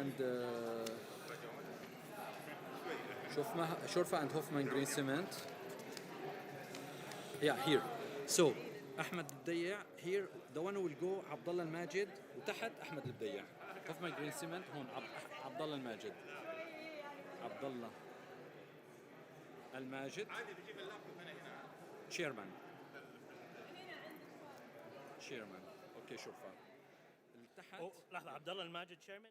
and Shorfa and Hoffman green cement. Yeah, here. So Ahmed الديع here, the one who will go عبد الله الماجد وتحت أحمد الديع. Hoffman green cement هون عبد الله الماجد. عبد الله الماجد chairman. chairman. اوكي شرفة. تحت لحظة عبد الله الماجد chairman.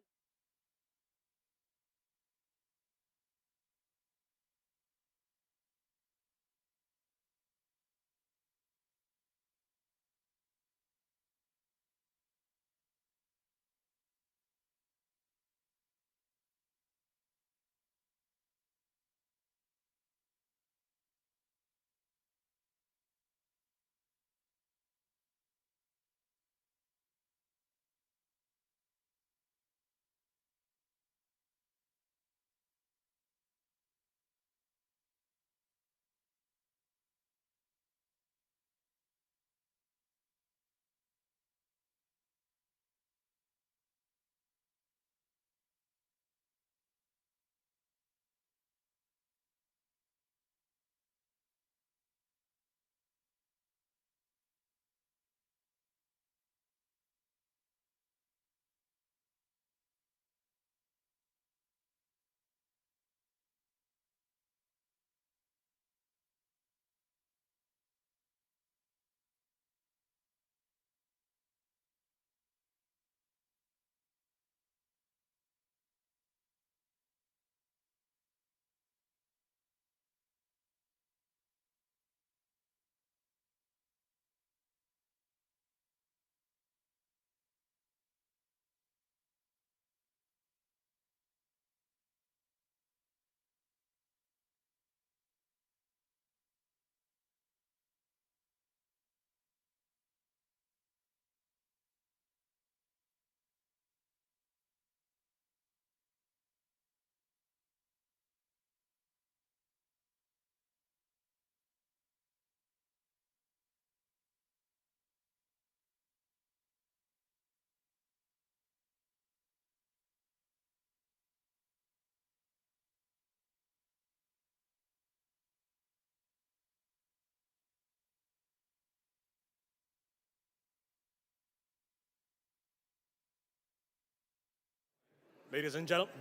Ladies and gentlemen,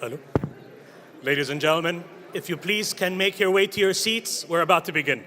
hello. Ladies and gentlemen, if you please can make your way to your seats, we're about to begin.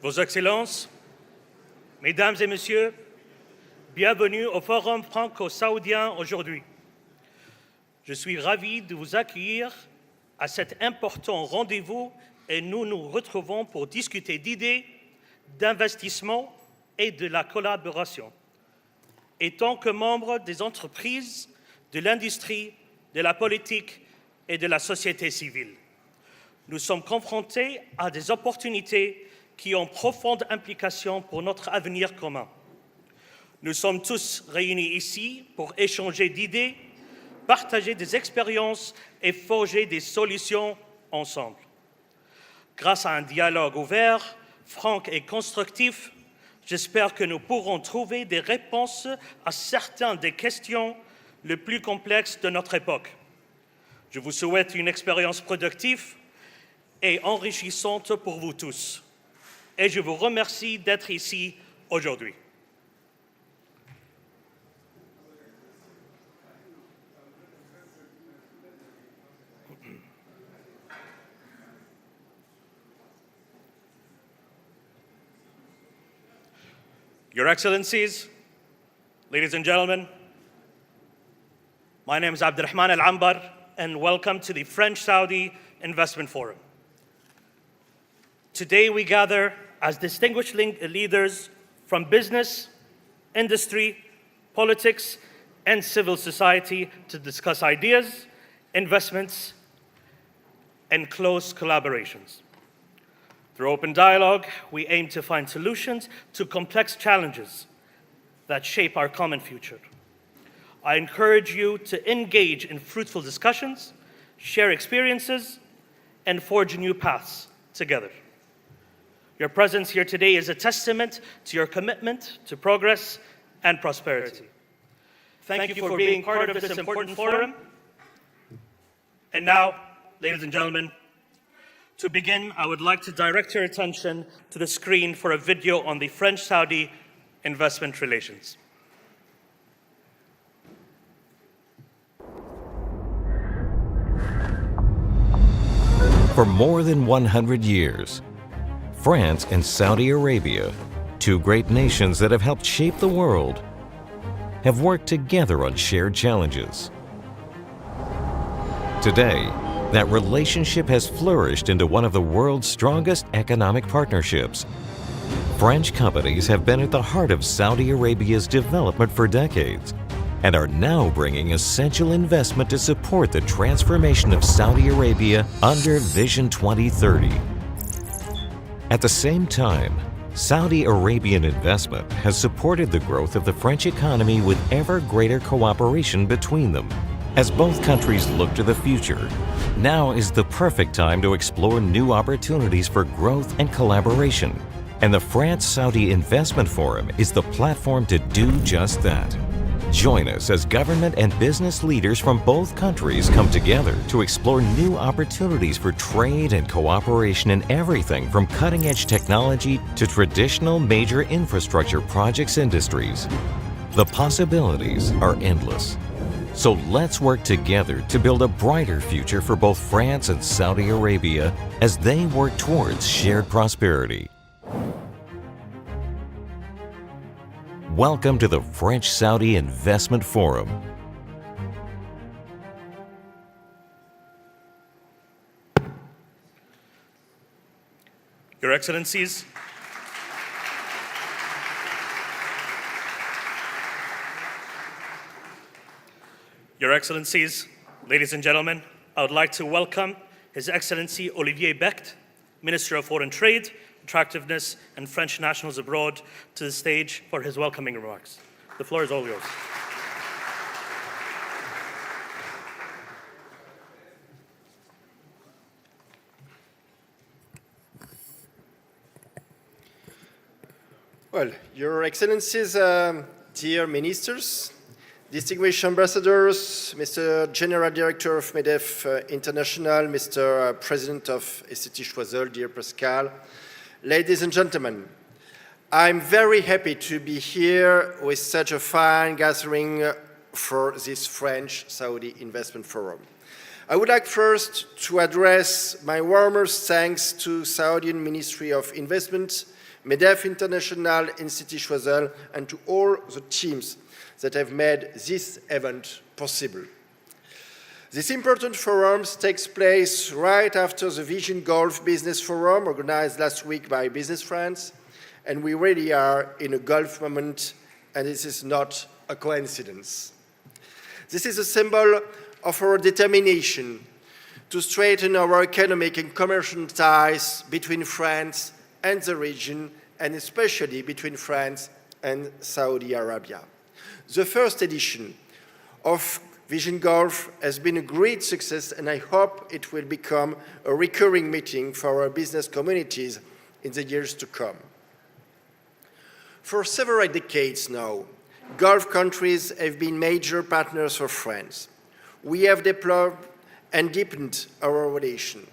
Vos Excellences, Mesdames et Messieurs, bienvenue au Forum franco-saoudien aujourd'hui. Je suis ravi de vous accueillir à cet important rendez-vous et nous nous retrouvons pour discuter d'idées, d'investissement et de la collaboration. En tant que membre des entreprises, de l'industrie, de la politique et de la société civile, nous sommes confrontés à des opportunités qui ont profonde implication pour notre avenir commun. Nous sommes tous réunis ici pour échanger d'idées, partager des expériences et forger des solutions ensemble. Grâce à un dialogue ouvert, franc et constructif, j'espère que nous pourrons trouver des réponses à certaines des questions les plus complexes de notre époque. Je vous souhaite une expérience productive et enrichissante pour vous tous. Et je vous remercie d'être ici aujourd'hui. Your Excellencies, ladies and gentlemen, my name is Abdurrahman Al-Ambar, and welcome to the French-Saudi Investment Forum. Today we gather as distinguished leaders from business, industry, politics, and civil society to discuss ideas, investments, and close collaborations. Through open dialogue, we aim to find solutions to complex challenges that shape our common future. I encourage you to engage in fruitful discussions, share experiences, and forge new paths together. Your presence here today is a testament to your commitment to progress and prosperity. Thank you for being part of this important forum. And now, ladies and gentlemen, to begin, I would like to direct your attention to the screen for a video on the French-Saudi investment relations. For more than 100 years, France and Saudi Arabia, two great nations that have helped shape the world, have worked together on shared challenges. Today, that relationship has flourished into one of the world's strongest economic partnerships. French companies have been at the heart of Saudi Arabia's development for decades and are now bringing essential investment to support the transformation of Saudi Arabia under Vision 2030. At the same time, Saudi Arabian investment has supported the growth of the French economy with ever greater cooperation between them. As both countries look to the future, now is the perfect time to explore new opportunities for growth and collaboration. And the France-Saudi Investment Forum is the platform to do just that. Join us as government and business leaders from both countries come together to explore new opportunities for trade and cooperation in everything from cutting-edge technology to traditional major infrastructure projects industries. The possibilities are endless. So let's work together to build a brighter future for both France and Saudi Arabia as they work towards shared prosperity. Welcome to the French-Saudi Investment Forum. Your Excellencies, Your Excellencies, ladies and gentlemen, I would like to welcome His Excellency Olivier Becht, Minister of Foreign Trade, Attractiveness and French Nationals Abroad, to the stage for his welcoming remarks. The floor is all yours. Well, Your Excellencies, dear ministers, distinguished ambassadors, Mr. General Director of MEDEF International, Mr. President of Institut Choiseul, dear Pascal, ladies and gentlemen, I'm very happy to be here with such a fine gathering for this French-Saudi Investment Forum. I would like first to address my warmest thanks to Saudi Ministry of Investment, MEDEF International, Institut Choiseul, and to all the teams that have made this event possible. This important forum takes place right after the Vision Gulf Business Forum organized last week by Business France, and we really are in a Gulf moment, and this is not a coincidence. This is a symbol of our determination to strengthen our economic and commercial ties between France and the region, and especially between France and Saudi Arabia. The first edition of Vision Gulf has been a great success, and I hope it will become a recurring meeting for our business communities in the years to come. For several decades now, Gulf countries have been major partners for France. We have developed and deepened our relation.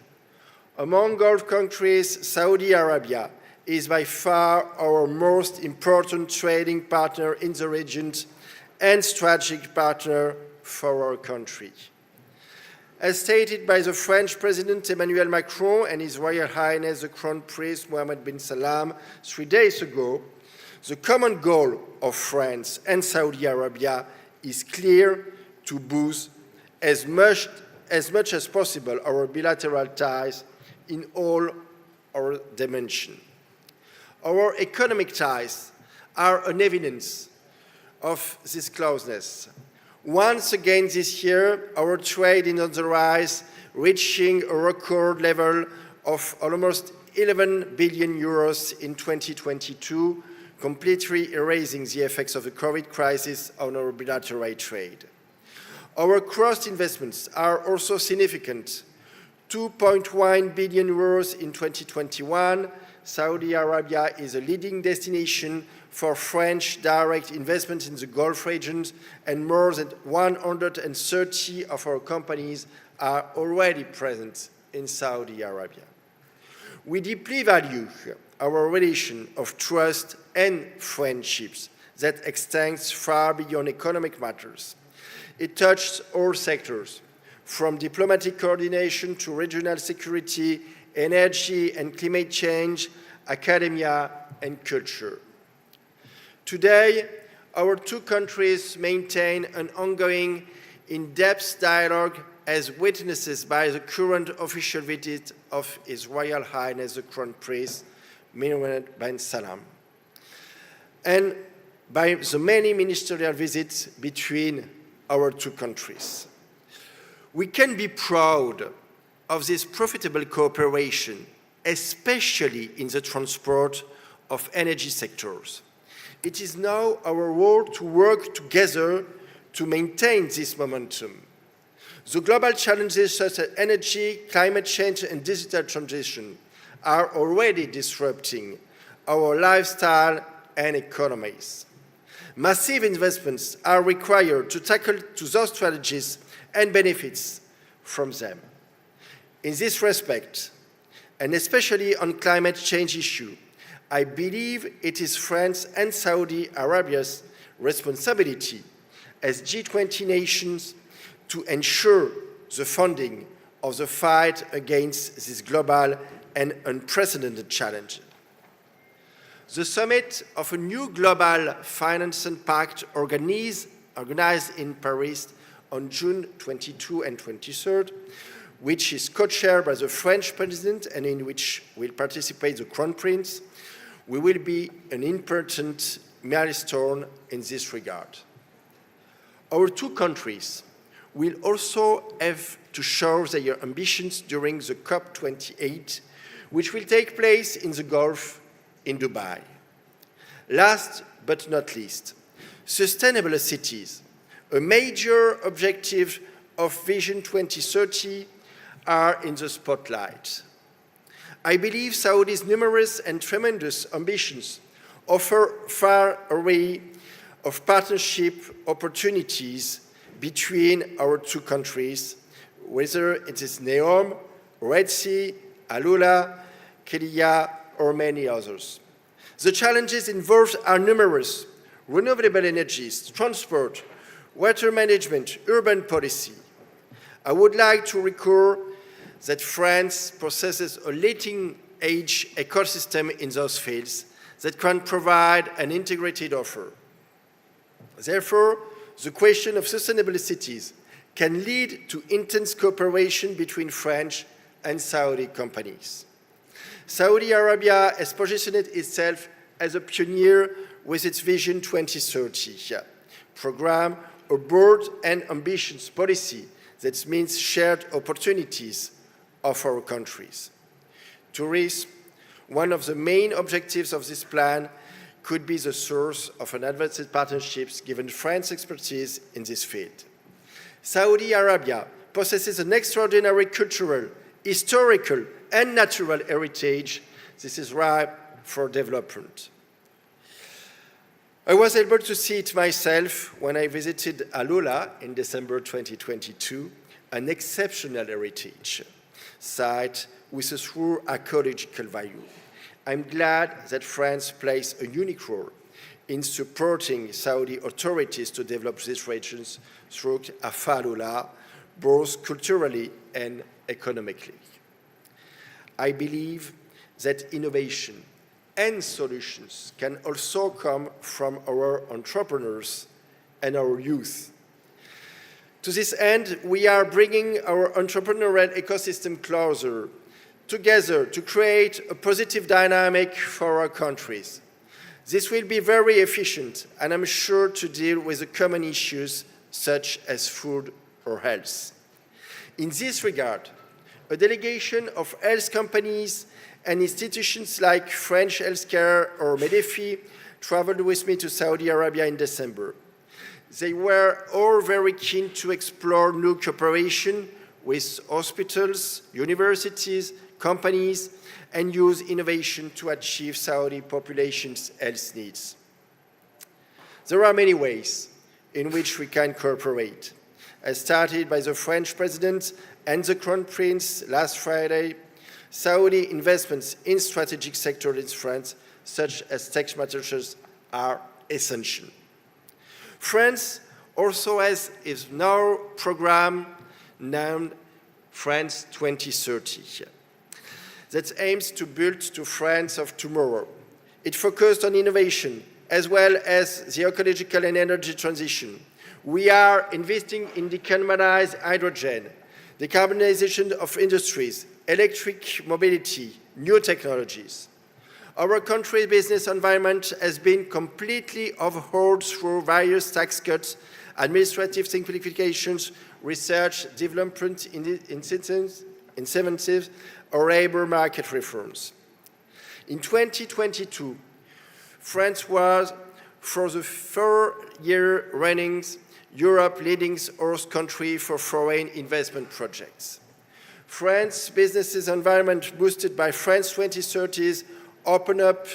Among Gulf countries, Saudi Arabia is by far our most important trading partner in the region and strategic partner for our country. As stated by the French President Emmanuel Macron and His Royal Highness the Crown Prince Mohammed bin Salman 3 days ago, the common goal of France and Saudi Arabia is clear: to boost as much as possible our bilateral ties in all our dimensions. Our economic ties are an evidence of this closeness. Once again this year, our trade is on the rise, reaching a record level of almost 11 billion euros in 2022, completely erasing the effects of the COVID crisis on our bilateral trade. Our cross investments are also significant. 2.1 billion euros in 2021. Saudi Arabia is a leading destination for French direct investment in the Gulf regions, and more than 130 of our companies are already present in Saudi Arabia. We deeply value our relation of trust and friendships that extends far beyond economic matters. It touched all sectors, from diplomatic coordination to regional security, energy and climate change, academia and culture. Today, our two countries maintain an ongoing, in-depth dialogue as witnessed by the current official visit of His Royal Highness the Crown Prince Mohammed bin Salman, and by the many ministerial visits between our two countries. We can be proud of this profitable cooperation, especially in the transport of energy sectors. It is now our role to work together to maintain this momentum. The global challenges such as energy, climate change, and digital transition are already disrupting our lifestyle and economies. Massive investments are required to tackle those strategies and benefits from them. In this respect, and especially on climate change issue, I believe it is France and Saudi Arabia's responsibility as G20 nations to ensure the funding of the fight against this global and unprecedented challenge. The summit of a new global finance pact organized in Paris on June 22 and 23rd, which is co-chaired by the French President and in which will participate the Crown Prince, will be an important milestone in this regard. Our two countries will also have to show their ambitions during the COP28, which will take place in the Gulf in Dubai. Last but not least, sustainable cities, a major objective of Vision 2030, are in the spotlight. I believe Saudi's numerous and tremendous ambitions offer far array of partnership opportunities between our two countries, whether it is NEOM, Red Sea, Alula, Qiddiya, or many others. The challenges involved are numerous: renewable energies, transport, water management, urban policy. I would like to recall that France possesses a leading-edge ecosystem in those fields that can provide an integrated offer. Therefore, the question of sustainable cities can lead to intense cooperation between French and Saudi companies. Saudi Arabia has positioned itself as a pioneer with its Vision 2030 program, a bold and ambitious policy that means shared opportunities of our countries. Tourism, one of the main objectives of this plan, could be the source of an advanced partnerships given France's expertise in this field. Saudi Arabia possesses an extraordinary cultural, historical, and natural heritage. This is ripe for development. I was able to see it myself when I visited Alola in December 2022, an exceptional heritage site with a true ecological value. I'm glad that France plays a unique role in supporting Saudi authorities to develop these regions through Alola, both culturally and economically. I believe that innovation and solutions can also come from our entrepreneurs and our youth. To this end, we are bringing our entrepreneurial ecosystem closer together to create a positive dynamic for our countries. This will be very efficient, and I'm sure to deal with the common issues such as food or health. In this regard, a delegation of health companies and institutions like French Healthcare or Medefi traveled with me to Saudi Arabia in December. They were all very keen to explore new cooperation with hospitals, universities, companies, and use innovation to achieve Saudi population's health needs. There are many ways in which we can cooperate. As started by the French President and the Crown Prince last Friday, Saudi investments in strategic sectors in France, such as tech materials, are essential. France also has its now program named France 2030 that aims to build the France of tomorrow. It focused on innovation as well as the ecological and energy transition. We are investing in decarbonized hydrogen, decarbonization of industries, electric mobility, new technologies. Our country's business environment has been completely overhauled through various tax cuts, administrative simplifications, research, development incentives, or labor market reforms. In 2022, France was, for the 4-year running, Europe's leading host country for foreign investment projects. France's business environment, boosted by France 2030, open up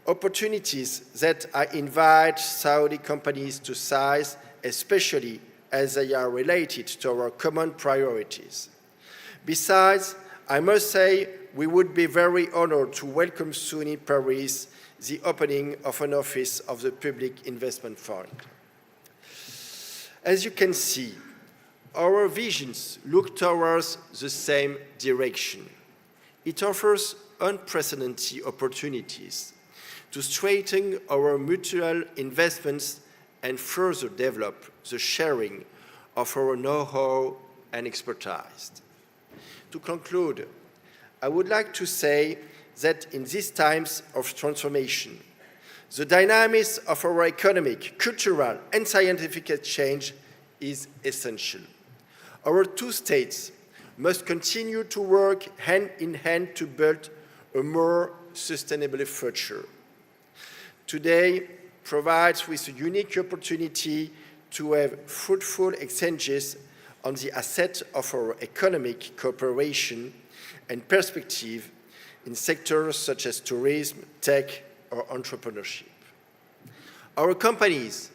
opportunities that I invite Saudi companies to seize, especially as they are related to our common priorities. Besides, I must say we would be very honored to welcome soon in Paris the opening of an office of the Public Investment Fund. As you can see, our visions look towards the same direction. It offers unprecedented opportunities to strengthen our mutual investments and further develop the sharing of our know-how and expertise. To conclude, I would like to say that in these times of transformation, the dynamics of our economic, cultural, and scientific change is essential. Our two states must continue to work hand in hand to build a more sustainable future. Today provides with a unique opportunity to have fruitful exchanges on the asset of our economic cooperation and perspective in sectors such as tourism, tech, or entrepreneurship. Our companies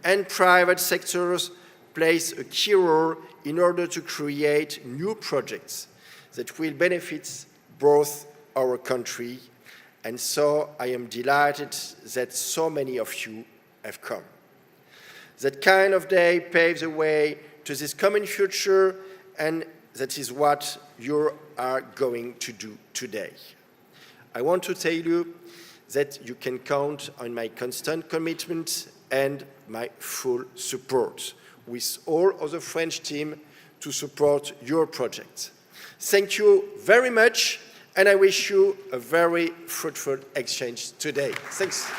and private sectors plays a key role in order to create new projects that will benefit both our country, and so I am delighted that so many of you have come. That kind of day paves the way to this common future, and that is what you are going to do today. I want to tell you that you can count on my constant commitment and my full support, with all other French team to support your project. Thank you very much, and I wish you a very fruitful exchange today. Thanks.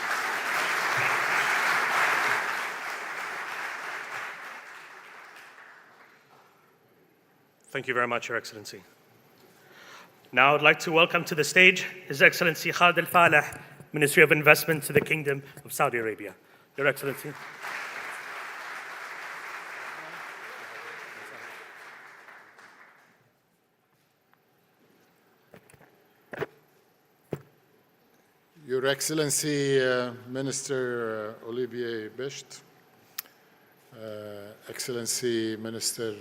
Thank you very much, Your Excellency. Now I'd like to welcome to the stage His Excellency Khalid Al-Falih, Ministry of Investment to the Kingdom of Saudi Arabia. Your Excellency. Your Excellency, Minister Olivier Besht, Excellency Minister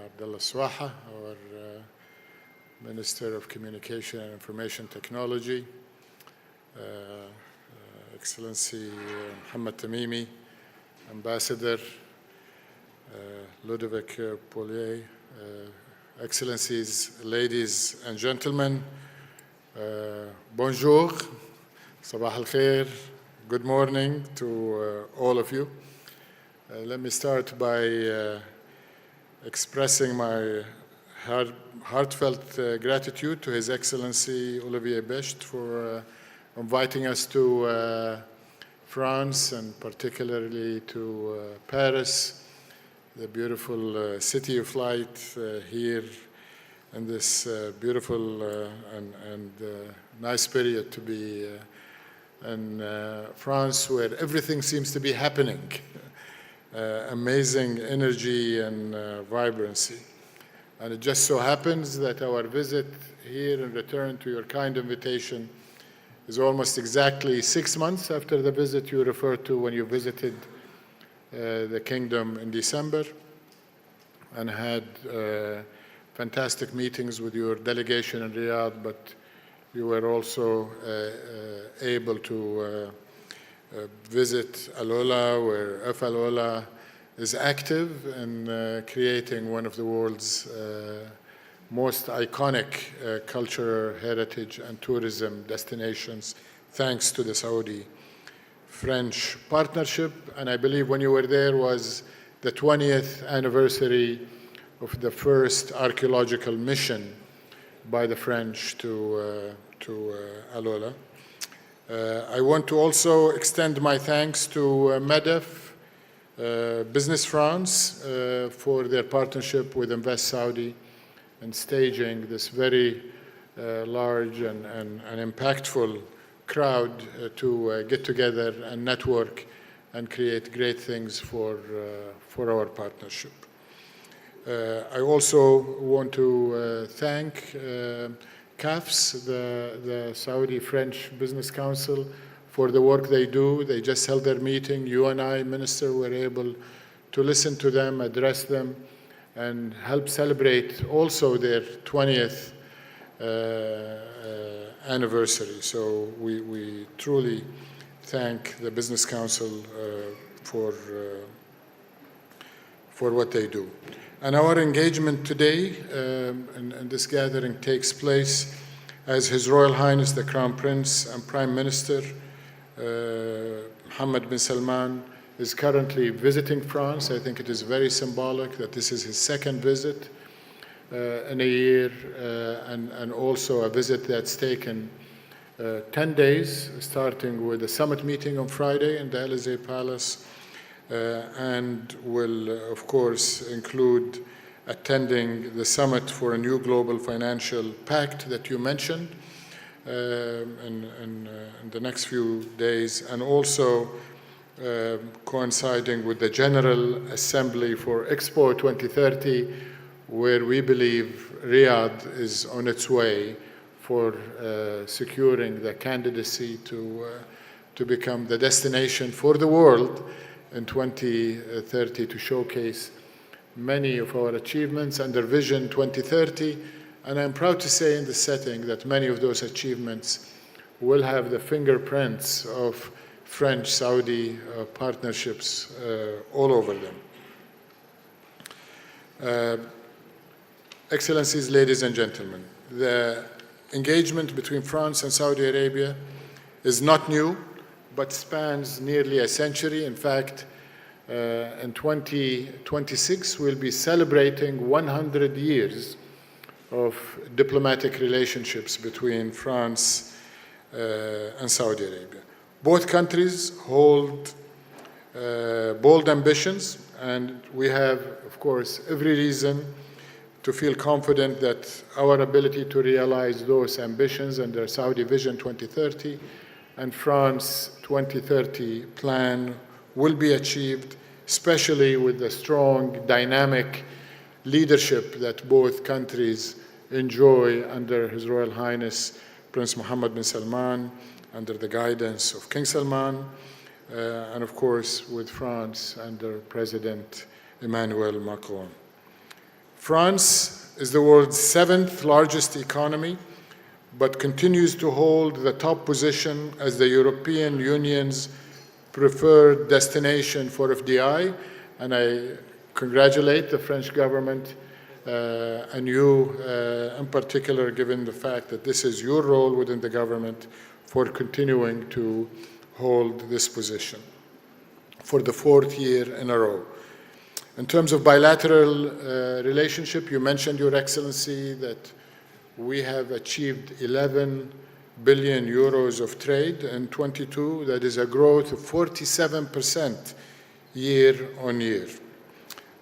Abdullah Swaha, our Minister of Communication and Information Technology, Excellency Mohammed Tamimi, Ambassador Ludovic Polier, Excellencies, ladies and gentlemen, bonjour, sabah al-khair, good morning to all of you. Let me start by expressing my heartfelt gratitude to His Excellency Olivier Besht for inviting us to France and particularly to Paris, the beautiful city of light here in this beautiful and nice period to be in France, where everything seems to be happening. Amazing energy and vibrancy. And it just so happens that our visit here in return to your kind invitation is almost exactly 6 months after the visit you referred to when you visited the kingdom in December and had fantastic meetings with your delegation in Riyadh, but you were also able to visit Al-Ula, where Al-Ula is active in creating one of the world's most iconic cultural heritage and tourism destinations, thanks to the Saudi-French partnership. And I believe when you were there was the 20th anniversary of the first archaeological mission by the French to Al-Ula. I want to also extend my thanks to MEDEF, Business France, for their partnership with Invest Saudi in staging this very large and impactful crowd to get together and network and create great things for our partnership. I also want to thank CAFS, the Saudi-French Business Council, for the work they do. They just held their meeting. You and I, Minister, were able to listen to them, address them, and help celebrate also their 20th anniversary. So we truly thank the Business Council for what they do. And our engagement today in this gathering takes place as His Royal Highness the Crown Prince and Prime Minister Mohammed bin Salman is currently visiting France. I think it is very symbolic that this is his second visit in a year, and also a visit that's taken 10 days, starting with a summit meeting on Friday in the Élysée Palace, and will, of course, include attending the summit for a new global financial pact that you mentioned in the next few days, and also coinciding with the General Assembly for Expo 2030, where we believe Riyadh is on its way for securing the candidacy to become the destination for the world in 2030 to showcase many of our achievements under Vision 2030. And I'm proud to say in this setting that many of those achievements will have the fingerprints of French-Saudi partnerships all over them. Excellencies, ladies and gentlemen, the engagement between France and Saudi Arabia is not new, but spans nearly a century. In fact, in 2026, we'll be celebrating 100 years of diplomatic relationships between France and Saudi Arabia. Both countries hold bold ambitions, and we have, of course, every reason to feel confident that our ability to realize those ambitions under Saudi Vision 2030 and France 2030 plan will be achieved, especially with the strong, dynamic leadership that both countries enjoy under His Royal Highness Prince Mohammed bin Salman, under the guidance of King Salman, and of course with France under President Emmanuel Macron. France is the world's 7th largest economy, but continues to hold the top position as the European Union's preferred destination for FDI, and I congratulate the French government and you in particular, given the fact that this is your role within the government, for continuing to hold this position for the 4th year in a row. In terms of bilateral relationship, you mentioned, Your Excellency, that we have achieved 11 billion euros of trade in 22. That is a growth of 47% year on year.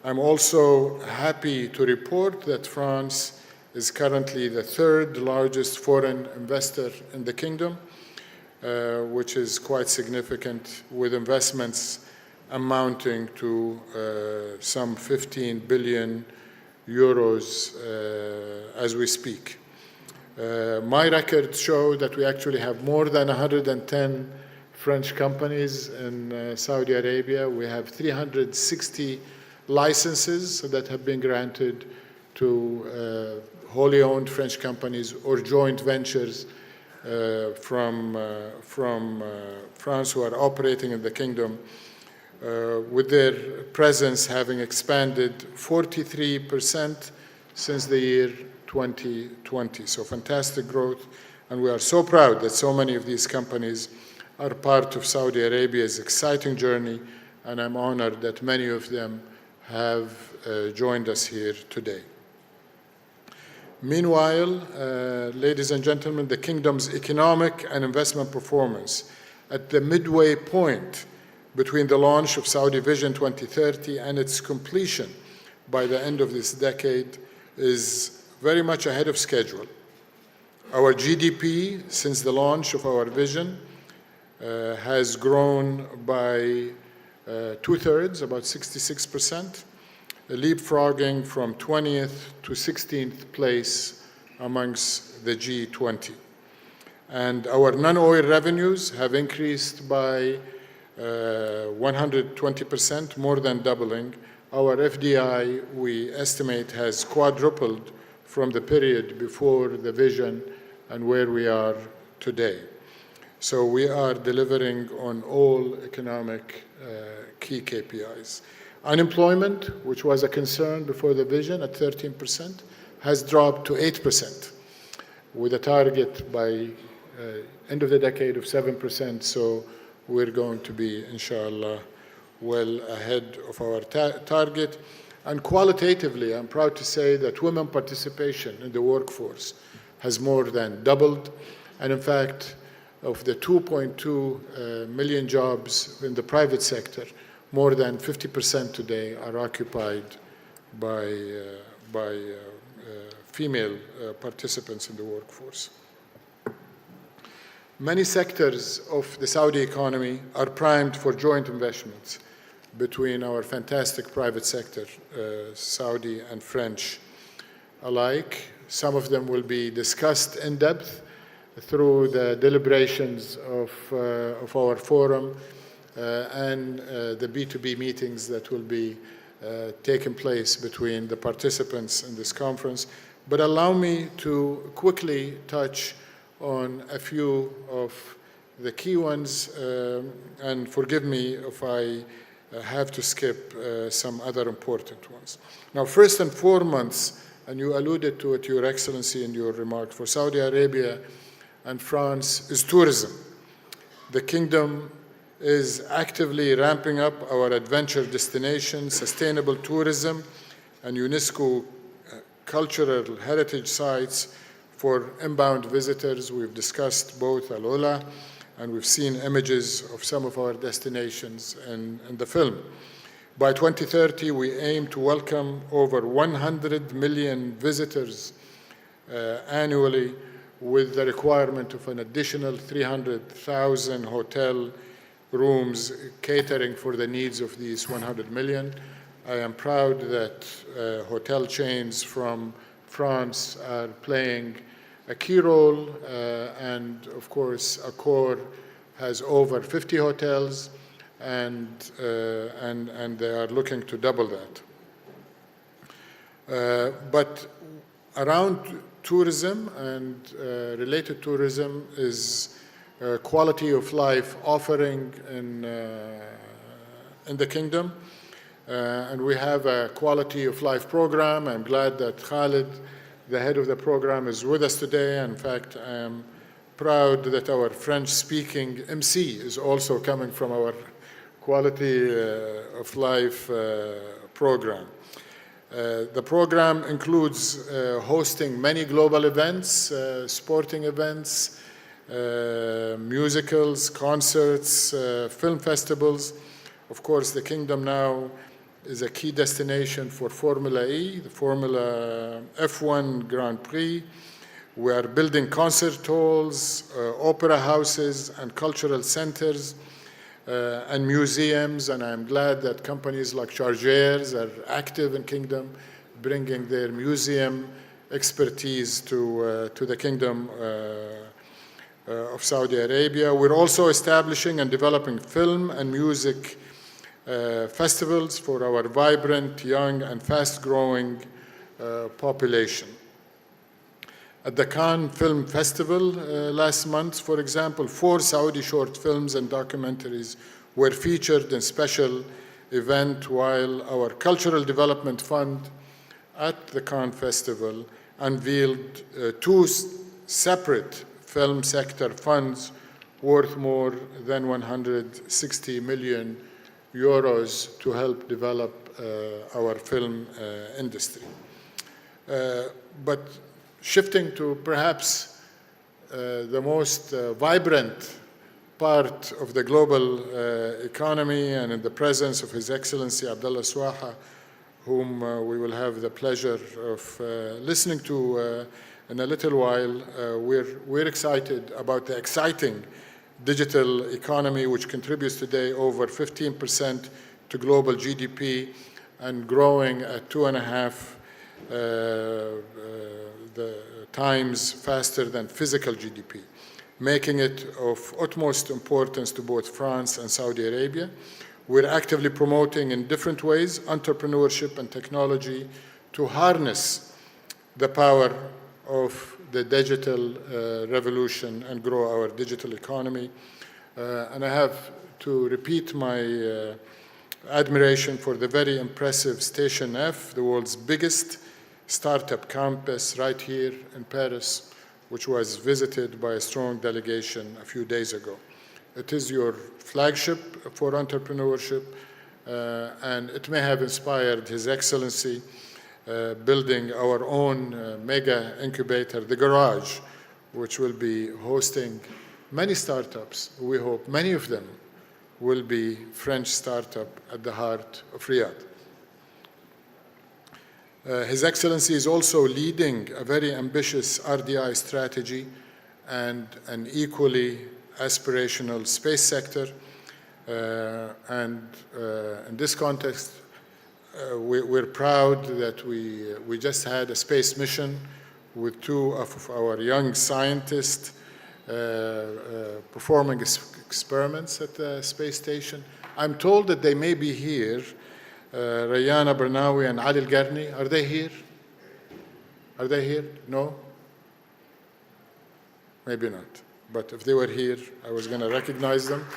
I'm also happy to report that France is currently the 3rd largest foreign investor in the kingdom, which is quite significant, with investments amounting to some 15 billion euros as we speak. My records show that we actually have more than 110 French companies in Saudi Arabia. We have 360 licenses that have been granted to wholly owned French companies or joint ventures from France who are operating in the kingdom, with their presence having expanded 43% since the year 2020. So fantastic growth, and we are so proud that so many of these companies are part of Saudi Arabia's exciting journey, and I'm honored that many of them have joined us here today. Meanwhile, ladies and gentlemen, the kingdom's economic and investment performance at the midway point between the launch of Saudi Vision 2030 and its completion by the end of this decade is very much ahead of schedule. Our GDP since the launch of our vision has grown by 2/3, about 66%, leapfrogging from 20th to 16th place amongst the G20. And our non-oil revenues have increased by 120%, more than doubling. Our FDI, we estimate, has quadrupled from the period before the vision and where we are today. So we are delivering on all economic key KPIs. Unemployment, which was a concern before the vision at 13%, has dropped to 8%, with a target by end of the decade of 7%. So we're going to be, inshallah, well ahead of our target. And qualitatively, I'm proud to say that women participation in the workforce has more than doubled. And in fact, of the 2.2 million jobs in the private sector, more than 50% today are occupied by female participants in the workforce. Many sectors of the Saudi economy are primed for joint investments between our fantastic private sector, Saudi and French alike. Some of them will be discussed in depth through the deliberations of our forum and the B2B meetings that will be taking place between the participants in this conference. But allow me to quickly touch on a few of the key ones, and forgive me if I have to skip some other important ones. Now, first and foremost, and you alluded to it, Your Excellency, in your remarks, for Saudi Arabia and France is tourism. the Kingdom is actively ramping up our adventure destinations, sustainable tourism, and UNESCO cultural heritage sites for inbound visitors. We've discussed both Al-Ula, and we've seen images of some of our destinations in the film. By 2030, we aim to welcome over 100 million visitors annually, with the requirement of an additional 300,000 hotel rooms catering for the needs of these 100 million. I am proud that hotel chains from France are playing a key role, and of course, Accor has over 50 hotels, and they are looking to double that. But around tourism and related tourism is quality of life offering in the Kingdom. And we have a quality of life program. I'm glad that Khalid, the head of the program, is with us today. In fact, I am proud that our French-speaking MC is also coming from our quality of life program. The program includes hosting many global events, sporting events, musicals, concerts, film festivals. Of course, the Kingdom now is a key destination for Formula E, the Formula F1 Grand Prix. We are building concert halls, opera houses, and cultural centers, and museums, and I'm glad that companies like Chargeurs are active in Kingdom, bringing their museum expertise to the Kingdom of Saudi Arabia. We're also establishing and developing film and music festivals for our vibrant, young, and fast-growing population. At the Cannes Film Festival last month, for example, 4 Saudi short films and documentaries were featured in special event, while our Cultural Development Fund at the Cannes Festival unveiled 2 separate film sector funds worth more than 160 million euros to help develop our film industry. But shifting to perhaps the most vibrant part of the global economy, and in the presence of His Excellency Abdullah Swaha, whom we will have the pleasure of listening to in a little while, we're excited about the exciting digital economy, which contributes today over 15% to global GDP and growing at 2.5 times faster than physical GDP, making it of utmost importance to both France and Saudi Arabia. We're actively promoting in different ways entrepreneurship and technology to harness the power of the digital revolution and grow our digital economy. And I have to repeat my admiration for the very impressive Station F, the world's biggest startup campus right here in Paris, which was visited by a strong delegation a few days ago. It is your flagship for entrepreneurship, and it may have inspired His Excellency building our own mega incubator, the Garage, which will be hosting many startups. We hope many of them will be French startup at the heart of Riyadh. His Excellency is also leading a very ambitious RDI strategy and an equally aspirational space sector. And in this context, we're proud that we just had a space mission with 2 of our young scientists performing experiments at the space station. I'm told that they may be here. Rayana Bernawi and Ali Al-Garni, are they here? Are they here? No? Maybe not. But if they were here, I was going to recognize them.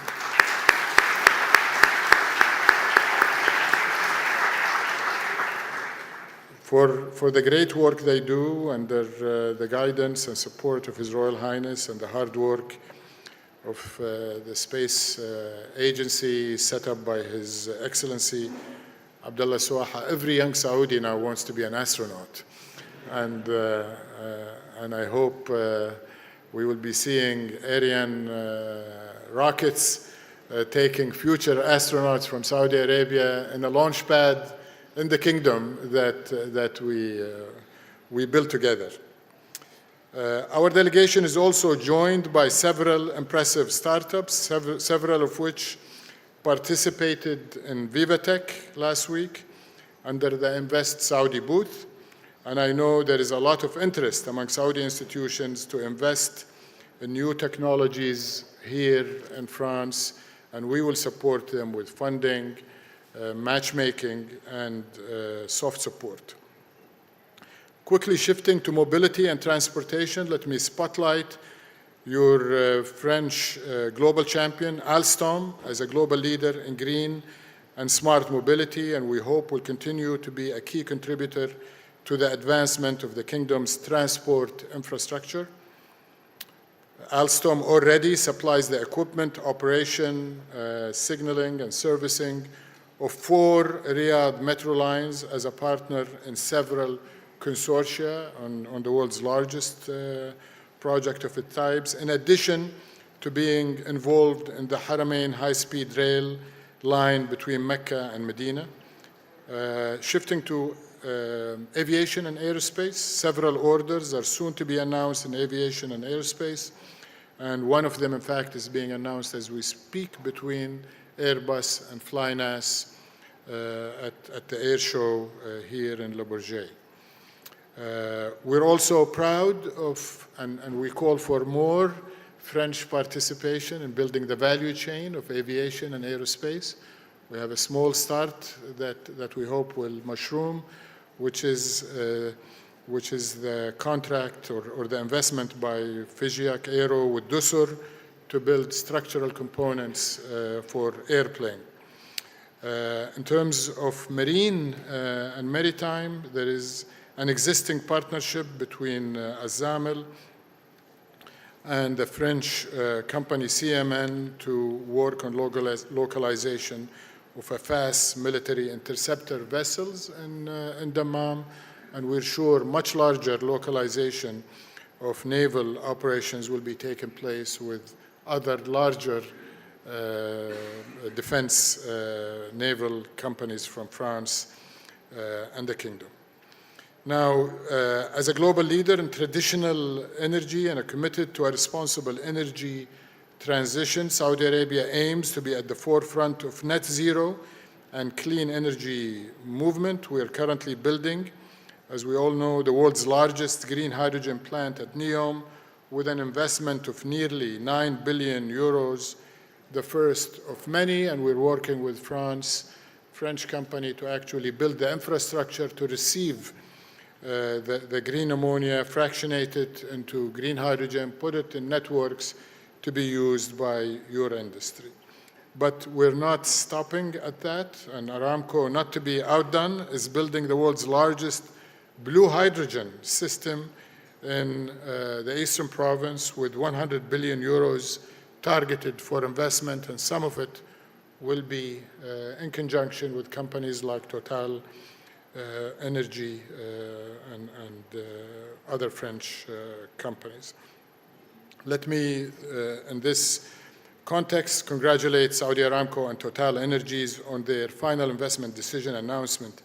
For the great work they do under the guidance and support of His Royal Highness and the hard work of the space agency set up by His Excellency Abdullah Swaha. Every young Saudi now wants to be an astronaut. And I hope we will be seeing Ariane rockets taking future astronauts from Saudi Arabia in a launch pad in the kingdom that we built together. Our delegation is also joined by several impressive startups, several of which participated in VivaTech last week under the Invest Saudi booth. And I know there is a lot of interest among Saudi institutions to invest in new technologies here in France, and we will support them with funding, matchmaking, and soft support. Quickly shifting to mobility and transportation, let me spotlight your French global champion, Alstom, as a global leader in green and smart mobility, and we hope will continue to be a key contributor to the advancement of the kingdom's transport infrastructure. Alstom already supplies the equipment, operation, signaling, and servicing of 4 Riyadh metro lines as a partner in several consortia on the world's largest project of its types, in addition to being involved in the Haramain high-speed rail line between Mecca and Medina. Shifting to aviation and aerospace, several orders are soon to be announced in aviation and aerospace, and one of them, in fact, is being announced as we speak between Airbus and Flynas at the air show here in Le Bourget. We're also proud of, and we call for more French participation in building the value chain of aviation and aerospace. We have a small start that we hope will mushroom, which is the contract or the investment by Figeac Aero with Dussur to build structural components for airplane. In terms of marine and maritime, there is an existing partnership between Azamel and the French company CMN to work on localization of a fast military interceptor vessels in Dammam, and we're sure much larger localization of naval operations will be taking place with other larger defense naval companies from France and the kingdom. Now, as a global leader in traditional energy and committed to a responsible energy transition, Saudi Arabia aims to be at the forefront of net zero and clean energy movement. We are currently building, as we all know, the world's largest green hydrogen plant at NEOM with an investment of nearly 9 billion euros, the first of many, and we're working with French company to actually build the infrastructure to receive the green ammonia, fractionate it into green hydrogen, put it in networks to be used by your industry. But we're not stopping at that, and Aramco, not to be outdone, is building the world's largest blue hydrogen system in the Eastern Province with 100 billion euros targeted for investment, and some of it will be in conjunction with companies like Total Energy and other French companies. Let me, in this context, congratulate Saudi Aramco and Total Energies on their final investment decision announcement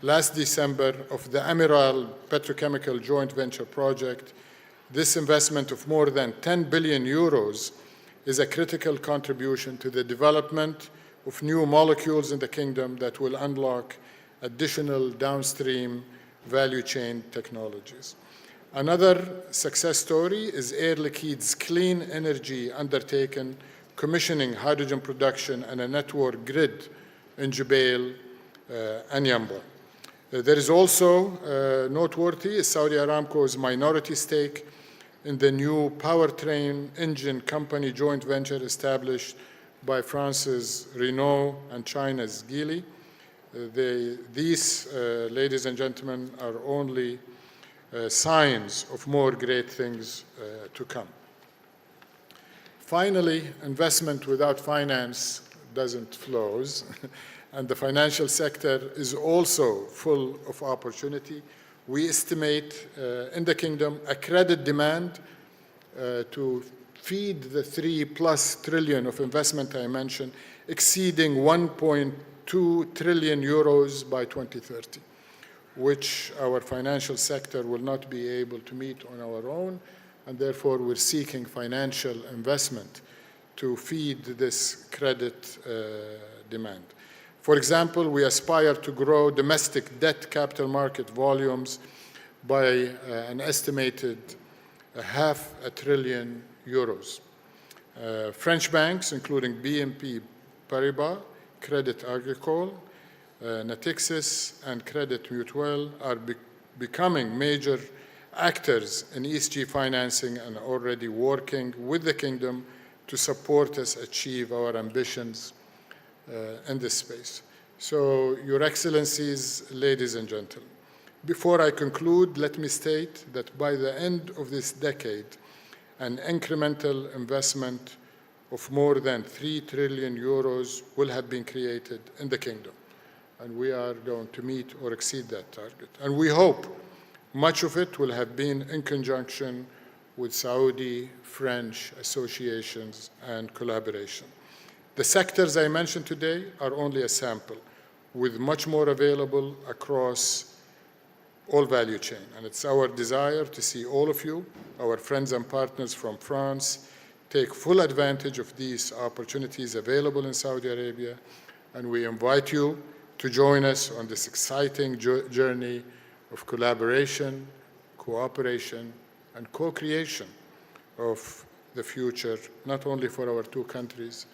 last December of the Amiral Petrochemical Joint Venture Project. This investment of more than 10 billion euros is a critical contribution to the development of new molecules in the kingdom that will unlock additional downstream value chain technologies. Another success story is Air Liquide's clean energy undertaking, commissioning hydrogen production and a network grid in Jubail and Yanbu. There is also noteworthy is Saudi Aramco's minority stake in the new powertrain engine company joint venture established by France's Renault and China's Geely. These, ladies and gentlemen, are only signs of more great things to come. Finally, investment without finance doesn't flows, and the financial sector is also full of opportunity. We estimate in the Kingdom a credit demand to feed the 3+ trillion of investment I mentioned, exceeding 1.2 trillion euros by 2030, which our financial sector will not be able to meet on our own, and therefore we're seeking financial investment to feed this credit demand. For example, we aspire to grow domestic debt capital market volumes by an estimated €500 billion. French banks, including BNP Paribas, Crédit Agricole, Natixis, and Crédit Mutuel, are becoming major actors in ESG financing and already working with the Kingdom to support us achieve our ambitions in this space. So, Your Excellencies, ladies and gentlemen, before I conclude, let me state that by the end of this decade, an incremental investment of more than 3 trillion euros will have been created in the Kingdom, and we are going to meet or exceed that target. And we hope much of it will have been in conjunction with Saudi-French associations and collaboration. The sectors I mentioned today are only a sample, with much more available across all value chain. And it's our desire to see all of you, our friends and partners from France, take full advantage of these opportunities available in Saudi Arabia, and we invite you to join us on this exciting journey of collaboration, cooperation, and co-creation of the future, not only for our two countries,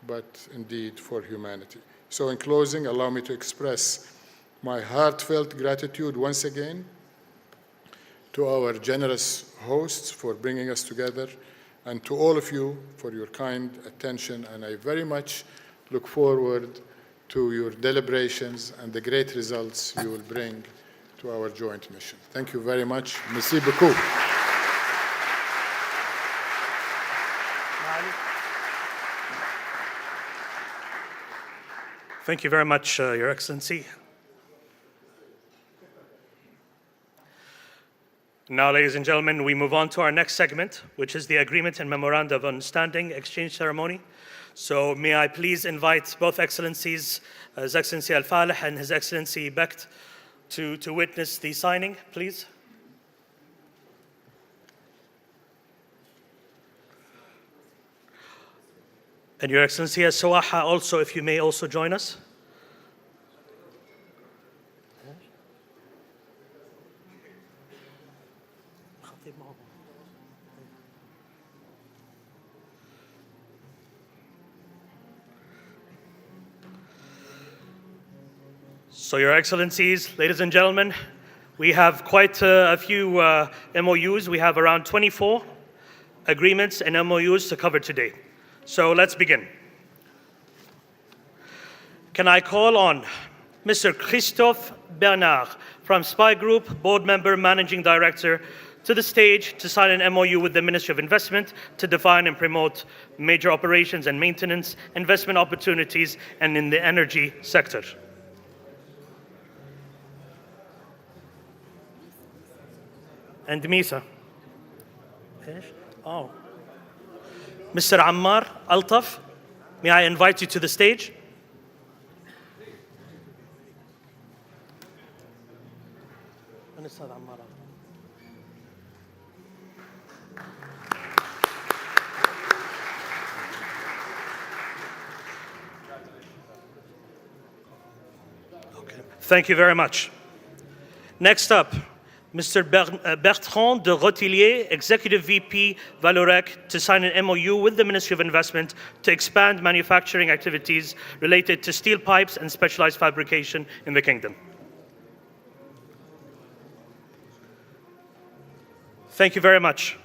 but indeed for humanity. So in closing, allow me to express my heartfelt gratitude once again to our generous hosts for bringing us together, and to all of you for your kind attention, and I very much look forward to your deliberations and the great results you will bring to our joint mission. Thank you very much. Merci beaucoup. Thank you very much, Your Excellency. Now, ladies and gentlemen, we move on to our next segment, which is the Agreement and Memorandum of Understanding Exchange Ceremony. So may I please invite both Excellencies, His Excellency Al-Falih and His Excellency Becht, to witness the signing, please. And Your Excellency Al-Sawaha, also, if you may also join us. So, Your Excellencies, ladies and gentlemen, we have quite a few MOUs. We have around 24 agreements and MOUs to cover today. So let's begin. Can I call on Mr. Christophe Bernard from SPY Group, Board Member, Managing Director, to the stage to sign an MOU with the Ministry of Investment to define and promote major operations and maintenance investment opportunities and in the energy sector. And Misa. Oh. Mr. Ammar Altaf, may I invite you to the stage? Okay. Thank you very much. Next up, Mr. Bertrand de Rotillier, Executive VP Valorec, to sign an MOU with the Ministry of Investment to expand manufacturing activities related to steel pipes and specialized fabrication in the Kingdom. Thank you very much.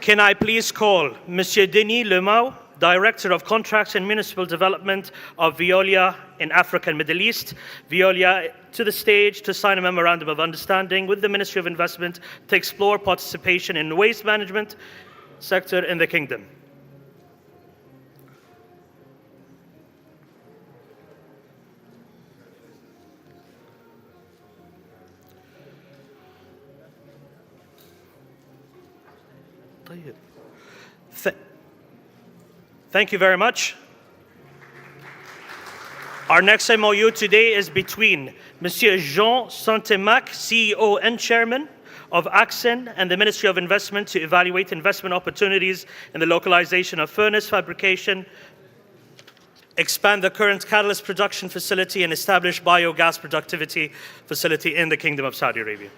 Can I please call Monsieur Denis Lemau, Director of Contracts and Municipal Development of Veolia in Africa and Middle East. Veolia to the stage to sign a memorandum of understanding with the Ministry of Investment to explore participation in the waste management sector in the Kingdom. Thank you very much. Our next MOU today is between Monsieur Jean Santemac, CEO and Chairman of Axen, and the Ministry of Investment to evaluate investment opportunities in the localization of furnace fabrication, expand the current catalyst production facility, and establish biogas productivity facility in the Kingdom of Saudi Arabia.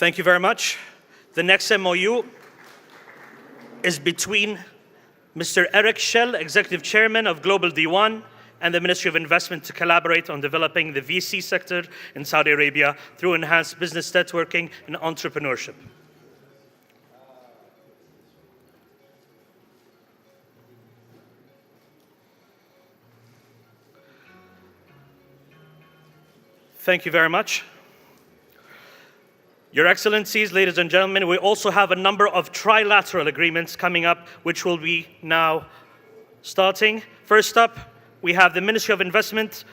Thank you very much. The next MOU is between Mr. Eric Schell, Executive Chairman of Global D1, and the Ministry of Investment to collaborate on developing the VC sector in Saudi Arabia through enhanced business networking and entrepreneurship. Thank you very much. Your Excellencies, ladies and gentlemen, we also have a number of trilateral agreements coming up, which will be now starting. First up, we have the Ministry of Investment,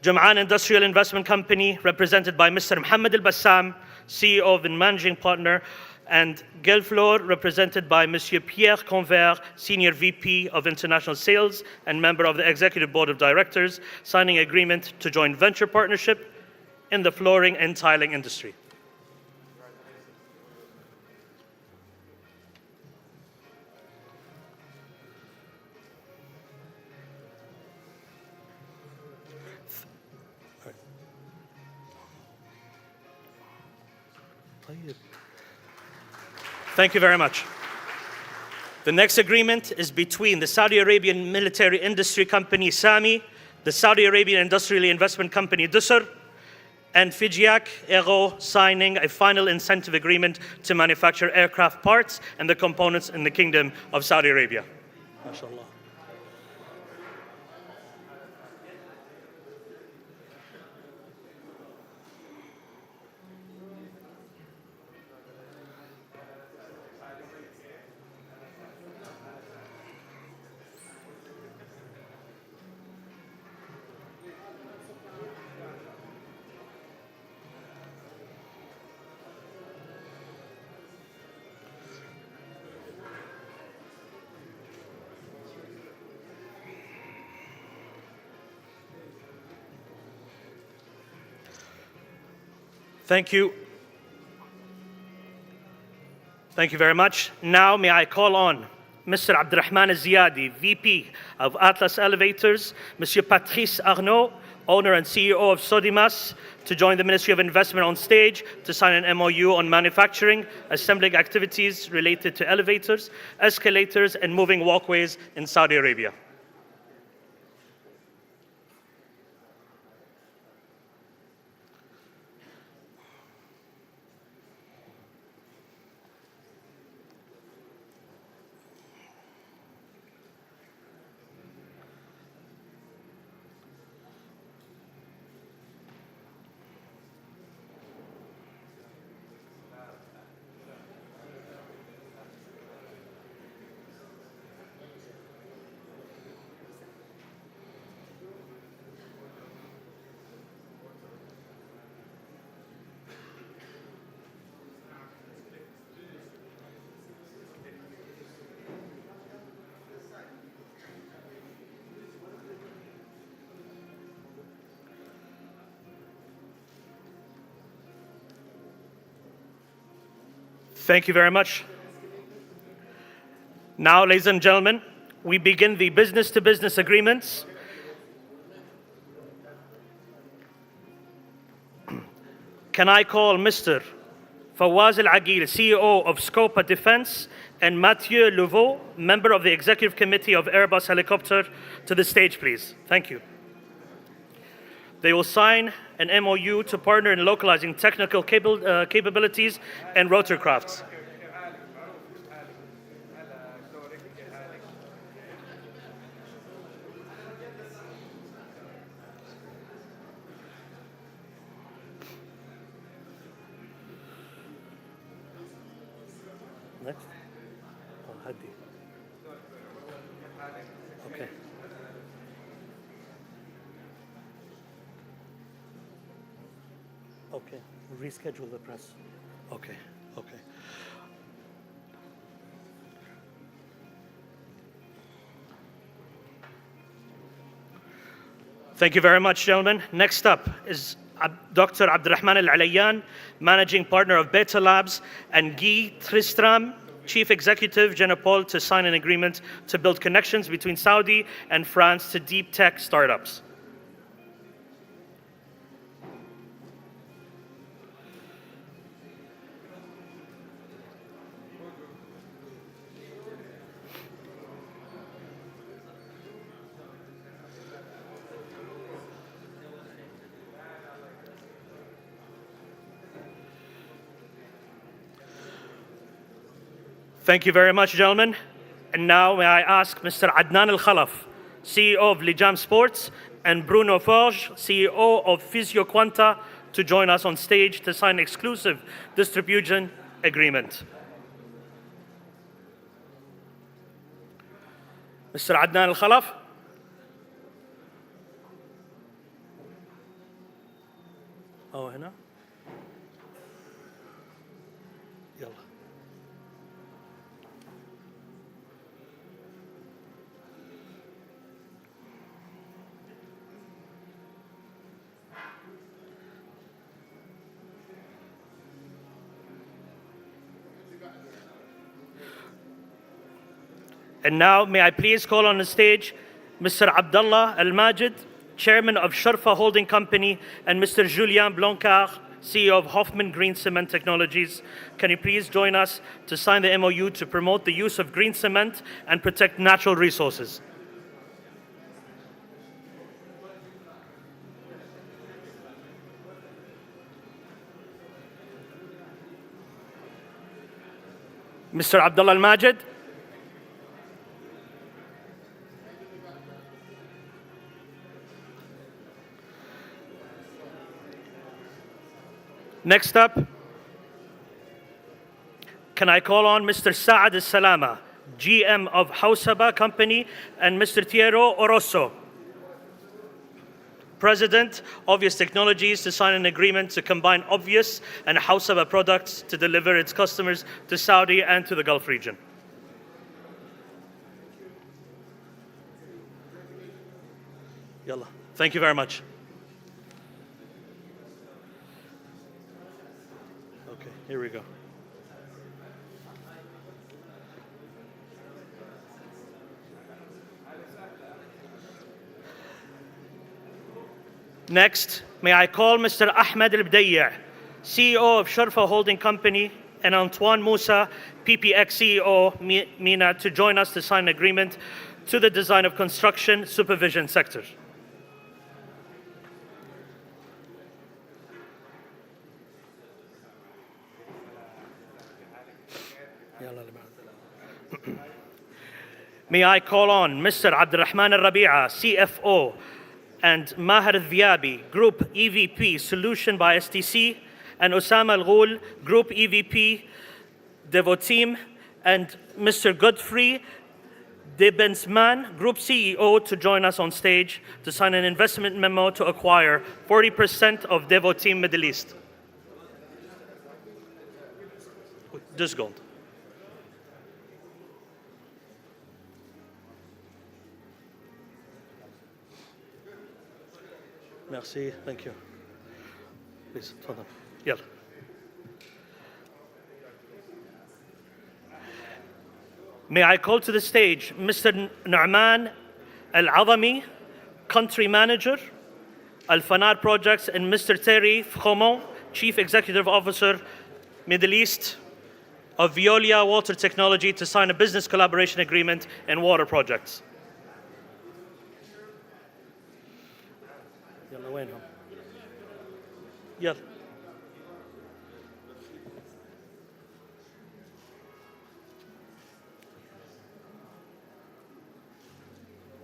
Jam'an Industrial Investment Company, represented by Mr. Mohammed Al-Bassam, CEO and Managing Partner, and Gelflor, represented by Monsieur Pierre Convert, Senior VP of International Sales and member of the Executive Board of Directors, signing agreement to joint venture partnership in the flooring and tiling industry. Thank you very much. The next agreement is between the Saudi Arabian Military Industry Company, SAMI, the Saudi Arabian Industrial Investment Company, DUSR, and Fijiac Aero, signing a final incentive agreement to manufacture aircraft parts and the components in the Kingdom of Saudi Arabia. MashaAllah. Thank you. Thank you very much. Now may I call on Mr. Abdurrahman Al-Ziyadi, VP of Atlas Elevators, Monsieur Patrice Arnaud, owner and CEO of Sodimas, to join the Ministry of Investment on stage to sign an MOU on manufacturing, assembling activities related to elevators, escalators, and moving walkways in Saudi Arabia. Thank you very much. Now, ladies and gentlemen, we begin the business-to-business agreements. Can I call Mr. Fawaz Al-Aqil, CEO of Scopa Defense, and Mathieu Levaux, member of the Executive Committee of Airbus Helicopter, to the stage, please? Thank you. They will sign an MOU to partner in localizing technical capabilities and rotorcrafts. Next. Oh, Hadi. Okay. Okay. Reschedule the press. Okay. Okay. Thank you very much, gentlemen. Next up is Dr. Abdurrahman Al-Alayyan, Managing Partner of Beta Labs, and Guy Tristram, Chief Executive Genopole, to sign an agreement to build connections between Saudi and France to deep tech startups. Thank you very much, gentlemen. And now may I ask Mr. Adnan Al-Khalaf, CEO of Lijam Sports, and Bruno Forge, CEO of PhysioQuanta, to join us on stage to sign an exclusive distribution agreement. Mr. Adnan Al-Khalaf. Oh, هنا. يلا. And now, may I please call on the stage Mr. Abdallah Al-Majid, Chairman of Sharfa Holding Company, and Mr. Julien Blancard, CEO of Hoffman Green Cement Technologies. Can you please join us to sign the MOU to promote the use of green cement and protect natural resources? Mr. Abdallah Al-Majid. Next up, can I call on Mr. Saad Al-Salama, GM of Hawsaba Company, and Mr. Tiero Orosso, President, Obvious Technologies, to sign an agreement to combine Obvious and Hawsaba products to deliver its customers to Saudi and to the Gulf region. Yalla. Thank you very much. Here we go. Next, may I call Mr. Ahmed Al-Bdayya, CEO of Sharfa Holding Company, and Antoine Moussa, PPX CEO, MENA, to join us to sign an agreement to the design of construction supervision sector. May I call on Mr. Abdurrahman Al-Rabi'a, CFO, and Maher Al-Dhiabi, Group EVP, Solution by STC, and Osama Al-Ghul, Group EVP, Devoteam, and Mr. Godfrey Debensman, Group CEO, to join us on stage to sign an investment memo to acquire 40% of Devoteam Middle East. Just gold. Merci, thank you. Please, تفضل. يلا. May I call to the stage Mr. Nu'man Al-Azami, Country Manager, Al-Fanar Projects, and Mr. Terry Fkhomon, Chief Executive Officer, Middle East of Veolia Water Technology, to sign a business collaboration agreement in water projects. يلا وينهم؟ يلا.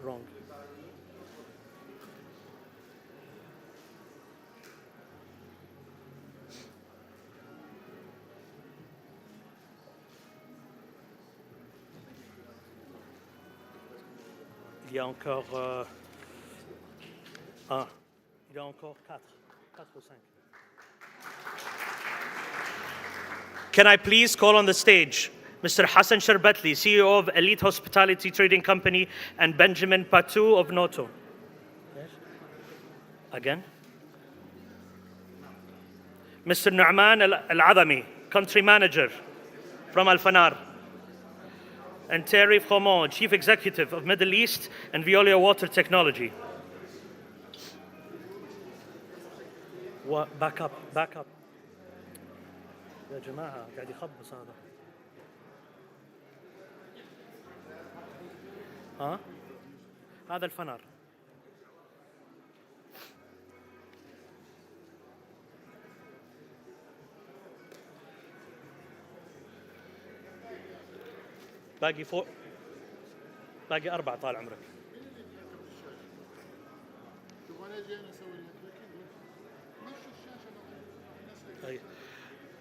Wrong. Il y a encore un. Il y a encore quatre. 4 ou 5. Can I please call on the stage Mr. Hassan Sharbatli, CEO of Elite Hospitality Trading Company, and Benjamin Patou of Noto. Yes. Again. Mr. Nu'man Al-Adami, Country Manager from Al-Fanar. And Terry Fromont, Chief Executive of Middle East and Veolia Water Technology. Back up, back up. يا جماعة قاعد يخبص هذا. ها؟ هذا الفنار. باقي فوق. باقي 4 طال عمرك.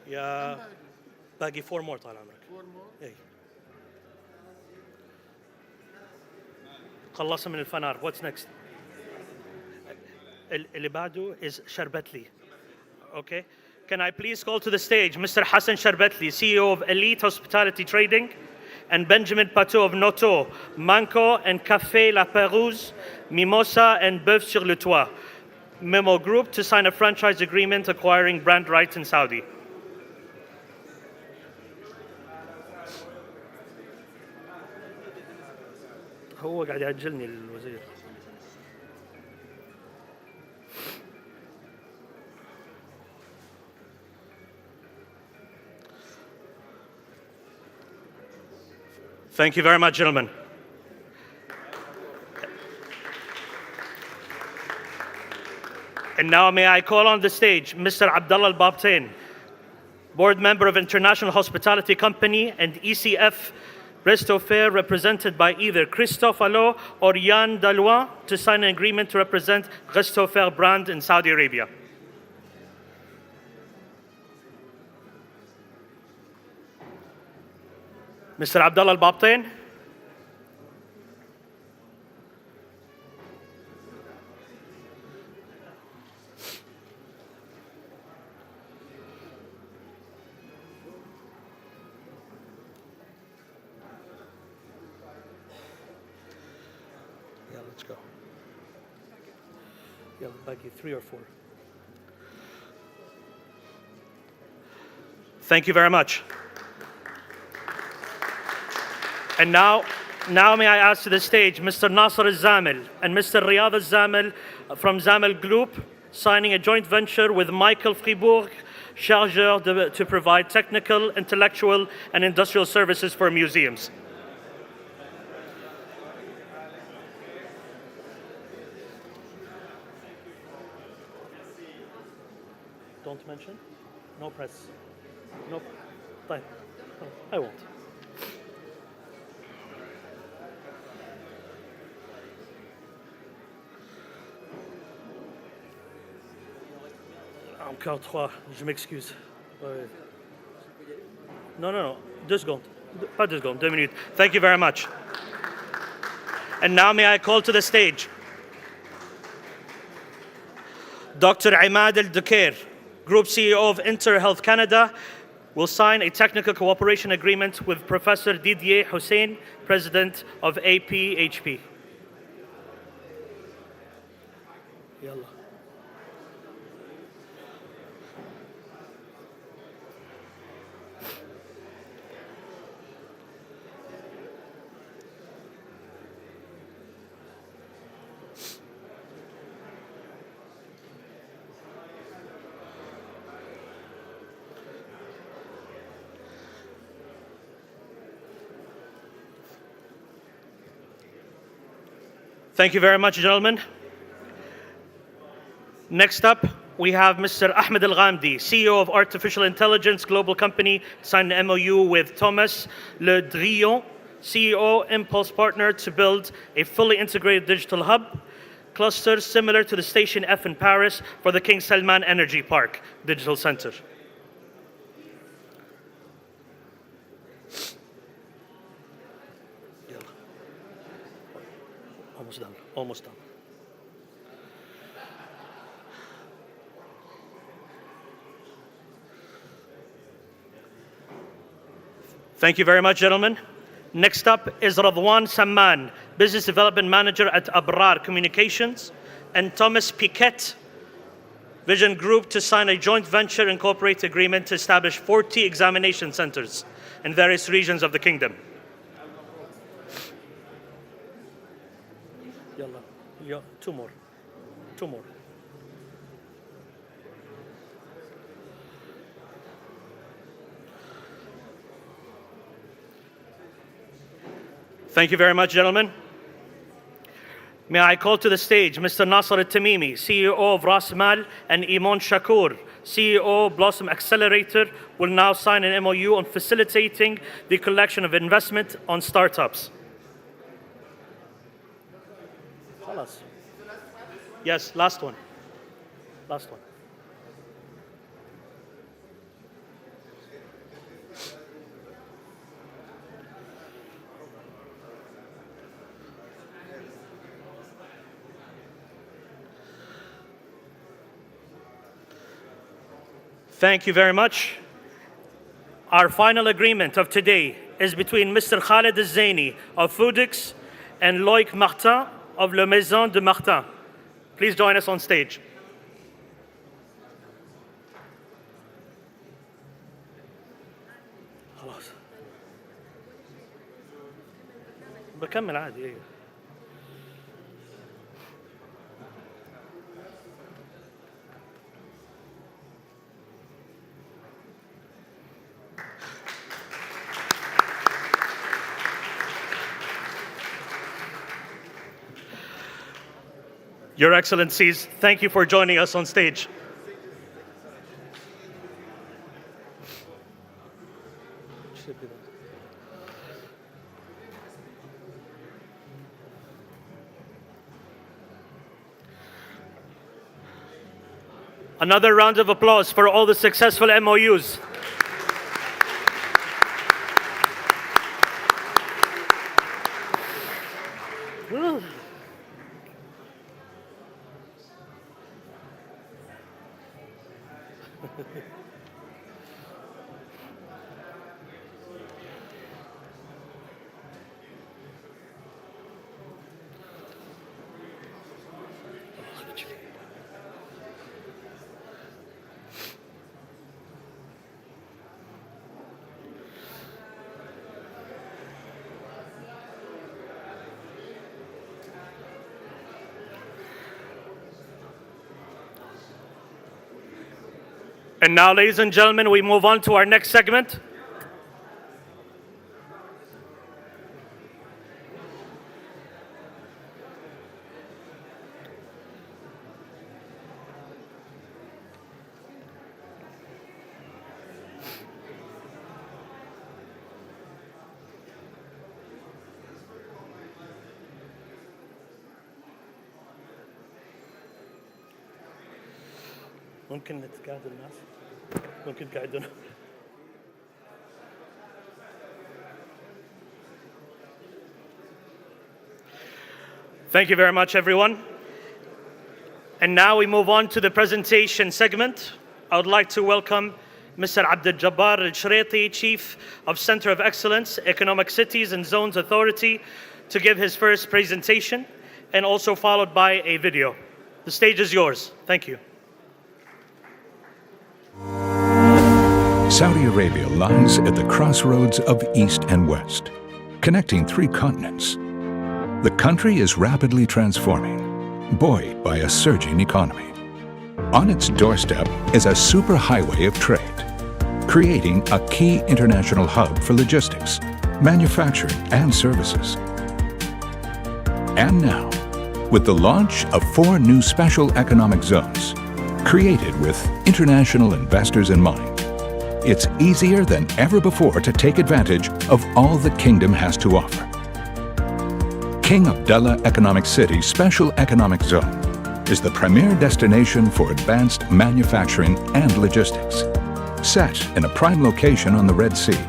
يا باقي 4 more طال عمرك. 4 more. اي. خلصنا من الفنار. What's next? اللي بعده is Sharbatli. Okay. Can I please call to the stage Mr. Hassan Sharbatli, CEO of Elite Hospitality Trading, and Benjamin Patou of Noto, Manco and Café La Pérouse, Mimosa and Bœuf sur le Toit, Memo Group to sign a franchise agreement acquiring brand rights in Saudi. هو قاعد يعجلني الوزير. Thank you very much, gentlemen. And now may I call on the stage Mr. Abdullah Al-Babtain, Board Member of International Hospitality Company and ECF Resto Fair, represented by either Christophe Allot or Yann Dalois, to sign an agreement to represent Resto Fair brand in Saudi Arabia. Mr. Abdullah Al-Babtain. Yeah, let's go. Yeah, باقي 3 or 4. Thank you very much. And now may I ask to the stage Mr. Nasser Al-Zamil and Mr. Riyad Al-Zamil from Zamil Group, signing a joint venture with Michael Fribourg, Chargeur, to provide technical, intellectual, and industrial services for museums. Don't mention? No press. No. Fine. I won't. Encore 3, je m'excuse. Ouais. Non. 2 secondes. Pas 2 secondes, 2 minutes. Thank you very much. And now may I call to the stage Dr. Imad Al-Dukair, Group CEO of InterHealth Canada, will sign a technical cooperation agreement with Professor Didier Hussein, President of APHP. Yalla. Thank you very much, gentlemen. Next up, we have Mr. Ahmed Al-Ghamdi, CEO of Artificial Intelligence Global Company, signed an MOU with Thomas Le Drian, CEO, Impulse Partner, to build a fully integrated digital hub cluster similar to the Station F in Paris for the King Salman Energy Park Digital Center. Almost done, almost done. Thank you very much, gentlemen. Next up is Radwan Samman, Business Development Manager at Abrar Communications, and Thomas Piquet, Vision Group, to sign a joint venture incorporate agreement to establish 40 examination centers in various regions of the kingdom. Two more. Thank you very much, gentlemen. May I call to the stage Mr. Nasser Al-Tamimi, CEO of Ras Mal, and Iman Shakur, CEO of Blossom Accelerator, will now sign an MOU on facilitating the collection of investment on startups. Yes, last one. Thank you very much. Our final agreement of today is between Mr. Khalid Al-Zaini of Foodix and Loïc Martin of La Maison de Martin. Please join us on stage. خلاص. بكمل عادي. Your Excellencies, thank you for joining us on stage. Another round of applause for all the successful MOUs. And now, ladies and gentlemen, we move on to our next segment. ممكن نتقاعد الناس؟ ممكن تقعدون؟ Thank you very much, everyone. And now we move on to the presentation segment. I would like to welcome Mr. Abdul Jabbar Al-Shreeti, Chief of Center of Excellence, Economic Cities and Zones Authority, to give his first presentation, and also followed by a video. The stage is yours. Thank you. Saudi Arabia lies at the crossroads of East and West, connecting 3 continents. The country is rapidly transforming, buoyed by a surging economy. On its doorstep is a superhighway of trade, creating a key international hub for logistics, manufacturing, and services. And now, with the launch of 4 new special economic zones, created with international investors in mind. It's easier than ever before to take advantage of all the Kingdom has to offer. King Abdullah Economic City Special Economic Zone is the premier destination for advanced manufacturing and logistics. Set in a prime location on the Red Sea,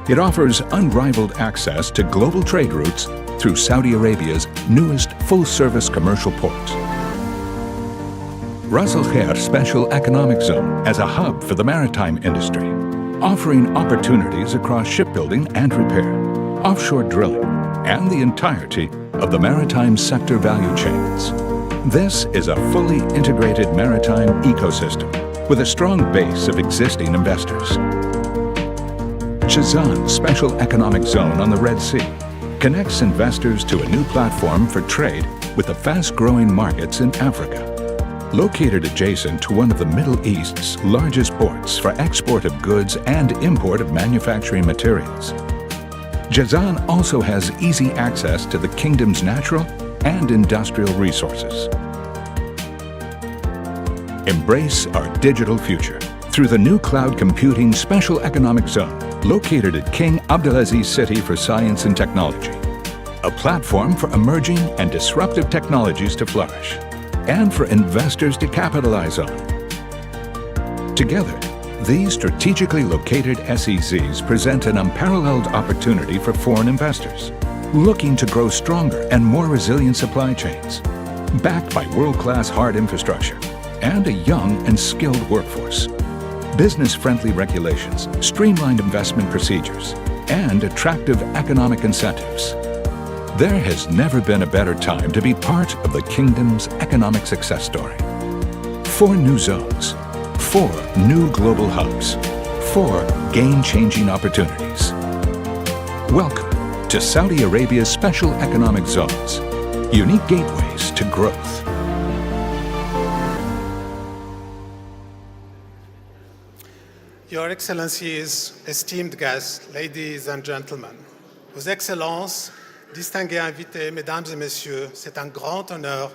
it offers unrivaled access to global trade routes through Saudi Arabia's newest full-service commercial ports. Ras Al Khair Special Economic Zone as a hub for the maritime industry, offering opportunities across shipbuilding and repair, offshore drilling, and the entirety of the maritime sector value chains. This is a fully integrated maritime ecosystem with a strong base of existing investors. Jazan Special Economic Zone on the Red Sea connects investors to a new platform for trade with the fast-growing markets in Africa. Located adjacent to one of the Middle East's largest ports for export of goods and import of manufacturing materials. Jazan also has easy access to the Kingdom's natural and industrial resources. Embrace our digital future through the new Cloud Computing Special Economic Zone located at King Abdulaziz City for Science and Technology, a platform for emerging and disruptive technologies to flourish and for investors to capitalize on. Together, these strategically located SEZs present an unparalleled opportunity for foreign investors looking to grow stronger and more resilient supply chains, backed by world-class hard infrastructure and a young and skilled workforce, business-friendly regulations, streamlined investment procedures, and attractive economic incentives. There has never been a better time to be part of the Kingdom's economic success story. 4 new zones, 4 new global hubs, 4 game-changing opportunities. Welcome to Saudi Arabia's Special Economic Zones, unique gateways to growth. Your Excellencies, esteemed guests, ladies and gentlemen, Vos Excellences, distingués invités, Mesdames et Messieurs, c'est un grand honneur,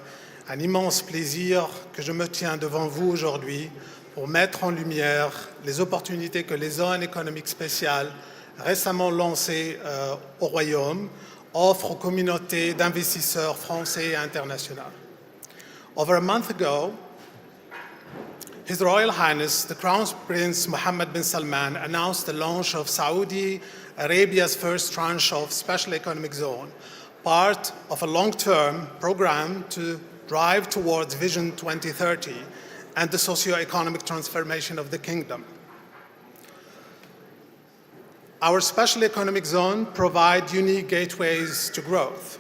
un immense plaisir que je me tiens devant vous aujourd'hui pour mettre en lumière les opportunités que les zones économiques spéciales récemment lancées au Royaume offrent aux communautés d'investisseurs français et internationaux. Over a month ago, His Royal Highness, the Crown Prince Mohammed bin Salman, announced the launch of Saudi Arabia's first tranche of Special Economic Zone, part of a long-term program to drive towards Vision 2030 and the socio-economic transformation of the Kingdom. Our Special Economic Zone provides unique gateways to growth.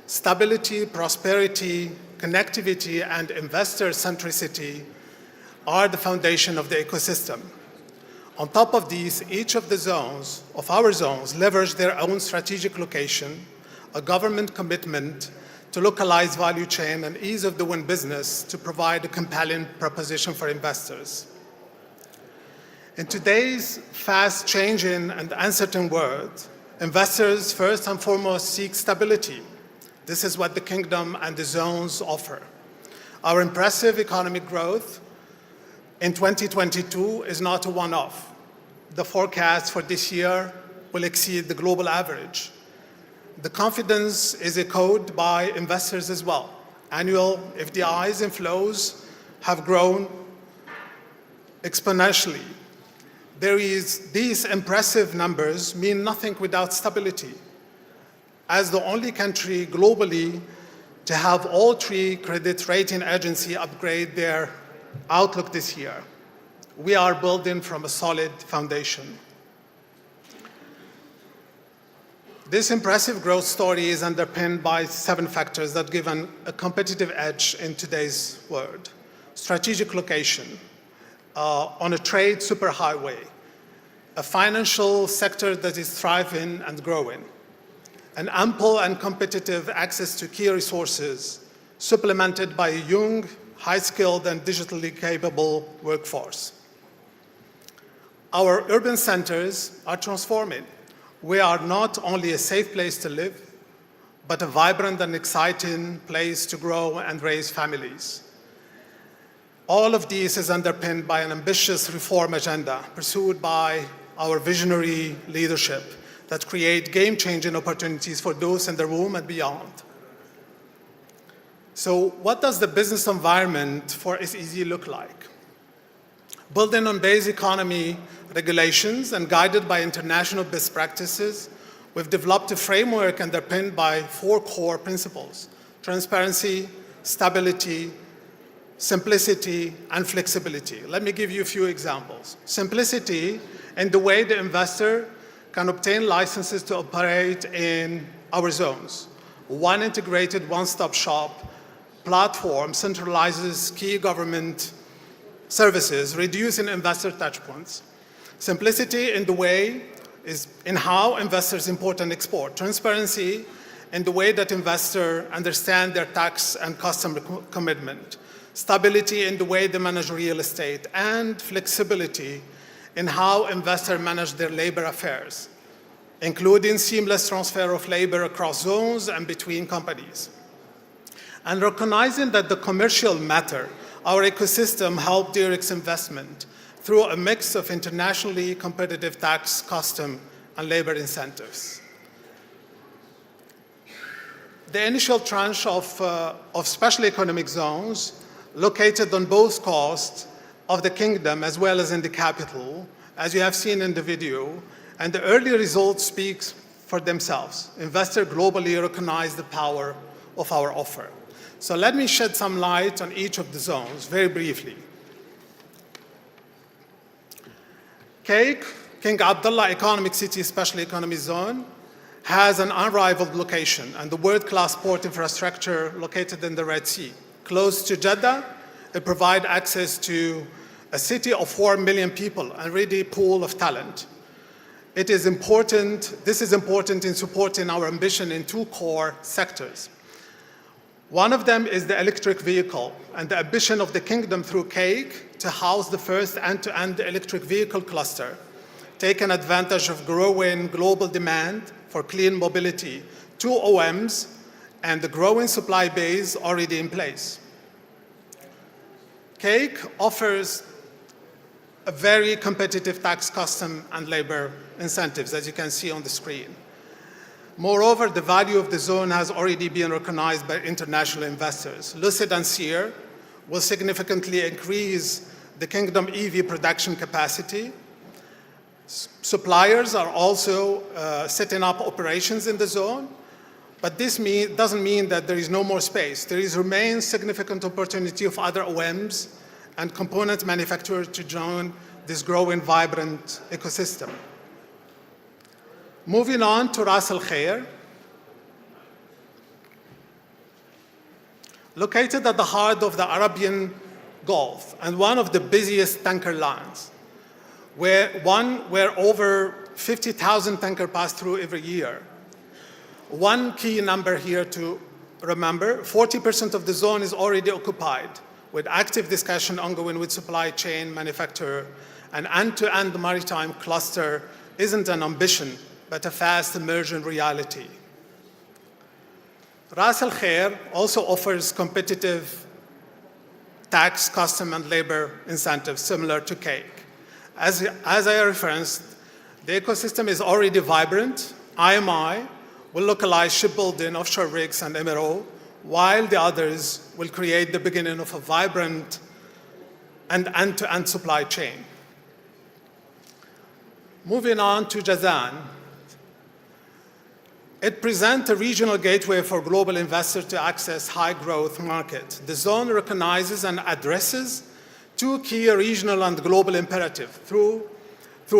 Stability, prosperity, connectivity, and investor centricity are the foundation of the ecosystem. On top of these, each of our zones leverage their own strategic location, a government commitment to localize value chain and ease of doing business to provide a compelling proposition for investors. In today's fast-changing and uncertain world, investors first and foremost seek stability. This is what the Kingdom and the zones offer. Our impressive economic growth in 2022 is not a one-off. The forecast for this year will exceed the global average. The confidence is echoed by investors as well. Annual FDIs inflows have grown exponentially. These impressive numbers mean nothing without stability. As the only country globally to have all 3 credit rating agencies upgrade their outlook this year, we are building from a solid foundation. This impressive growth story is underpinned by 7 factors that give a competitive edge in today's world. Strategic location, on a trade superhighway, a financial sector that is thriving and growing, an ample and competitive access to key resources, supplemented by a young, high-skilled and digitally capable workforce. Our urban centers are transforming. We are not only a safe place to live, but a vibrant and exciting place to grow and raise families. All of this is underpinned by an ambitious reform agenda pursued by our visionary leadership that create game-changing opportunities for those in the room and beyond. So what does the business environment for SEZ look like? Building on base economy regulations and guided by international best practices, we've developed a framework underpinned by 4 core principles: transparency, stability, simplicity, and flexibility. Let me give you a few examples. Simplicity in the way the investor can obtain licenses to operate in our zones. One integrated one-stop shop platform centralizes key government services, reducing investor touchpoints. Simplicity in the way is in how investors import and export. Transparency in the way that investors understand their tax and custom commitment. Stability in the way they manage real estate. And flexibility in how investors manage their labor affairs, including seamless transfer of labor across zones and between companies. And recognizing that the commercial matter, our ecosystem helped direct investment through a mix of internationally competitive tax, custom, and labor incentives. The initial tranche of special economic zones located on both coasts of the kingdom as well as in the capital, as you have seen in the video, and the early results speak for themselves. Investors globally recognize the power of our offer. So let me shed some light on each of the zones very briefly. Cake, King Abdullah Economic City Special Economy Zone, has an unrivaled location and the world-class port infrastructure located in the Red Sea. Close to Jeddah, it provides access to a city of 4 million people and ready pool of talent. This is important in supporting our ambition in 2 core sectors. One of them is the electric vehicle and the ambition of the kingdom through Cake to house the first end-to-end electric vehicle cluster, taking advantage of growing global demand for clean mobility, 2 OEMs, and the growing supply base already in place. Cake offers a very competitive tax, custom, and labor incentives, as you can see on the screen. Moreover, the value of the zone has already been recognized by international investors. Lucid and Sear will significantly increase the kingdom EV production capacity. Suppliers are also setting up operations in the zone, but this doesn't mean that there is no more space. There remains significant opportunity of other OEMs and component manufacturers to join this growing, vibrant ecosystem. Moving on to Ras Al Khair, located at the heart of the Arabian Gulf and one of the busiest tanker lines, where over 50,000 tankers pass through every year. One key number here to remember, 40% of the zone is already occupied, with active discussion ongoing with supply chain, manufacturer, and end-to-end maritime cluster isn't an ambition, but a fast emerging reality. Ras Al Khair also offers competitive tax, custom, and labor incentives similar to Cake. As I referenced, the ecosystem is already vibrant. IMI will localize shipbuilding, offshore rigs, and MRO, while the others will create the beginning of a vibrant and end-to-end supply chain. Moving on to Jazan, it presents a regional gateway for global investors to access high-growth market. The zone recognizes and addresses 2 key regional and global imperatives through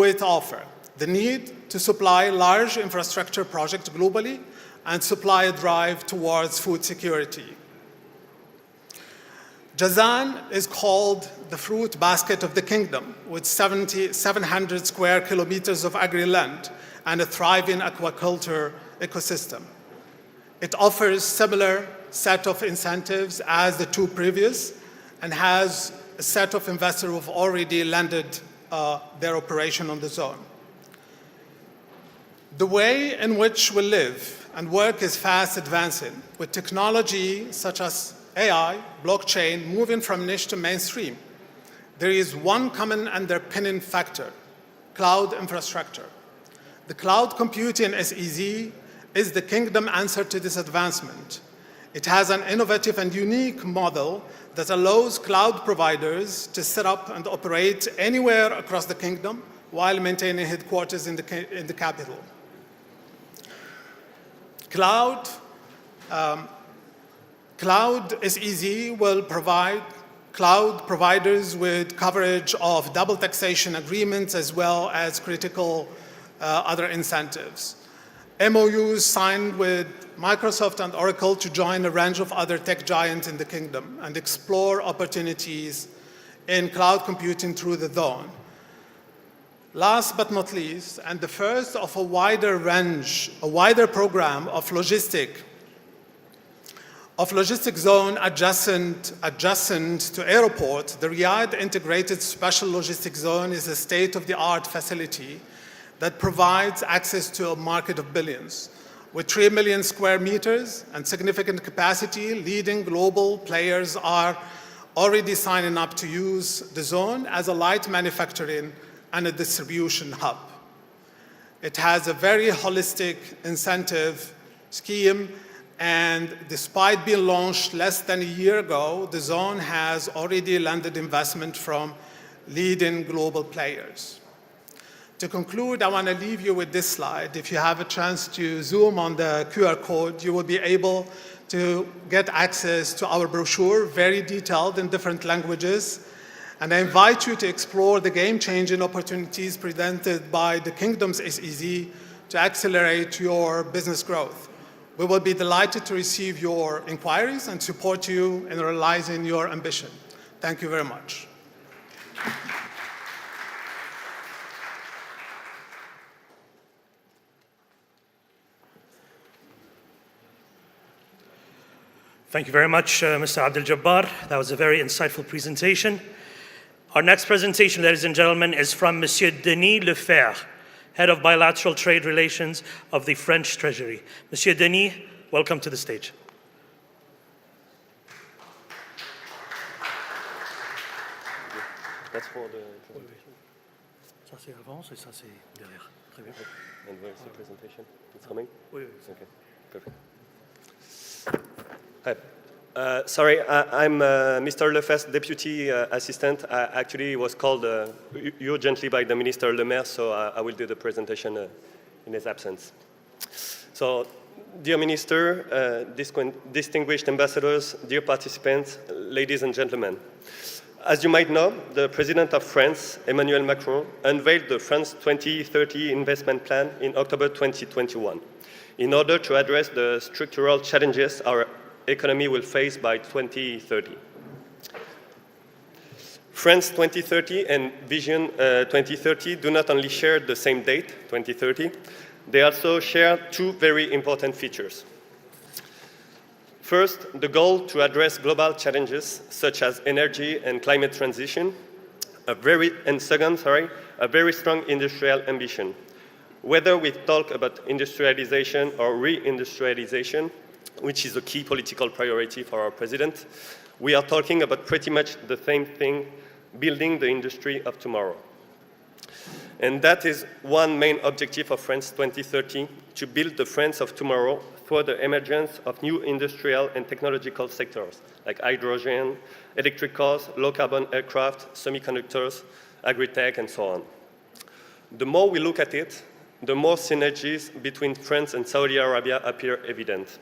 its offer: the need to supply large infrastructure projects globally and supply a drive towards food security. Jazan is called the fruit basket of the kingdom, with 700 square kilometers of agri-land and a thriving aquaculture ecosystem. It offers similar set of incentives as the 2 previous and has a set of investors who have already landed their operation on the zone. The way in which we live and work is fast advancing, with technology such as AI, blockchain, moving from niche to mainstream, there is one common underpinning factor: cloud infrastructure. The cloud computing SEZ is the kingdom answer to this advancement. It has an innovative and unique model that allows cloud providers to set up and operate anywhere across the kingdom while maintaining headquarters in the capital. Cloud SEZ will provide cloud providers with coverage of double taxation agreements as well as critical other incentives. MOUs signed with Microsoft and Oracle to join a range of other tech giants in the kingdom and explore opportunities in cloud computing through the zone. Last but not least, and the first of a wider program of logistic zone adjacent to airport, the Riyadh Integrated Special Logistics Zone is a state-of-the-art facility that provides access to a market of billions. With 3 million square meters and significant capacity, leading global players are already signing up to use the zone as a light manufacturing and a distribution hub. It has a very holistic incentive scheme, and despite being launched less than a year ago, the zone has already landed investment from leading global players. To conclude, I want to leave you with this slide. If you have a chance to zoom on the QR code, you will be able to get access to our brochure, very detailed in different languages. And I invite you to explore the game-changing opportunities presented by the Kingdom's SEZ to accelerate your business growth. We will be delighted to receive your inquiries and support you in realizing your ambition. Thank you very much. Thank you very much, Mr. Abdel Jabbar. That was a very insightful presentation. Our next presentation, ladies and gentlemen, is from Monsieur Denis Lefer, Head of Bilateral Trade Relations of the French Treasury. Monsieur Denis, welcome to the stage. That's for the presentation. Ça c'est avant, et ça c'est derrière. Très bien. And where's the presentation? It's coming? Oui, oui. Okay, perfect. Hi. Sorry, I'm Mr. Lefer's deputy assistant. Actually, he was called urgently by the Minister Le Maire, so I will do the presentation in his absence. So, dear Minister, distinguished ambassadors, dear participants, ladies and gentlemen. As you might know, the President of France, Emmanuel Macron, unveiled the France 2030 investment plan in October 2021 in order to address the structural challenges our economy will face by 2030. France 2030 and Vision 2030 do not only share the same date, 2030, they also share two very important features. First, the goal to address global challenges such as energy and climate transition, a very strong industrial ambition. Whether we talk about industrialization or reindustrialization, which is a key political priority for our president, we are talking about pretty much the same thing, building the industry of tomorrow. And that is one main objective of France 2030, to build the France of tomorrow through the emergence of new industrial and technological sectors, like hydrogen, electric cars, low-carbon aircraft, semiconductors, agri-tech, and so on. The more we look at it, the more synergies between France and Saudi Arabia appear evident.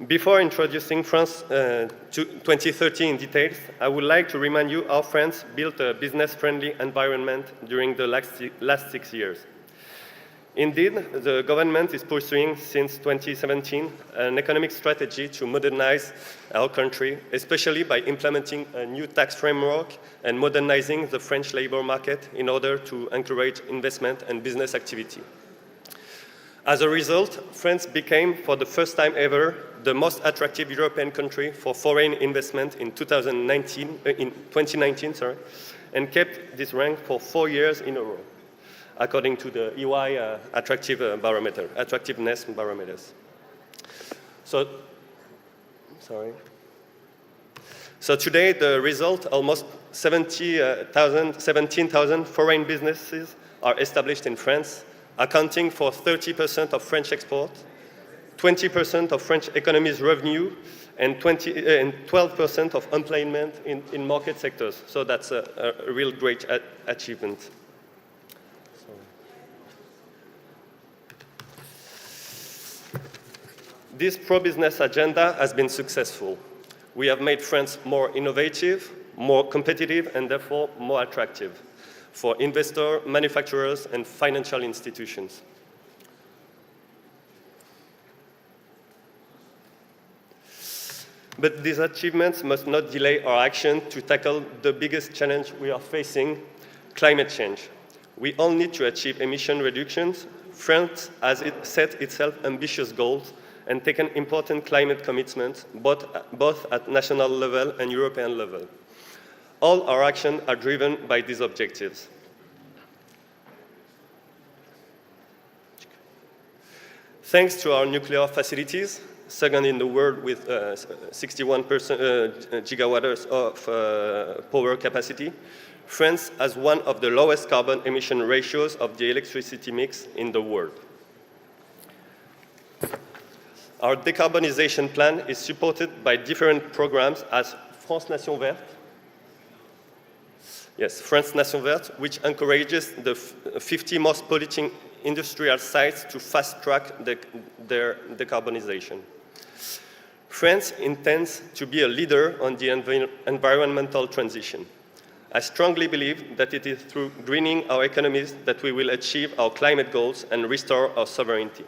Before introducing France 2030 in details, I would like to remind you how France built a business-friendly environment during the last 6 years. Indeed, the government is pursuing since 2017 an economic strategy to modernize our country, especially by implementing a new tax framework and modernizing the French labor market in order to encourage investment and business activity. As a result, France became, for the first time ever, the most attractive European country for foreign investment in 2019, and kept this rank for 4 years in a row, according to the EY attractiveness barometers. So, sorry. So today, the result, almost 17,000 foreign businesses are established in France, accounting for 30% of French export, 20% of French economy's revenue, and 12% of employment in market sectors. So that's a real great achievement. This pro-business agenda has been successful. We have made France more innovative, more competitive, and therefore more attractive for investors, manufacturers, and financial institutions. But these achievements must not delay our action to tackle the biggest challenge we are facing, climate change. We all need to achieve emission reductions. France has set itself ambitious goals and taken important climate commitments, both at national level and European level. All our actions are driven by these objectives. Thanks to our nuclear facilities, second in the world with 61 gigawatts of power capacity, France has one of the lowest carbon emission ratios of the electricity mix in the world. Our decarbonization plan is supported by different programs as France Nation Verte. Yes, France Nation Verte, which encourages the 50 most polluting industrial sites to fast-track their decarbonization. France intends to be a leader on the environmental transition. I strongly believe that it is through greening our economies that we will achieve our climate goals and restore our sovereignty.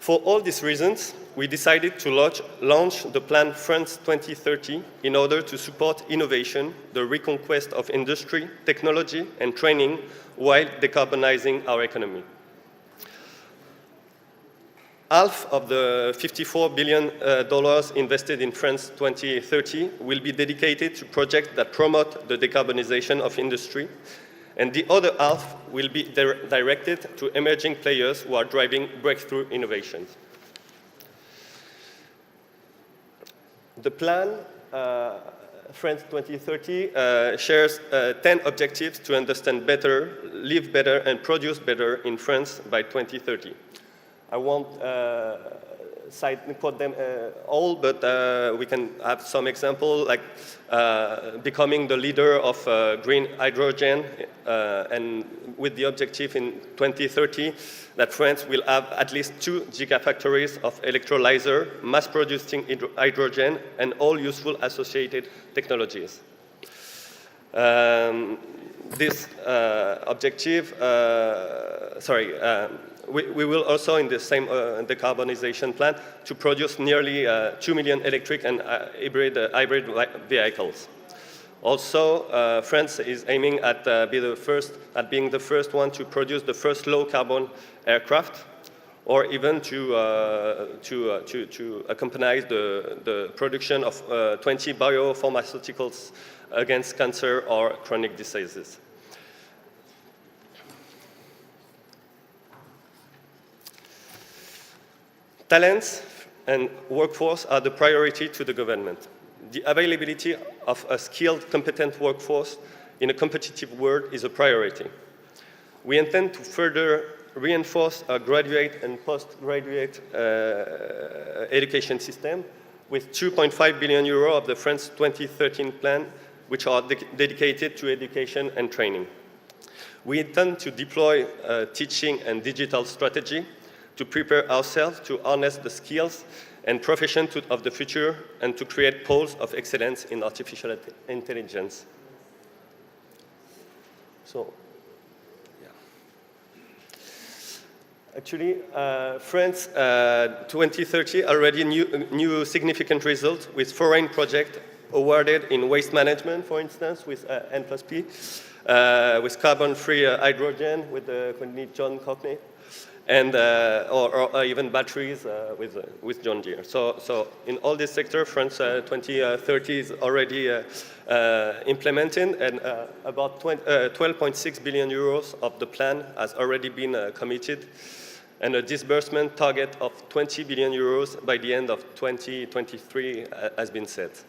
For all these reasons, we decided to launch the plan France 2030 in order to support innovation, the reconquest of industry, technology, and training while decarbonizing our economy. Half of the $54 billion invested in France 2030 will be dedicated to projects that promote the decarbonization of industry, and the other half will be directed to emerging players who are driving breakthrough innovations. The plan, France 2030, shares 10 objectives to understand better, live better, and produce better in France by 2030. I won't quote them all, but we can have some examples, like becoming the leader of green hydrogen, and with the objective in 2030 that France will have at least 2 gigafactories of electrolyzer, mass-producing hydrogen, and all useful associated technologies. This objective, we will also, in the same decarbonization plan, to produce nearly 2 million electric and hybrid vehicles. Also, France is aiming at being the first one to produce the first low-carbon aircraft, or even to accompany the production of 20 biopharmaceuticals against cancer or chronic diseases. Talents and workforce are the priority to the government. The availability of a skilled, competent workforce in a competitive world is a priority. We intend to further reinforce our graduate and postgraduate education system with 2.5 billion euro of the France 2013 plan, which are dedicated to education and training. We intend to deploy a teaching and digital strategy to prepare ourselves to harness the skills and professions of the future and to create poles of excellence in artificial intelligence. So, yeah. Actually, France 2030 already new significant results with foreign projects awarded in waste management, for instance, with N+P, with carbon-free hydrogen with the John Cockney, and or even batteries with John Deere. So in all this sector, France 2030 is already implemented, and about 12.6 billion euros of the plan has already been committed, and a disbursement target of 20 billion euros by the end of 2023 has been set.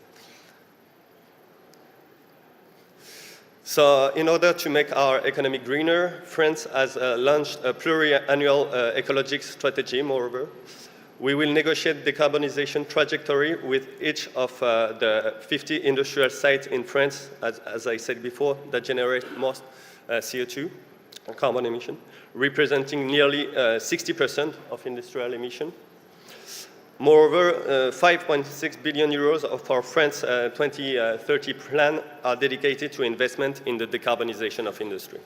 So in order to make our economy greener, France has launched a pluri-annual ecologic strategy, moreover. We will negotiate decarbonization trajectory with each of the 50 industrial sites in France, as I said before, that generate most CO2, carbon emission, representing nearly 60% of industrial emission. Moreover, 5.6 billion euros of our France 2030 plan are dedicated to investment in the decarbonization of industry.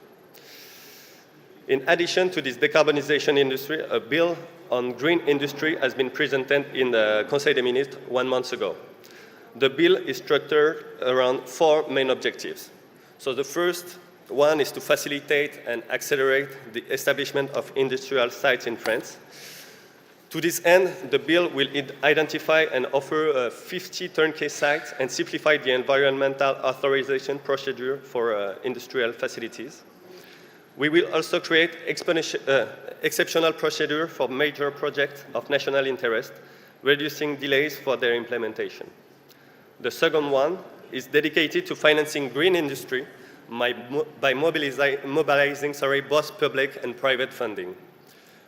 In addition to this decarbonization industry, a bill on green industry has been presented in the Conseil des Ministres 1 month ago. The bill is structured around 4 main objectives. So the first one is to facilitate and accelerate the establishment of industrial sites in France. To this end, the bill will identify and offer 50 turnkey sites and simplify the environmental authorization procedure for industrial facilities. We will also create exceptional procedure for major projects of national interest, reducing delays for their implementation. The second one is dedicated to financing green industry by mobilizing both public and private funding.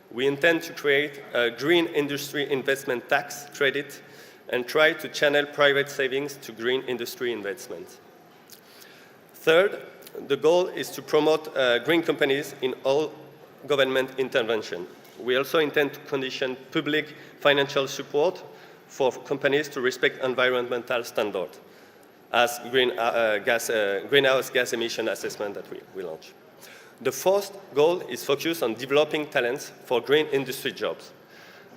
We intend to create a green industry investment tax credit and try to channel private savings to green industry investment. Third, the goal is to promote green companies in all government intervention. We also intend to condition public financial support for companies to respect environmental standards, as greenhouse gas emission assessment that we launch. The fourth goal is focused on developing talents for green industry jobs.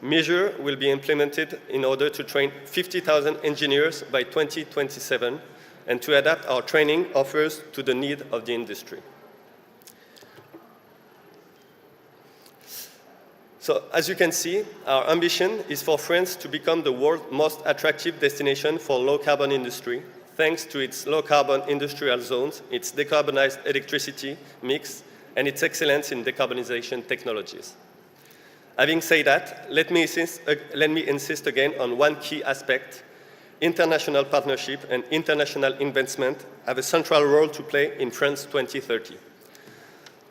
Measures will be implemented in order to train 50,000 engineers by 2027 and to adapt our training offers to the need of the industry. So, as you can see, our ambition is for France to become the world's most attractive destination for low-carbon industry, thanks to its low-carbon industrial zones, its decarbonized electricity mix, and its excellence in decarbonization technologies. Having said that, let me insist again on one key aspect. International partnership and international investment have a central role to play in France 2030.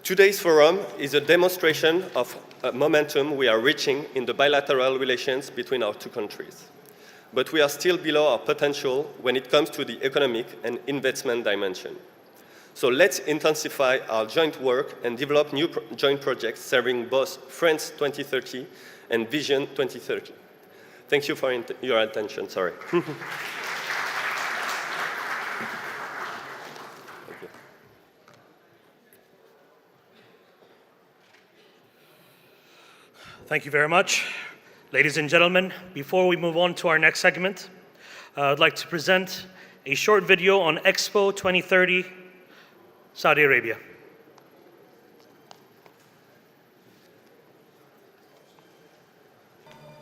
Today's forum is a demonstration of a momentum we are reaching in the bilateral relations between our two countries. But we are still below our potential when it comes to the economic and investment dimension. So let's intensify our joint work and develop new joint projects serving both France 2030 and Vision 2030. Thank you for your attention. Sorry. Thank you. Thank you very much. Ladies and gentlemen, before we move on to our next segment, I'd like to present a short video on Expo 2030, Saudi Arabia.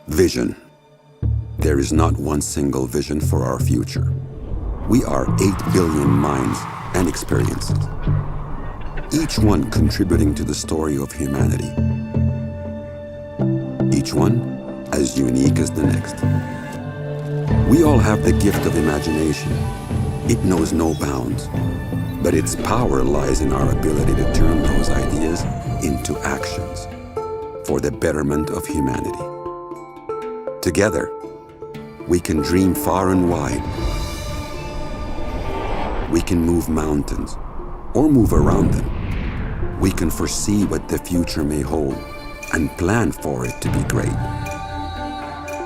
Vision. There is not one single vision for our future. We are 8 billion minds and experiences, each one contributing to the story of humanity, each one as unique as the next. We all have the gift of imagination. It knows no bounds, but its power lies in our ability to turn those ideas into actions for the betterment of humanity. Together, we can dream far and wide. We can move mountains or move around them. We can foresee what the future may hold and plan for it to be great.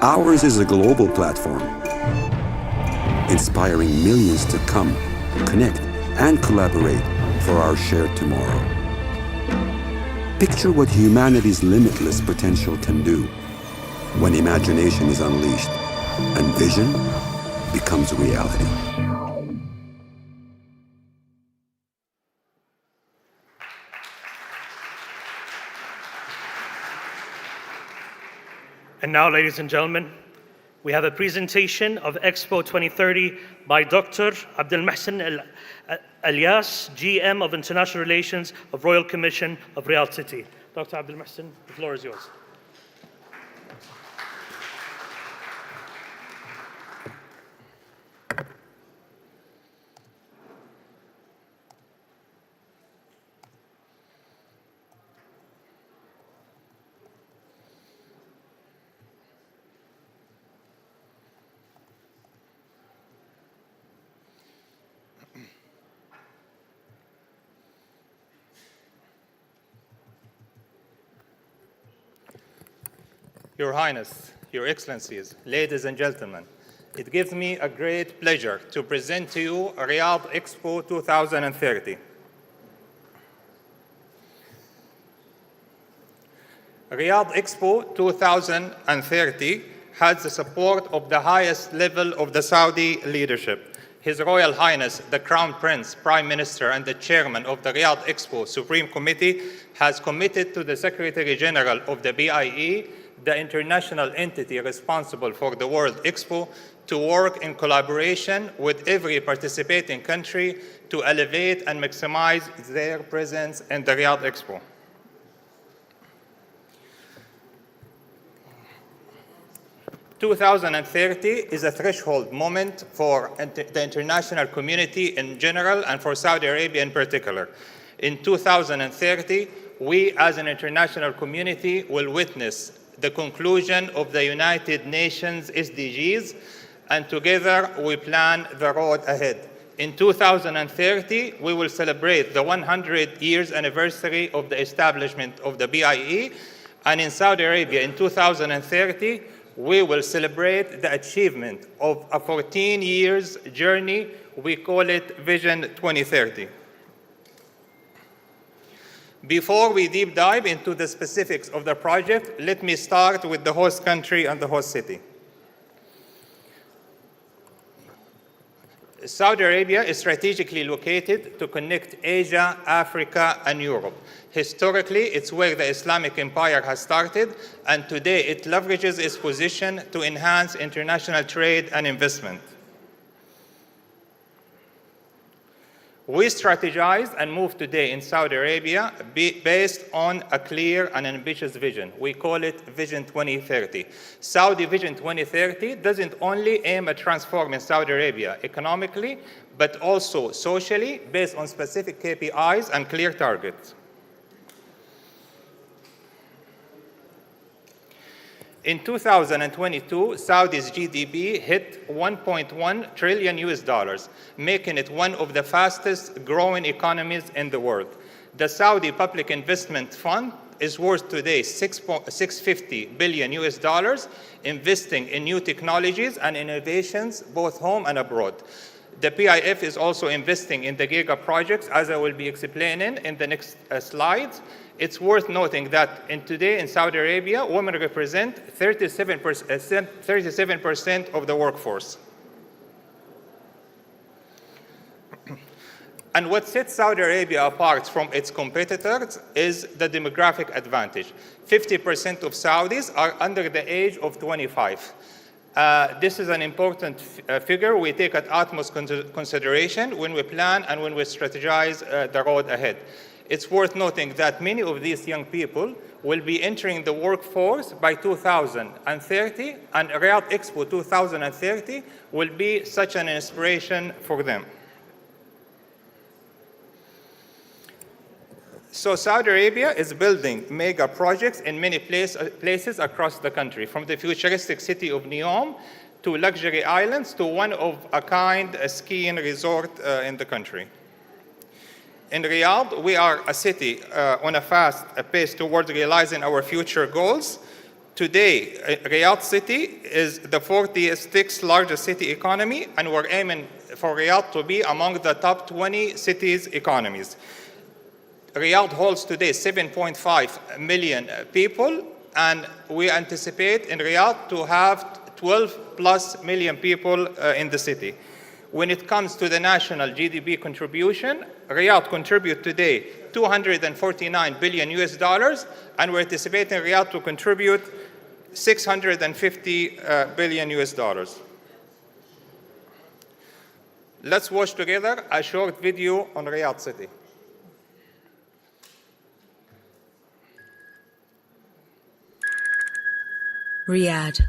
Ours is a global platform, inspiring millions to come, connect, and collaborate for our shared tomorrow. Picture what humanity's limitless potential can do when imagination is unleashed and vision becomes reality. And now, ladies and gentlemen, we have a presentation of Expo 2030 by Dr. Abdel Mohsen Alias, GM of International Relations of Royal Commission of Riyadh City. Dr. Abdel Mohsen, the floor is yours. Your Highness, Your Excellencies, ladies and gentlemen, it gives me a great pleasure to present to you Riyadh Expo 2030. Riyadh Expo 2030 has the support of the highest level of the Saudi leadership. His Royal Highness, the Crown Prince, Prime Minister, and the Chairman of the Riyadh Expo Supreme Committee has committed to the Secretary General of the BIE, the international entity responsible for the World Expo, to work in collaboration with every participating country to elevate and maximize their presence in the Riyadh Expo. "2030 is a threshold moment for the international community in general and for Saudi Arabia in particular. In 2030, we as an international community will witness the conclusion of the United Nations SDGs, and together we plan the road ahead. In 2030, we will celebrate the 100 years anniversary of the establishment of the BIE, and in Saudi Arabia in 2030, we will celebrate the achievement of a 14 years journey. We call it Vision 2030. Before we deep dive into the specifics of the project, let me start with the host country and the host city. Saudi Arabia is strategically located to connect Asia, Africa, and Europe. Historically, it's where the Islamic Empire has started, and today it leverages its position to enhance international trade and investment. We strategize and move today in Saudi Arabia based on a clear and ambitious vision. We call it Vision 2030. Saudi Vision 2030 doesn't only aim at transforming Saudi Arabia economically, but also socially based on specific KPIs and clear targets. In 2022, Saudi's GDP hit $1.1 trillion, making it one of the fastest growing economies in the world. The Saudi Public Investment Fund is worth today $650 billion, investing in new technologies and innovations both home and abroad. The PIF is also investing in the giga projects, as I will be explaining in the next slides. It's worth noting that today in Saudi Arabia, women represent 37% of the workforce. And what sets Saudi Arabia apart from its competitors is the demographic advantage. 50% of Saudis are under the age of 25. This is an important figure we take at utmost consideration when we plan and when we strategize the road ahead. It's worth noting that many of these young people will be entering the workforce by 2030, and Riyadh Expo 2030 will be such an inspiration for them. So Saudi Arabia is building mega projects in many places across the country, from the futuristic city of Neom to luxury islands to one-of-a-kind skiing resort in the country. In Riyadh, we are a city on a fast pace towards realizing our future goals. Today, Riyadh City is the 46th largest city economy, and we're aiming for Riyadh to be among the top 20 cities economies. Riyadh holds today 7.5 million people, and we anticipate in Riyadh to have 12+ million people in the city. When it comes to the national GDP contribution, Riyadh contributes today $249 billion, and we're anticipating Riyadh to contribute 650 billion US dollars. Let's watch together a short video on Riyadh City. Riyadh,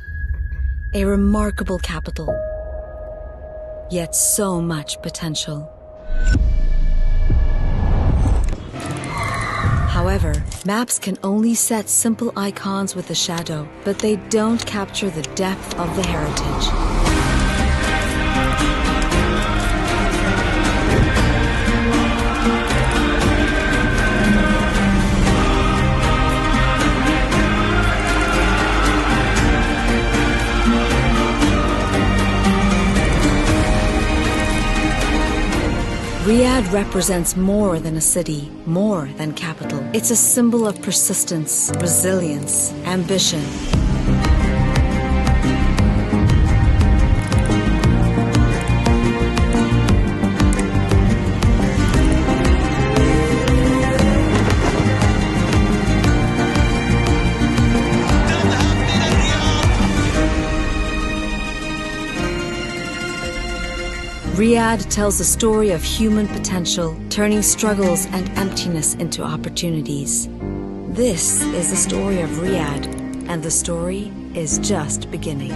a remarkable capital, yet so much potential. However, maps can only set simple icons with a shadow, but they don't capture the depth of the heritage. Riyadh represents more than a city, more than capital. It's a symbol of persistence, resilience, ambition. Riyadh tells a story of human potential, turning struggles and emptiness into opportunities. This is the story of Riyadh, and the story is just beginning.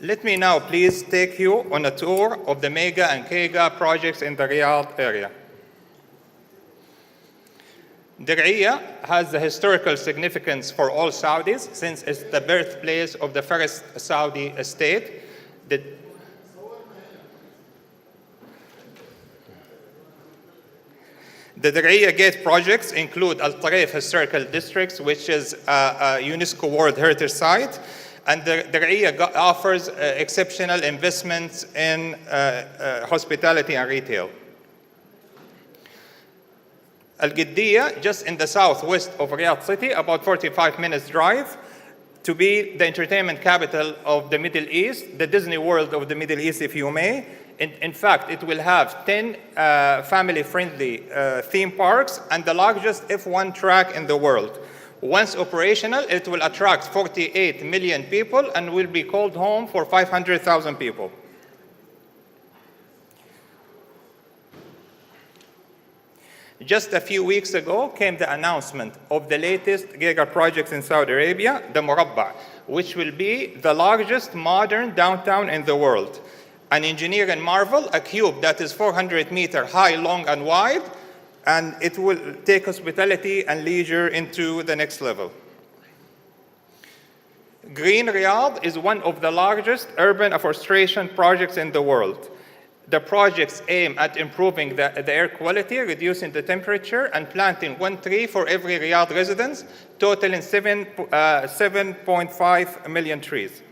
Let me now please take you on a tour of the mega and giga projects in the Riyadh area. Diriyah has the historical significance for all Saudis since it's the birthplace of the first Saudi state. The Diriyah Gate projects include Al Tarif Historical Districts, which is a UNESCO World Heritage Site, and the Diriyah offers exceptional investments in hospitality and retail. Al-Giddiyah, just in the southwest of Riyadh City, about 45 minutes drive, to be the entertainment capital of the Middle East, the Disney World of the Middle East, if you may. In fact, it will have 10 family-friendly theme parks and the largest F1 track in the world. Once operational, it will attract 48 million people and will be called home for 500,000 people. Just a few weeks ago came the announcement of the latest giga project in Saudi Arabia, the Murabba, which will be the largest modern downtown in the world. An engineering marvel, a cube that is 400 meters high, long, and wide, and it will take hospitality and leisure into the next level. Green Riyadh is one of the largest urban afforestation projects in the world. The projects aim at improving the air quality, reducing the temperature, and planting 1 tree for every Riyadh resident, totaling 7.5 million trees.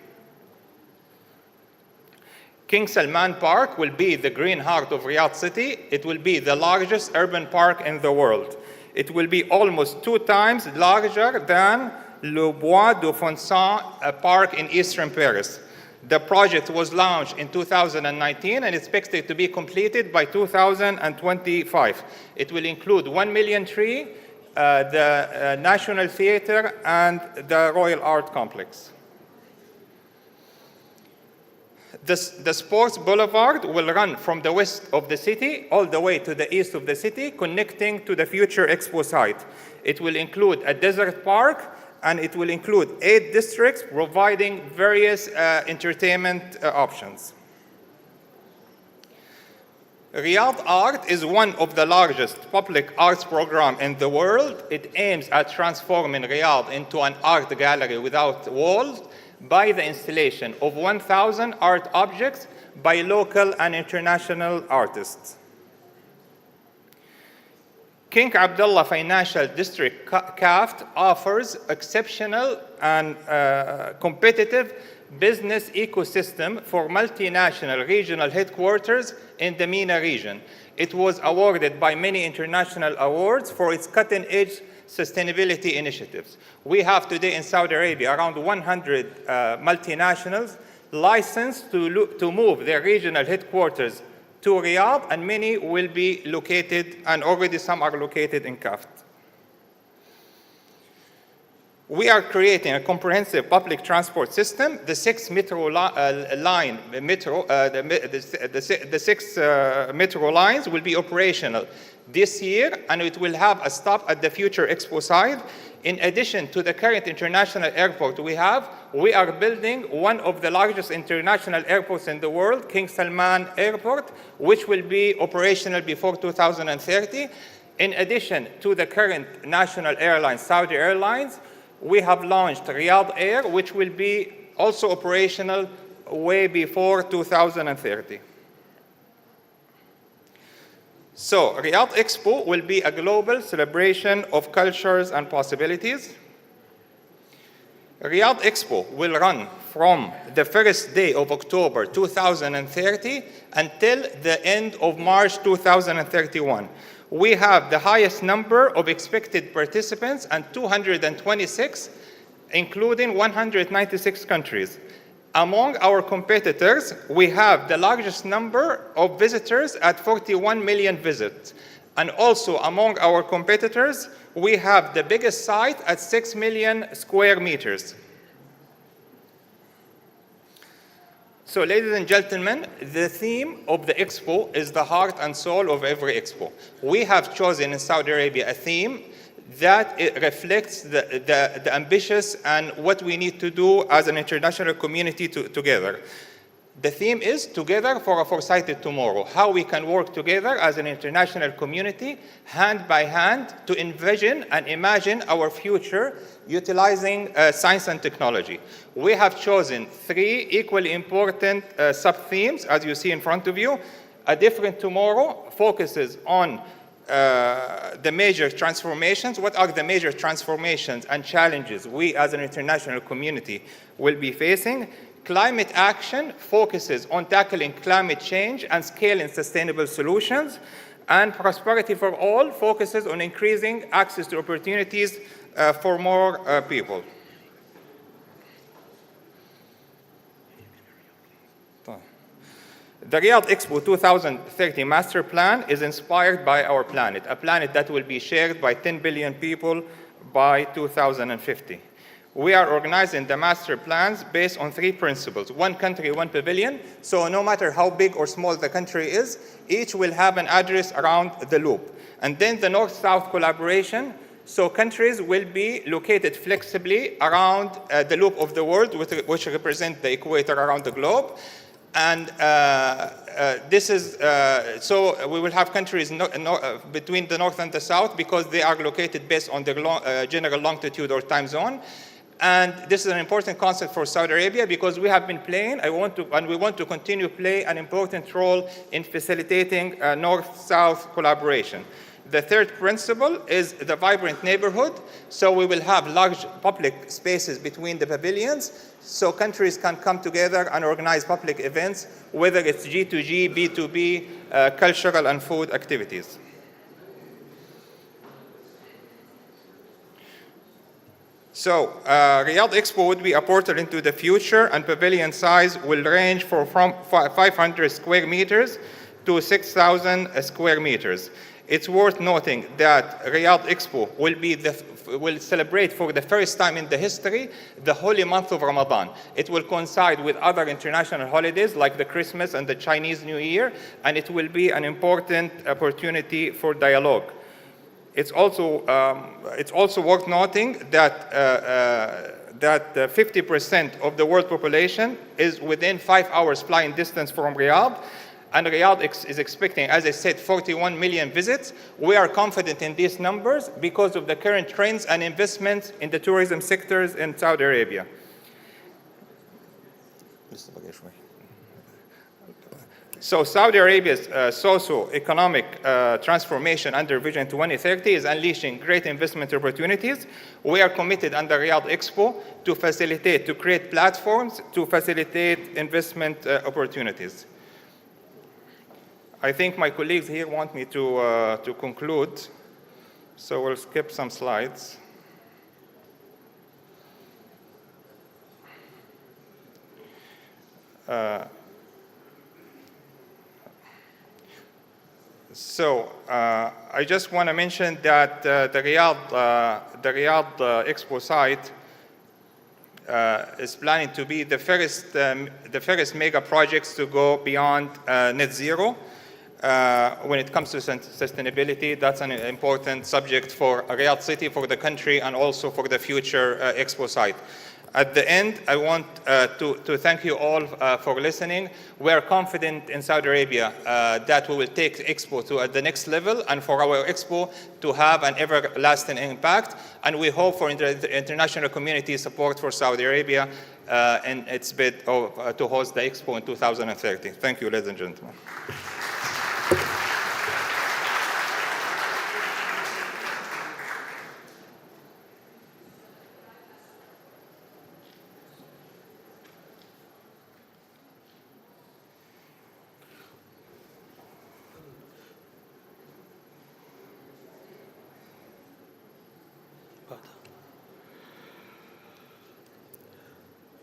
King Salman Park will be the green heart of Riyadh City. It will be the largest urban park in the world. It will be almost 2 times larger than Le Bois de Fonsan, a park in eastern Paris. The project was launched in 2019 and expected to be completed by 2025. It will include 1 million trees, the National Theatre, and the Royal Art Complex. The Sports Boulevard will run from the west of the city all the way to the east of the city, connecting to the future Expo site. It will include a desert park, and it will include 8 districts providing various entertainment options. Riyadh Art is one of the largest public arts programs in the world. It aims at transforming Riyadh into an art gallery without walls by the installation of 1,000 art objects by local and international artists. King Abdullah Financial District CAFT offers exceptional and competitive business ecosystem for multinational regional headquarters in the MENA region. It was awarded by many international awards for its cutting-edge sustainability initiatives. We have today in Saudi Arabia around 100 multinationals licensed to move their regional headquarters to Riyadh, and many will be located, and already some are located in Kaft. We are creating a comprehensive public transport system. The six metro lines will be operational this year, and it will have a stop at the future Expo side. In addition to the current international airport we are building one of the largest international airports in the world, King Salman Airport, which will be operational before 2030. In addition to the current national airlines, Saudi Airlines, we have launched Riyadh Air, which will be also operational way before 2030. So, Riyadh Expo will be a global celebration of cultures and possibilities. Riyadh Expo will run from the first day of October 2030 until the end of March 2031. We have the highest number of expected participants, and 226, including 196 countries. Among our competitors, we have the largest number of visitors at 41 million visits. And also among our competitors, we have the biggest site at 6 million square meters. So, ladies and gentlemen, the theme of the Expo is the heart and soul of every Expo. We have chosen in Saudi Arabia a theme that it reflects the ambitious and what we need to do as an international community together. The theme is Together for a Foresighted Tomorrow, how we can work together as an international community, hand by hand, to envision and imagine our future utilizing science and technology. We have chosen 3 equally important sub-themes, as you see in front of you. A Different Tomorrow focuses on the major transformations. What are the major transformations and challenges we as an international community will be facing? Climate Action focuses on tackling climate change and scaling sustainable solutions. And Prosperity for All focuses on increasing access to opportunities for more people. The Riyadh Expo 2030 Master Plan is inspired by our planet, a planet that will be shared by 10 billion people by 2050. We are organizing the master plans based on 3 principles. 1 country, 1 pavilion. So no matter how big or small the country is, each will have an address around the loop. And then the North-South collaboration. So countries will be located flexibly around the loop of the world, which represent the equator around the globe. And this is, so we will have countries between the north and the south, because they are located based on their general longitude or time zone. And this is an important concept for Saudi Arabia, because we have been playing, and we want to continue to play an important role in facilitating north-south collaboration. The third principle is the vibrant neighborhood. So we will have large public spaces between the pavilions, so countries can come together and organize public events, whether it's G2G, B2B, cultural and food activities. So, Riyadh Expo would be a portal into the future, and pavilion size will range from 500 square meters to 6,000 square meters. It's worth noting that Riyadh Expo will celebrate for the first time in the history the holy month of Ramadan. It will coincide with other international holidays like the Christmas and the Chinese New Year, and it will be an important opportunity for dialogue. It's also worth noting that 50% of the world population is within 5 hours flying distance from Riyadh, and Riyadh is expecting, as I said, 41 million visits. We are confident in these numbers because of the current trends and investments in the tourism sectors in Saudi Arabia. So Saudi Arabia's socio-economic transformation under Vision 2030 is unleashing great investment opportunities. We are committed under Riyadh Expo to create platforms to facilitate investment opportunities. I think my colleagues here want me to conclude, so we'll skip some slides. I just want to mention that the Riyadh Expo site is planning to be the first mega projects to go beyond net zero. When it comes to sustainability, that's an important subject for Riyadh City, for the country, and also for the future Expo site. At the end, I want to thank you all for listening. We are confident in Saudi Arabia that we will take Expo to the next level, and for our Expo to have an everlasting impact. And we hope for the international community support for Saudi Arabia in its bid to host the Expo in 2030. Thank you, ladies and gentlemen.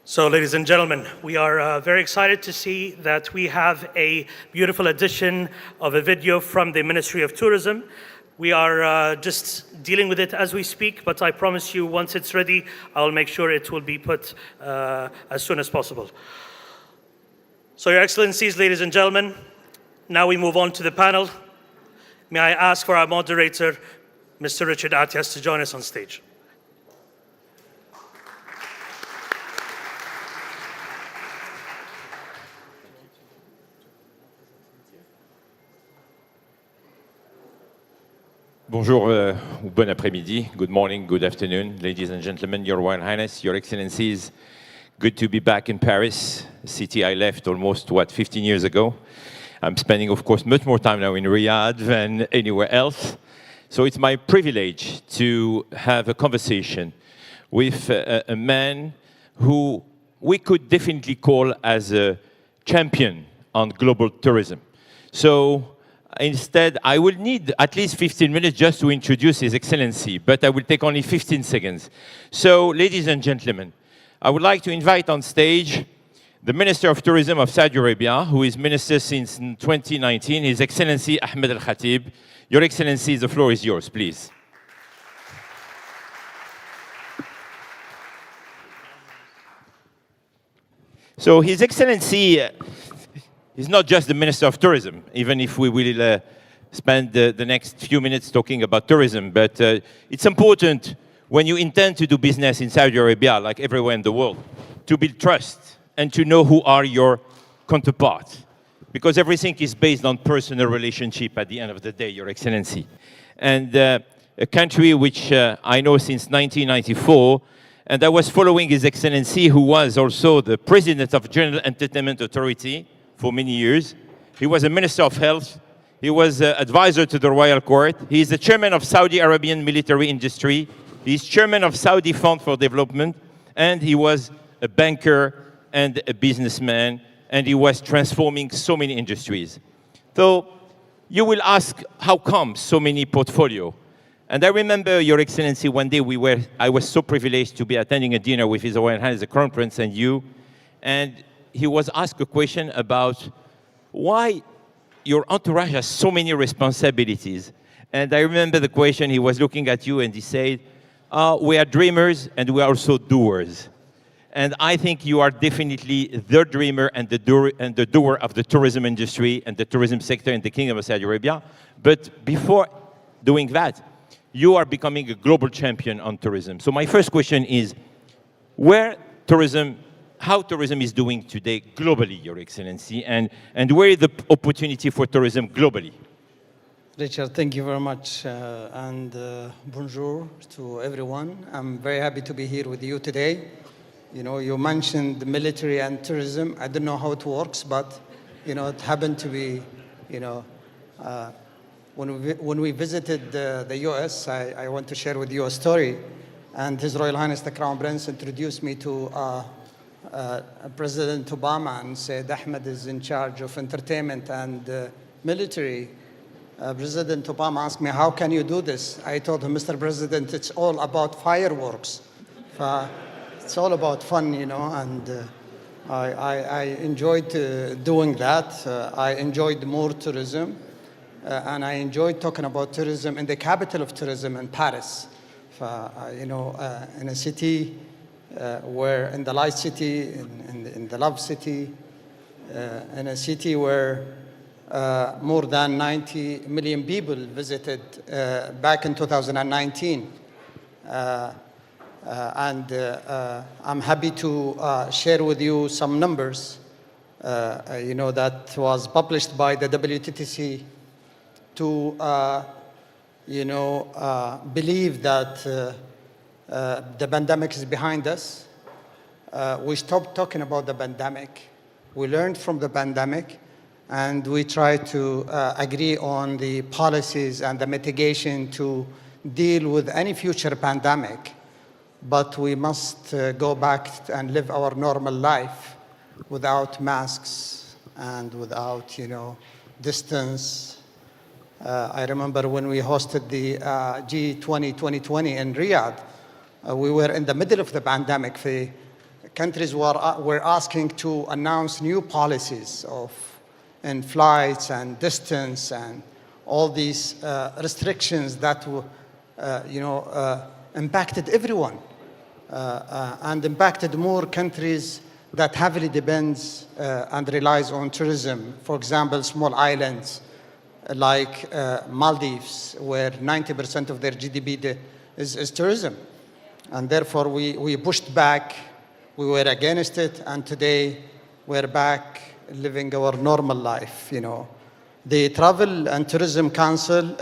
So, ladies and gentlemen, we are very excited to see that we have a beautiful edition of a video from the Ministry of Tourism. We are just dealing with it as we speak, but I promise you, once it's ready, I'll make sure it will be put as soon as possible. So, Your Excellencies, ladies and gentlemen, now we move on to the panel. May I ask for our moderator, Mr. Richard Atias, to join us on stage. Bonjour ou bon après-midi. Good morning, good afternoon, ladies and gentlemen, Your Royal Highness, Your Excellencies. Good to be back in Paris, a city I left almost, 15 years ago. I'm spending, of course, much more time now in Riyadh than anywhere else. So it's my privilege to have a conversation with a man who we could definitely call as a champion on global tourism. So instead, I will need at least 15 minutes just to introduce His Excellency, but I will take only 15 seconds. So, ladies and gentlemen, I would like to invite on stage the Minister of Tourism of Saudi Arabia, who is Minister since 2019, His Excellency Ahmed Al-Khatib. Your Excellency, the floor is yours, please. So, His Excellency is not just the Minister of Tourism, even if we will spend the next few minutes talking about tourism. But it's important when you intend to do business in Saudi Arabia, like everywhere in the world, to build trust and to know who are your counterparts. Because everything is based on personal relationship at the end of the day, Your Excellency. And a country which I know since 1994, and I was following His Excellency, who was also the President of General Entertainment Authority for many years. He was a Minister of Health. He was advisor to the Royal Court. He is the chairman of Saudi Arabian military industry. He is chairman of Saudi Fund for Development. And he was a banker and a businessman. And he was transforming so many industries. So you will ask, how come so many portfolio? And I remember, Your Excellency, one day I was so privileged to be attending a dinner with His Royal Highness the Crown Prince and you. And he was asked a question about why your entourage has so many responsibilities. And I remember the question, he was looking at you and he said, we are dreamers and we are also doers. And I think you are definitely the dreamer and the doer of the tourism industry and the tourism sector in the Kingdom of Saudi Arabia. But before doing that, you are becoming a global champion on tourism. So my first question is, how tourism is doing today globally, Your Excellency, and where is the opportunity for tourism globally? Richard, thank you very much, bonjour to everyone. I'm very happy to be here with you today. You know, you mentioned the military and tourism. I don't know how it works, but, you know, it happened to be, you know, when we visited the US, I want to share with you a story, and His Royal Highness the Crown Prince introduced me to President Obama and said, Ahmed is in charge of entertainment and military. President Obama asked me, how can you do this? I told him, Mr. President, it's all about fireworks. It's all about fun, you know, I enjoyed doing that. I enjoyed more tourism, and I enjoyed talking about tourism in the capital of tourism in Paris. In a city where, in the light city, in the love city, in a city where more than 90 million people visited back in 2019. I'm happy to share with you some numbers, that was published by the WTTC to, believe that the pandemic is behind us. We stopped talking about the pandemic. We learned from the pandemic, and we try to agree on the policies and the mitigation to deal with any future pandemic. But we must go back and live our normal life without masks and without, distance. I remember when we hosted the G20 2020 in Riyadh, we were in the middle of the pandemic. The countries were asking to announce new policies in flights and distance and all these restrictions that impacted everyone and impacted more countries that heavily depends and relies on tourism. For example, small islands like Maldives, where 90% of their GDP is tourism. And therefore, we pushed back. We were against it, and today we're back living our normal life. The Travel and Tourism Council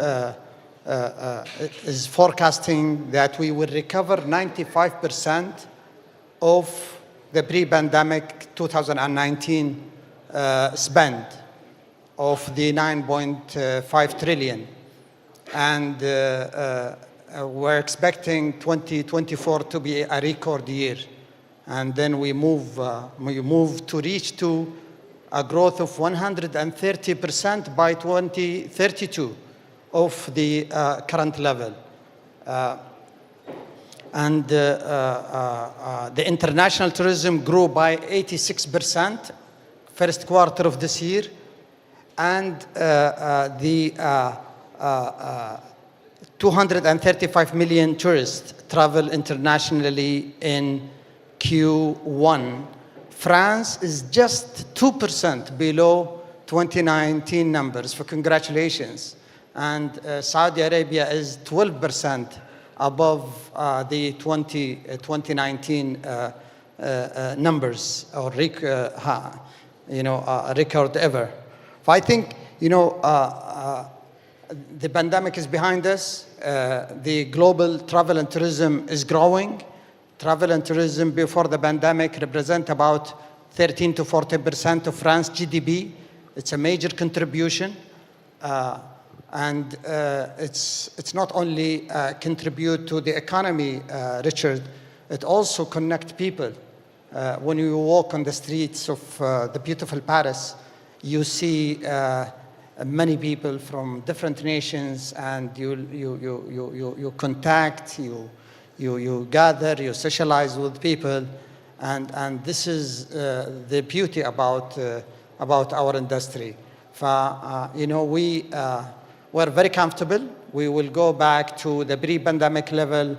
is forecasting that we will recover 95% of the pre-pandemic 2019 spend of the 9.5 trillion. And we're expecting 2024 to be a record year. And then we move to reach to a growth of 130% by 2032 of the current level. The international tourism grew by 86% first quarter of this year, and the 235 million tourists travel internationally in Q1. France is just 2% below 2019 numbers, for congratulations. And Saudi Arabia is 12% above the 2019 numbers, or record ever. I think, the pandemic is behind us. The global travel and tourism is growing. Travel and tourism before the pandemic represent about 13 to 40% of France GDP. It's a major contribution. And it's not only contribute to the economy, Richard, it also connect people. When you walk on the streets of the beautiful Paris, you see many people from different nations, and you contact, you gather, you socialize with people, and this is the beauty about our industry. We're very comfortable. We will go back to the pre-pandemic level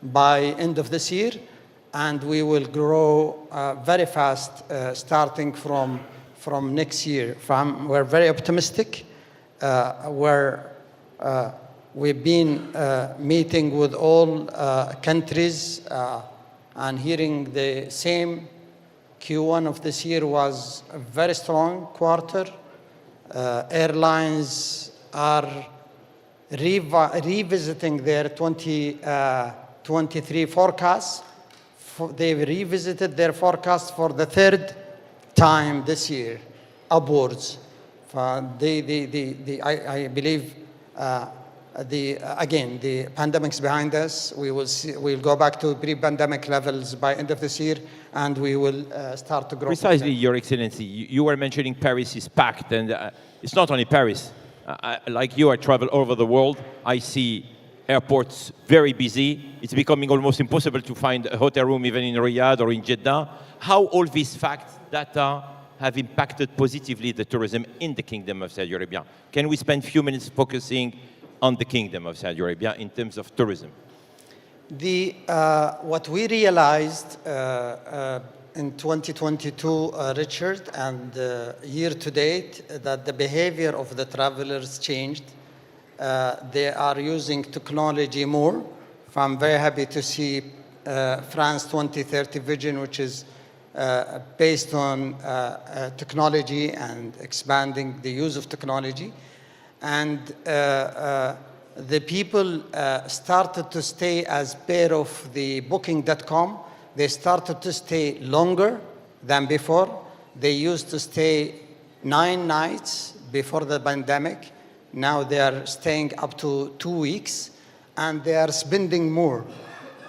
by end of this year, and we will grow very fast starting from next year. We're very optimistic. We've been meeting with all countries and hearing the same. Q1 of this year was a very strong quarter. Airlines are revisiting their 2023 forecasts. They've revisited their forecast for the third time this year, upwards. I believe again, the pandemic's behind us. We'll go back to pre-pandemic levels by end of this year, and we will start to grow. Precisely, Your Excellency. You were mentioning Paris is packed, and it's not only Paris. Like you, I travel all over the world. I see airports very busy. It's becoming almost impossible to find a hotel room even in Riyadh or in Jeddah. How all these facts, data, have impacted positively the tourism in the Kingdom of Saudi Arabia? Can we spend a few minutes focusing on the Kingdom of Saudi Arabia in terms of tourism? What we realized in 2022, Richard, and year to date, that the behavior of the travelers changed. They are using technology more. I'm very happy to see France 2030 vision, which is based on technology and expanding the use of technology. And the people started to stay as part of the booking.com. They started to stay longer than before. They used to stay 9 nights before the pandemic. Now they are staying up to 2 weeks, and they are spending more.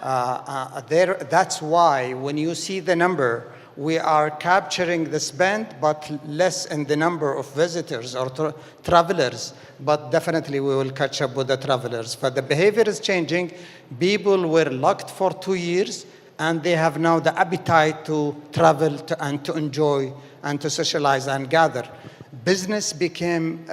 That's why when you see the number, we are capturing the spend, but less in the number of visitors or travelers. But definitely we will catch up with the travelers. But the behavior is changing. People were locked for 2 years, and they have now the appetite to travel and to enjoy and to socialize and gather. Business became,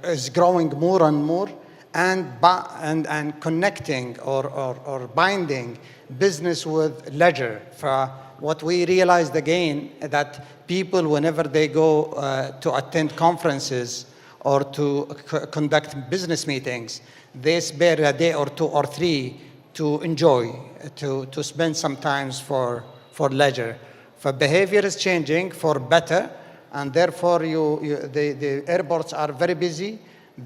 is growing more and more, and connecting or binding business with leisure. For what we realized again, that people, whenever they go to attend conferences or to conduct business meetings, they spare a day or 2 or 3 to enjoy, to spend some time for leisure. For behavior is changing for better, and therefore the airports are very busy.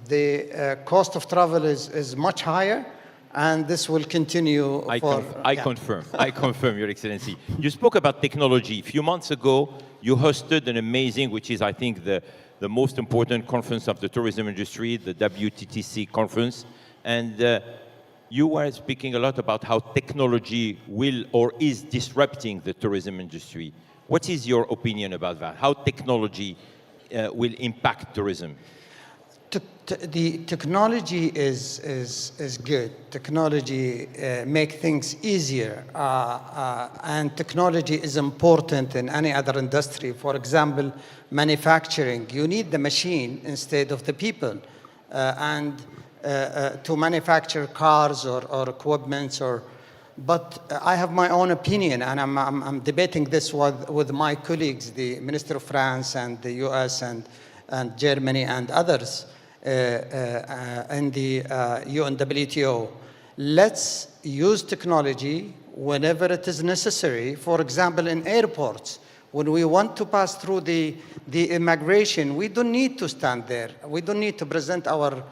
The cost of travel is much higher, and this will continue. I confirm, Your Excellency. You spoke about technology. A few months ago, you hosted an amazing, which is, I think, the most important conference of the tourism industry, the WTTC conference. And you were speaking a lot about how technology will or is disrupting the tourism industry. What is your opinion about that? How technology will impact tourism? The technology is good. Technology makes things easier, and technology is important in any other industry. For example, manufacturing. You need the machine instead of the people, and to manufacture cars or equipment. But I have my own opinion, and I'm debating this with my colleagues, the Minister of France and the US and Germany and others. In the UNWTO. Let's use technology whenever it is necessary. For example, in airports, when we want to pass through the immigration, we don't need to stand there. We don't need to present our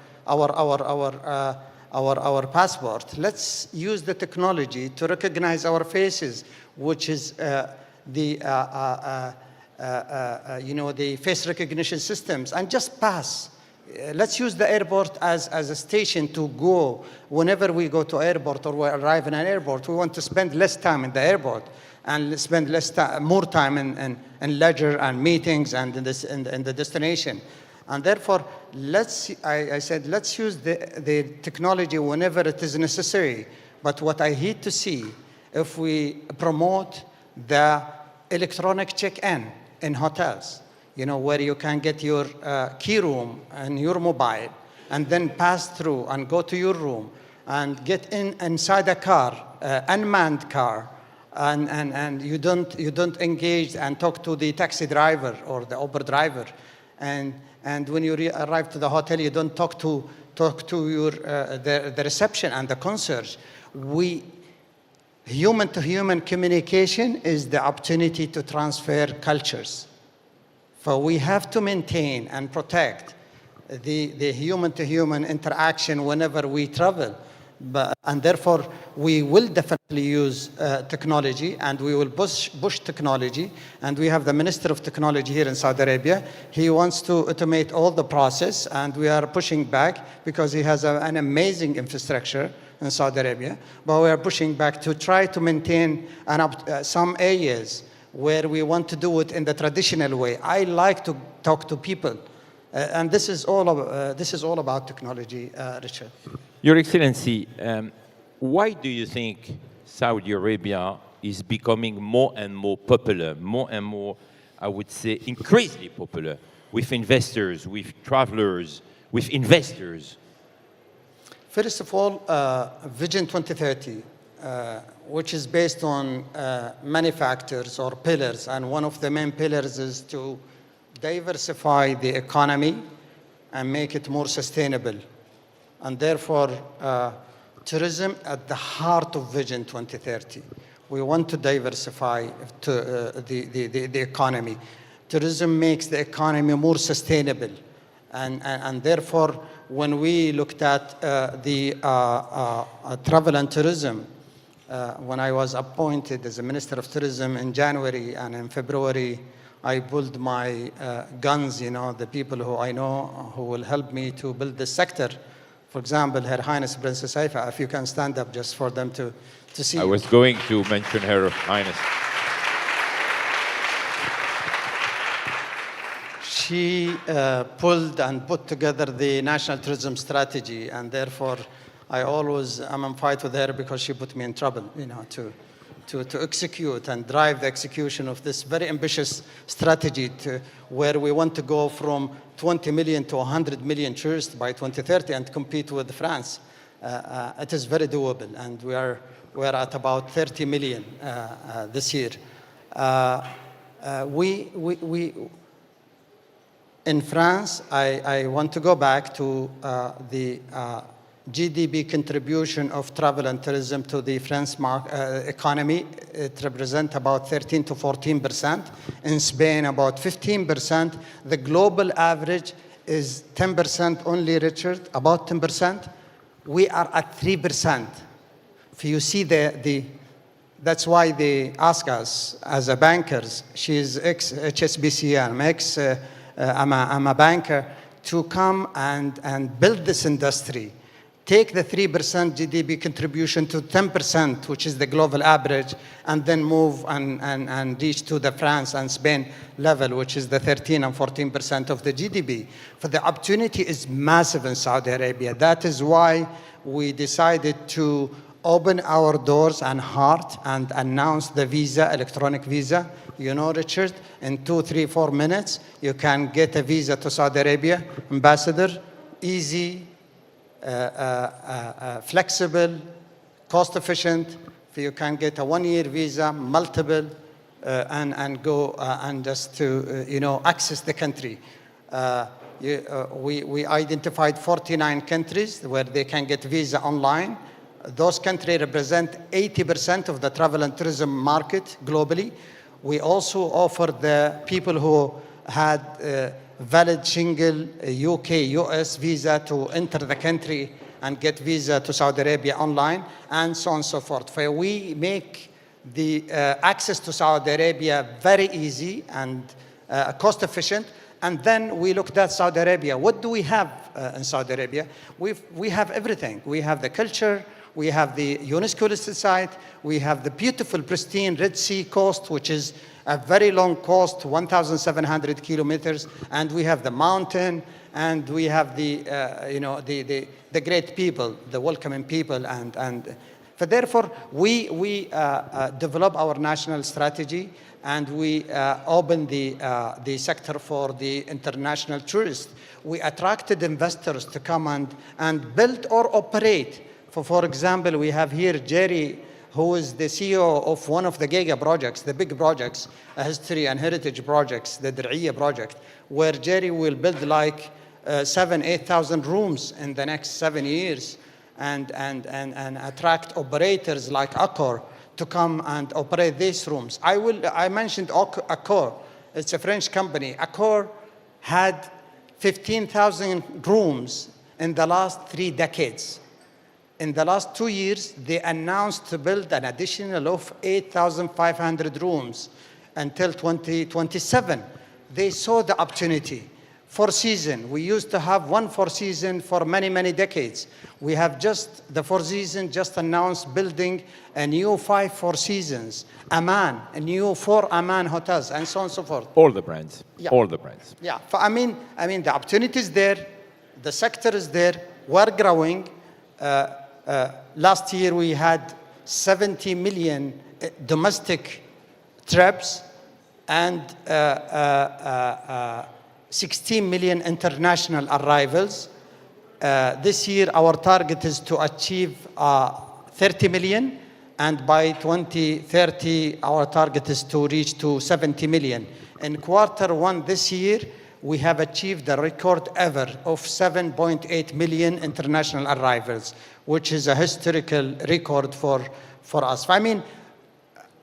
passport. Let's use the technology to recognize our faces, which is the face recognition systems, and just pass. Let's use the airport as a station to go. Whenever we go to airport or we arrive in an airport, we want to spend less time in the airport and spend more time in leisure and meetings and in the destination. And therefore, I said, let's use the technology whenever it is necessary. But what I hate to see, if we promote the electronic check-in in hotels, where you can get your key room and your mobile, and then pass through and go to your room and get inside a car, unmanned car, and you don't engage and talk to the taxi driver or the Uber driver, and when you arrive to the hotel, you don't talk to the reception and the concierge. Human-to-human communication is the opportunity to transfer cultures. So we have to maintain and protect the human-to-human interaction whenever we travel. And therefore, we will definitely use technology, and we will push technology. And we have the Minister of Technology here in Saudi Arabia. He wants to automate all the process, and we are pushing back because he has an amazing infrastructure in Saudi Arabia. But we are pushing back to try to maintain some areas where we want to do it in the traditional way. I like to talk to people. And this is all about technology, Richard. Your Excellency, why do you think Saudi Arabia is becoming more and more popular, more and more, I would say, increasingly popular with investors, with travelers, with investors? First of all, Vision 2030, which is based on many factors or pillars, and one of the main pillars is to diversify the economy and make it more sustainable. And therefore, tourism at the heart of Vision 2030. We want to diversify the economy. Tourism makes the economy more sustainable. And therefore, when we looked at the travel and tourism, when I was appointed as a Minister of Tourism in January, and in February, I pulled my guns, the people who I know who will help me to build this sector. For example, Her Highness Princess Haifa, if you can stand up just for them to see. I was going to mention Her Highness. She pulled and put together the National Tourism Strategy, and therefore I always am in fight with her because she put me in trouble, to execute and drive the execution of this very ambitious strategy where we want to go from 20 million to 100 million tourists by 2030 and compete with France. It is very doable, and we're at about 30 million this year. In France, I want to go back to the GDP contribution of travel and tourism to the French economy. It represents about 13 to 14%. In Spain, about 15%. The global average is 10% only, Richard, about 10%. We are at 3%. If you see that's why they ask us as a bankers. She's ex-HSBC, I'm a banker, to come and build this industry. Take the 3% GDP contribution to 10%, which is the global average, and then move and reach to the France and Spain level, which is the 13 and 14% of the GDP. For the opportunity is massive in Saudi Arabia. That is why we decided to open our doors and heart and announce the visa, electronic visa. Richard, in 2, 3, 4 minutes, you can get a visa to Saudi Arabia, ambassador, easy, flexible, cost efficient. You can get a 1-year visa, multiple, and go and just to access the country. We identified 49 countries where they can get visa online. Those countries represent 80% of the travel and tourism market globally. We also offer the people who had valid single UK, US visa to enter the country and get visa to Saudi Arabia online, and so on and so forth. So we make the access to Saudi Arabia very easy and cost efficient. And then we looked at Saudi Arabia. What do we have in Saudi Arabia? We have everything. We have the culture. We have the UNESCO listed site. We have the beautiful, pristine Red Sea coast, which is a very long coast, 1,700 kilometers. And we have the mountain, and we have the great people, the welcoming people. And therefore, we develop our national strategy, and we open the sector for the international tourists. We attracted investors to come and build or operate. For example, we have here Jerry, who is the CEO of one of the Giga projects, the big projects, history and heritage projects, the Dir'iyya project, where Jerry will build like 8,000 rooms in the next 7 years and attract operators like Accor to come and operate these rooms. I mentioned Accor. It's a French company. Accor had 15,000 rooms in the last 3 decades. In the last 2 years, they announced to build an additional of 8,500 rooms until 2027. They saw the opportunity. Four Seasons. We used to have one Four Seasons for many, many decades. We have the Four Seasons just announced building a new 5 Four Seasons, Amman, a new 4 Amman hotels, and so on and so forth. All the brands. Yeah. All the brands. Yeah, I mean, the opportunity is there, the sector is there, we're growing. Last year we had 70 million domestic trips and 16 million international arrivals. This year our target is to achieve 30 million, and by 2030 our target is to reach to 70 million. In Q1 this year, we have achieved a record ever of 7.8 million international arrivals, which is a historical record for us. I mean,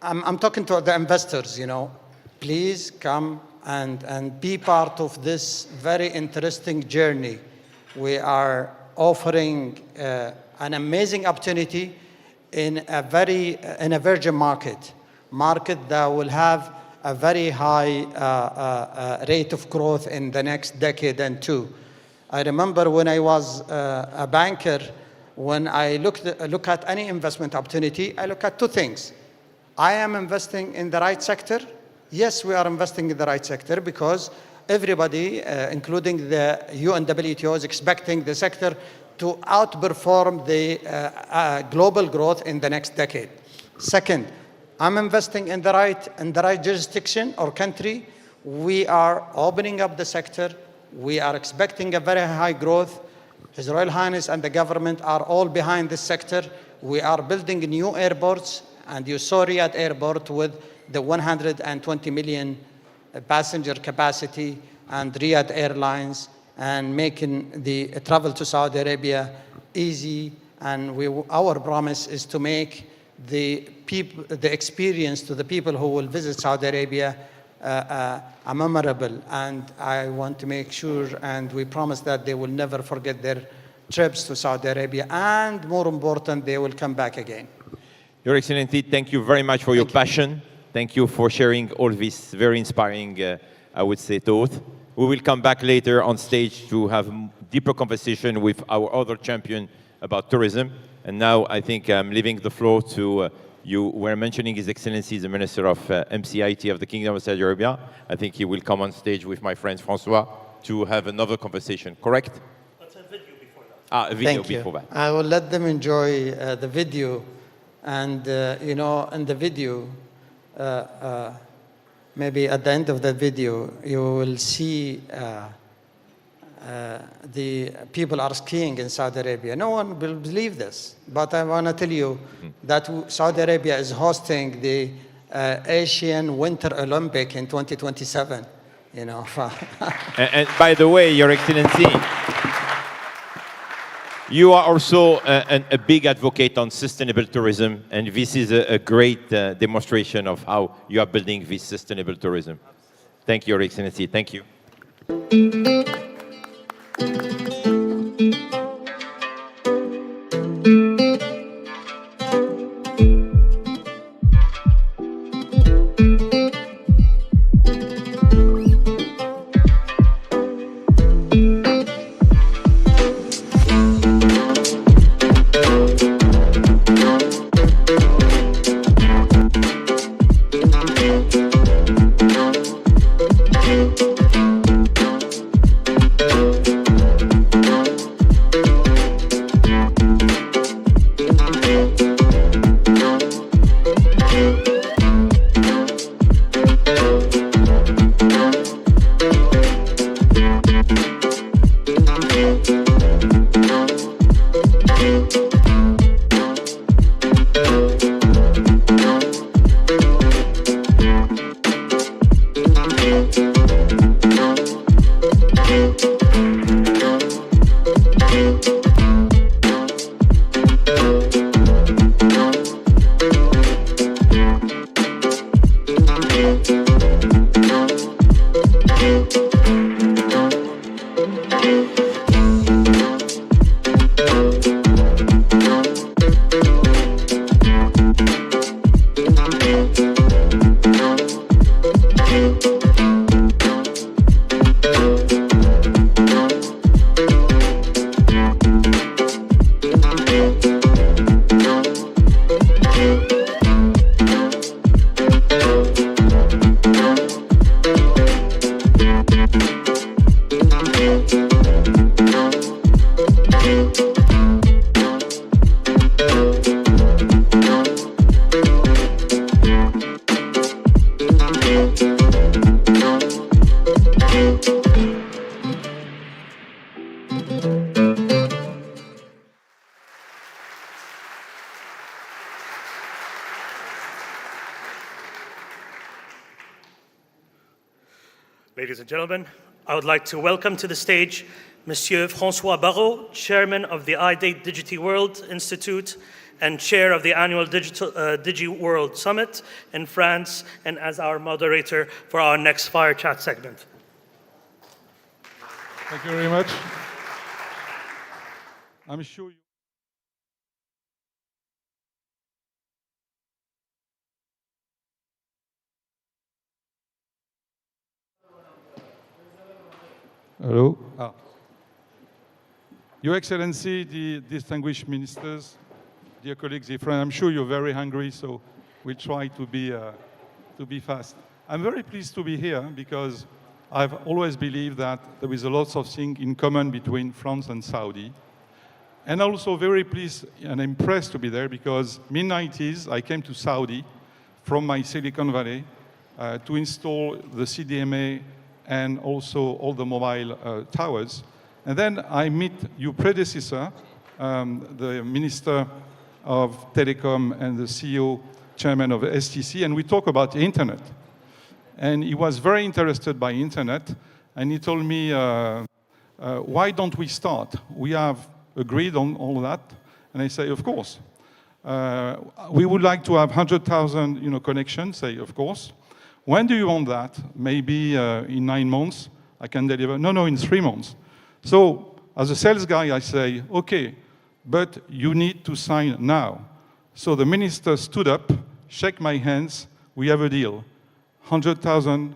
I'm talking to the investors, please come and be part of this very interesting journey. We are offering an amazing opportunity in a virgin market that will have a very high rate of growth in the next decade and two. I remember when I was a banker, when I look at any investment opportunity, I look at two things. I am investing in the right sector. Yes, we are investing in the right sector because everybody, including the UNWTO, is expecting the sector to outperform the global growth in the next decade. Second, I'm investing in the right jurisdiction or country. We are opening up the sector. We are expecting a very high growth. His Royal Highness and the government are all behind this sector. We are building new airports, and you saw Riyadh Airport with the 120 million passenger capacity, and Riyadh Airlines, and making the travel to Saudi Arabia easy. And our promise is to make the experience to the people who will visit Saudi Arabia memorable. And I want to make sure, and we promise that they will never forget their trips to Saudi Arabia, and more important, they will come back again. Your Excellency, thank you very much for your passion. Thank you for sharing all this very inspiring, I would say, thought. We will come back later on stage to have a deeper conversation with our other champion about tourism. And now I think I'm leaving the floor to you. We're mentioning His Excellency, the Minister of MCIT of the Kingdom of Saudi Arabia. I think he will come on stage with my friend Francois to have another conversation, correct? That's a video before that. A video Thank you. before that. I will let them enjoy the video. And, in the video, maybe at the end of the video, you will see the people are skiing in Saudi Arabia. No one will believe this, but I want to tell you that Saudi Arabia is hosting the Asian Winter Olympic in 2027. And by the way, Your Excellency, you are also a big advocate on sustainable tourism, and this is a great demonstration of how you are building this sustainable tourism. Thank you, Your Excellency. Thank you. Ladies and gentlemen, I would like to welcome to the stage Monsieur François Barrault, Chairman of the Digi World Institute and Chair of the annual Digi World Summit in France, and as our moderator for our next Fire Chat segment. Thank you very much. I'm sure you Hello. Your Excellency, the distinguished ministers, dear colleagues, dear friends, I'm sure you're very hungry, so we'll try to be fast. I'm very pleased to be here because I've always believed that there is a lot of things in common between France and Saudi. And also very pleased and impressed to be there because mid-90s, I came to Saudi from my Silicon Valley to install the CDMA and also all the mobile towers. And then I meet your predecessor, the Minister of Telecom and the CEO, Chairman of STC, and we talk about the internet. And he was very interested by internet, and he told me, why don't we start? We have agreed on all that. And I say, of course. We would like to have 100,000 connections, say, of course. When do you want that? Maybe in 9 months, I can deliver. No, in 3 months. So as a sales guy, I say, okay, but you need to sign now. So the minister stood up, shook my hands, we have a deal. 100,000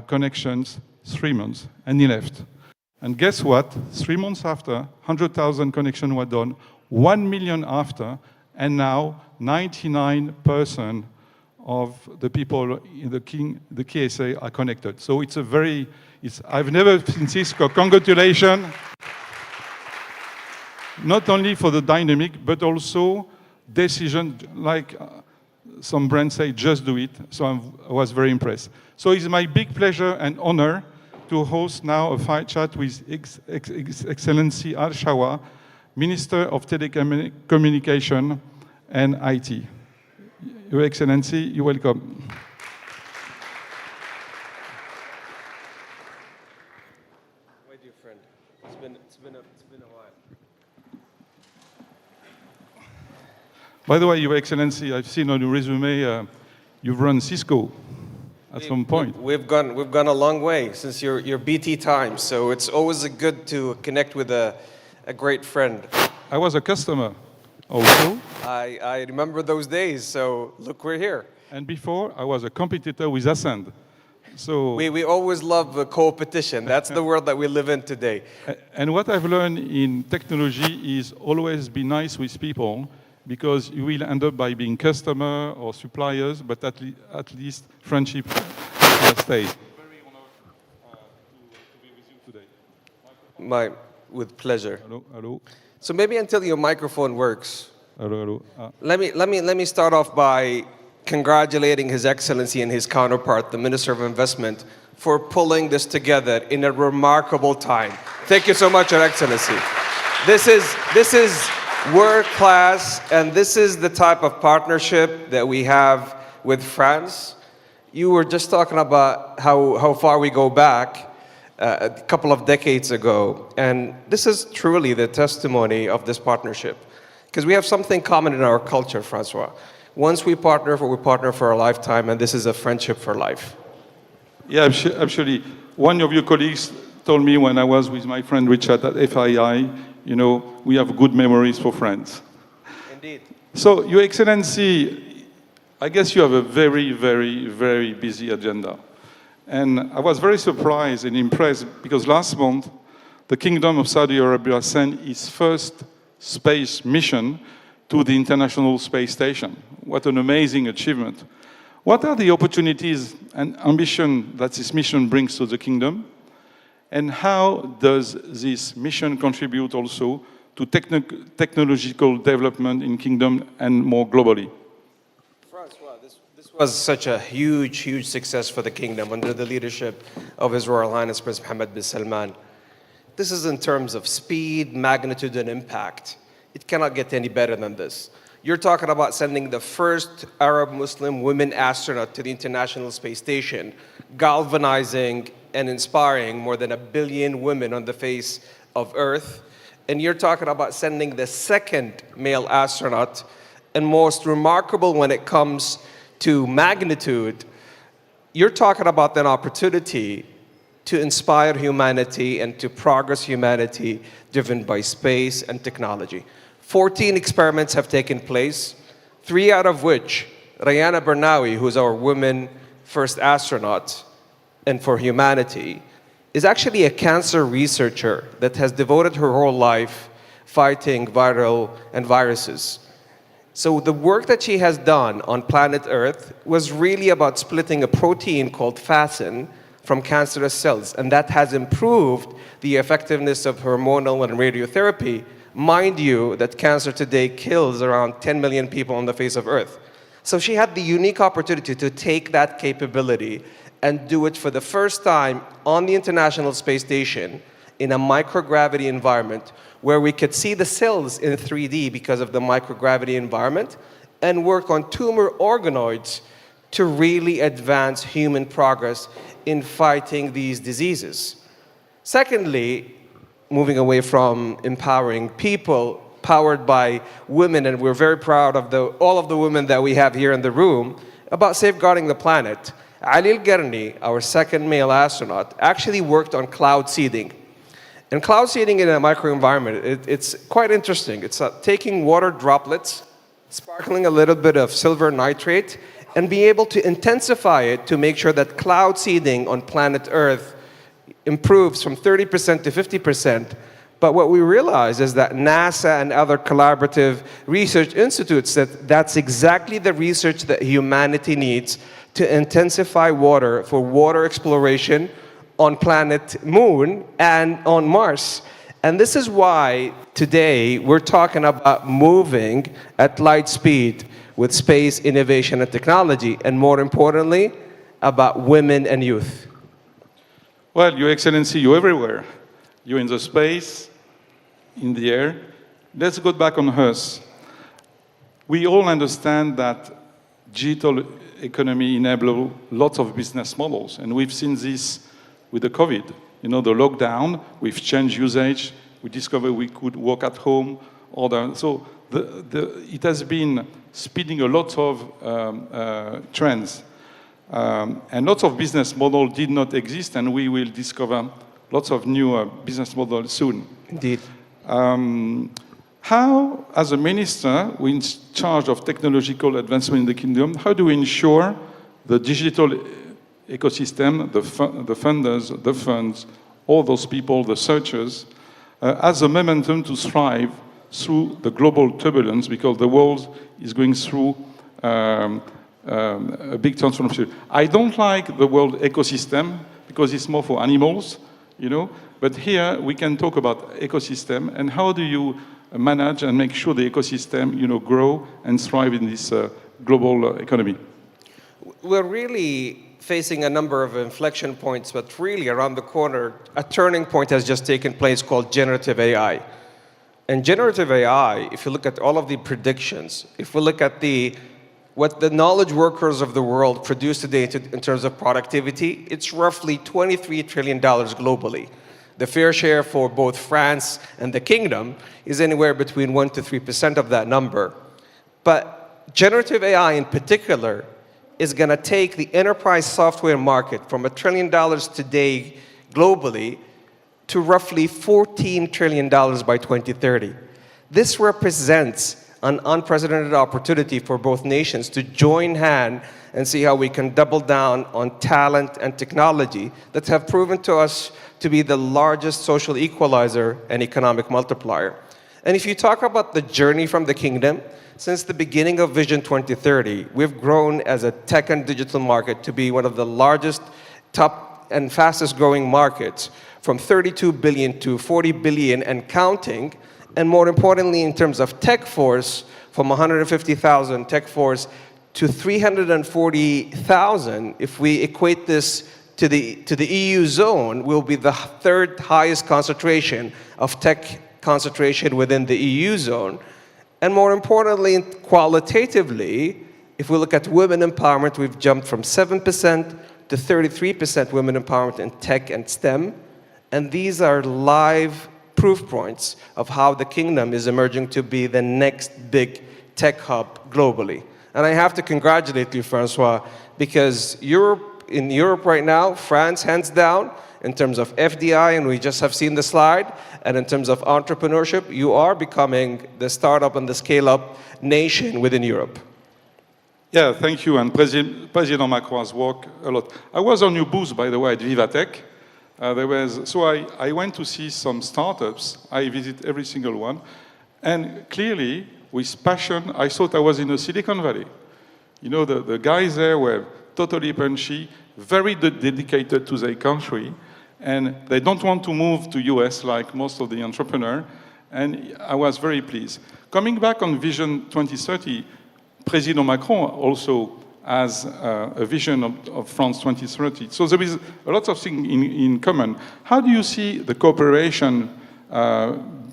connections, 3 months, and he left. And guess what? 3 months after, 100,000 connections were done, 1 million after, and now 99% of the people in the KSA are connected. So it's I've never seen Cisco. Congratulations. Not only for the dynamic, but also decision, like some brands say, just do it. So I was very impressed. So it's my big pleasure and honor to host now a Fire Chat with Excellency Al-Shawa, Minister of Telecommunication and IT. Your Excellency, you're welcome. My dear friend, it's been a while. By the way, Your Excellency, I've seen on your resume you've run Cisco at some point. We've gone a long way since your BT time, so it's always good to connect with a great friend. I was a customer also. I remember those days, so look, we're here. And before, I was a competitor with Ascend. So we always love a competition. That's the world that we live in today. And what I've learned in technology is always be nice with people, because you will end up by being customer or suppliers, but at least friendship stays. Very honored to be with you today. With pleasure. Hello. So maybe until your microphone works. Hello. Let me start off by congratulating His Excellency and his counterpart, the Minister of Investment, for pulling this together in a remarkable time. Thank you so much, Your Excellency. This is world class, and this is the type of partnership that we have with France. You were just talking about how far we go back a couple of decades ago, and this is truly the testimony of this partnership, because we have something common in our culture, Francois. Once we partner for a lifetime, and this is a friendship for life. Yeah, actually, one of your colleagues told me when I was with my friend Richard at FII, we have good memories for France. Indeed. So, Your Excellency, I guess you have a very, very, very busy agenda. And I was very surprised and impressed because last month, the Kingdom of Saudi Arabia sent its first space mission to the International Space Station. What an amazing achievement. What are the opportunities and ambition that this mission brings to the Kingdom? And how does this mission contribute also to technological development in Kingdom and more globally? Francois, this was such a huge, huge success for the Kingdom under the leadership of His Royal Highness Prince Mohammed bin Salman. This is in terms of speed, magnitude, and impact. It cannot get any better than this. You're talking about sending the first Arab Muslim women astronaut to the International Space Station, galvanizing and inspiring more than 1 billion women on the face of Earth. And you're talking about sending the second male astronaut, and most remarkable when it comes to magnitude, you're talking about an opportunity to inspire humanity and to progress humanity driven by space and technology. 14 experiments have taken place, 3 out of which Rayana Bernawi, who's our woman first astronaut and for humanity, is actually a cancer researcher that has devoted her whole life fighting viral and viruses. So the work that she has done on planet Earth was really about splitting a protein called FASN from cancerous cells, and that has improved the effectiveness of hormonal and radiotherapy. Mind you, that cancer today kills around 10 million people on the face of Earth. So she had the unique opportunity to take that capability and do it for the first time on the International Space Station in a microgravity environment where we could see the cells in 3D because of the microgravity environment and work on tumor organoids to really advance human progress in fighting these diseases. Secondly, moving away from empowering people, powered by women, and we're very proud of all of the women that we have here in the room, about safeguarding the planet. Ali Al-Garni, our second male astronaut, actually worked on cloud seeding. And cloud seeding in a microenvironment, it's quite interesting. It's taking water droplets, sparkling a little bit of silver nitrate, and be able to intensify it to make sure that cloud seeding on planet Earth improves from 30% to 50%. But what we realize is that NASA and other collaborative research institutes, that's exactly the research that humanity needs to intensify water for water exploration on planet Moon and on Mars. And this is why today we're talking about moving at light speed with space, innovation, and technology, and more importantly, about women and youth. Well, Your Excellency, you're everywhere. You're in the space, in the air. Let's go back on Earth. We all understand that digital economy enables lots of business models, and we've seen this with the COVID. You know, the lockdown, we've changed usage, we discovered we could work at home, so it has been speeding a lot of trends. And lots of business models did not exist, and we will discover lots of new business models soon. Indeed. How, as a minister, we're in charge of technological advancement in the Kingdom, how do we ensure the digital ecosystem, the funders, the funds, all those people, the searchers, has a momentum to thrive through the global turbulence, because the world is going through a big transformation. I don't like the word ecosystem because it's more for animals, you know, but here we can talk about ecosystem and how do you manage and make sure the ecosystem, you know, grow and thrive in this global economy. We're really facing a number of inflection points, but really around the corner, a turning point has just taken place called generative AI. And generative AI, if you look at all of the predictions, if we look at what the knowledge workers of the world produce today in terms of productivity, it's roughly $23 trillion globally. The fair share for both France and the Kingdom is anywhere between 1% to 3% of that number. But generative AI in particular is going to take the enterprise software market from $1 trillion today globally to roughly $14 trillion by 2030. This represents an unprecedented opportunity for both nations to join hands and see how we can double down on talent and technology that have proven to us to be the largest social equalizer and economic multiplier. And if you talk about the journey from the Kingdom, since the beginning of Vision 2030, we've grown as a tech and digital market to be one of the largest, top, and fastest growing markets from 32 billion to 40 billion and counting. And more importantly, in terms of tech force, from 150,000 tech force to 340,000. If we equate this to the EU zone, will be the third highest concentration of tech concentration within the EU zone. And more importantly, qualitatively, if we look at women empowerment, we've jumped from 7% to 33% women empowerment in tech and STEM. And these are live proof points of how the kingdom is emerging to be the next big tech hub globally. And I have to congratulate you, Francois, because in Europe right now, France, hands down, in terms of FDI, and we just have seen the slide, and in terms of entrepreneurship, you are becoming the startup and the scale-up nation within Europe. Yeah, thank you. And President Macron has worked a lot. I was on your booth, by the way, at Vivatech. I went to see some startups. I visit every single one. And clearly, with passion, I thought I was in the Silicon Valley. You know, the guys there were totally punchy, very dedicated to their country, and they don't want to move to US like most of the entrepreneurs, and I was very pleased. Coming back on Vision 2030, President Macron also has a vision of France 2030. So there is a lot of things in common. How do you see the cooperation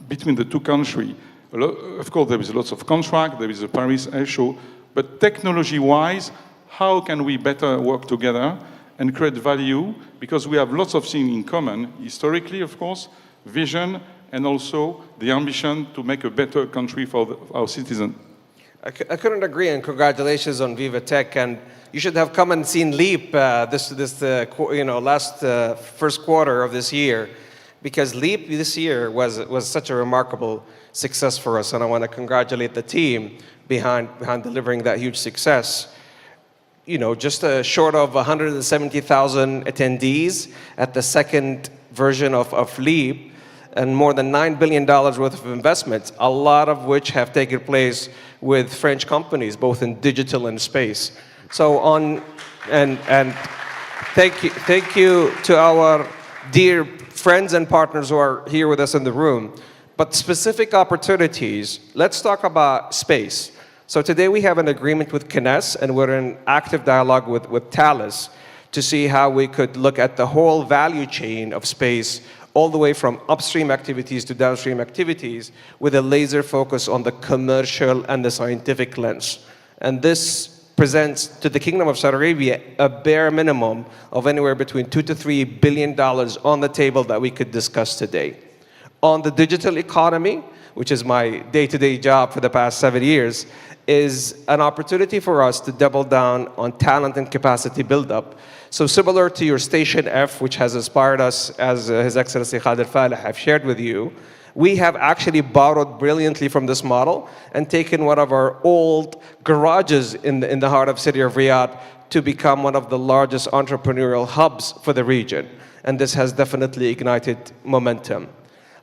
between the two countries? Of course, there is lots of contract, there is the Paris Air Show, but technology-wise, how can we better work together and create value? Because we have lots of things in common, historically, of course, vision, and also the ambition to make a better country for our citizens. I couldn't agree, and congratulations on Vivatech. And you should have come and seen Leap first quarter of this year, because Leap this year was such a remarkable success for us, and I want to congratulate the team behind delivering that huge success. You know, just short of 170,000 attendees at the second version of Leap, and more than $9 billion worth of investments, a lot of which have taken place with French companies, both in digital and space. So thank you to our dear friends and partners who are here with us in the room. But specific opportunities, let's talk about space. So today we have an agreement with Kines, and we're in active dialogue with Thales to see how we could look at the whole value chain of space, all the way from upstream activities to downstream activities, with a laser focus on the commercial and the scientific lens. And this presents to the Kingdom of Saudi Arabia a bare minimum of anywhere between $2 to $3 billion on the table that we could discuss today. On the digital economy, which is my day-to-day job for the past 7 years, is an opportunity for us to double down on talent and capacity buildup. So similar to your Station F, which has inspired us, as His Excellency Khalid Al-Falih have shared with you, we have actually borrowed brilliantly from this model and taken one of our old garages in the heart of city of Riyadh to become one of the largest entrepreneurial hubs for the region. And this has definitely ignited momentum.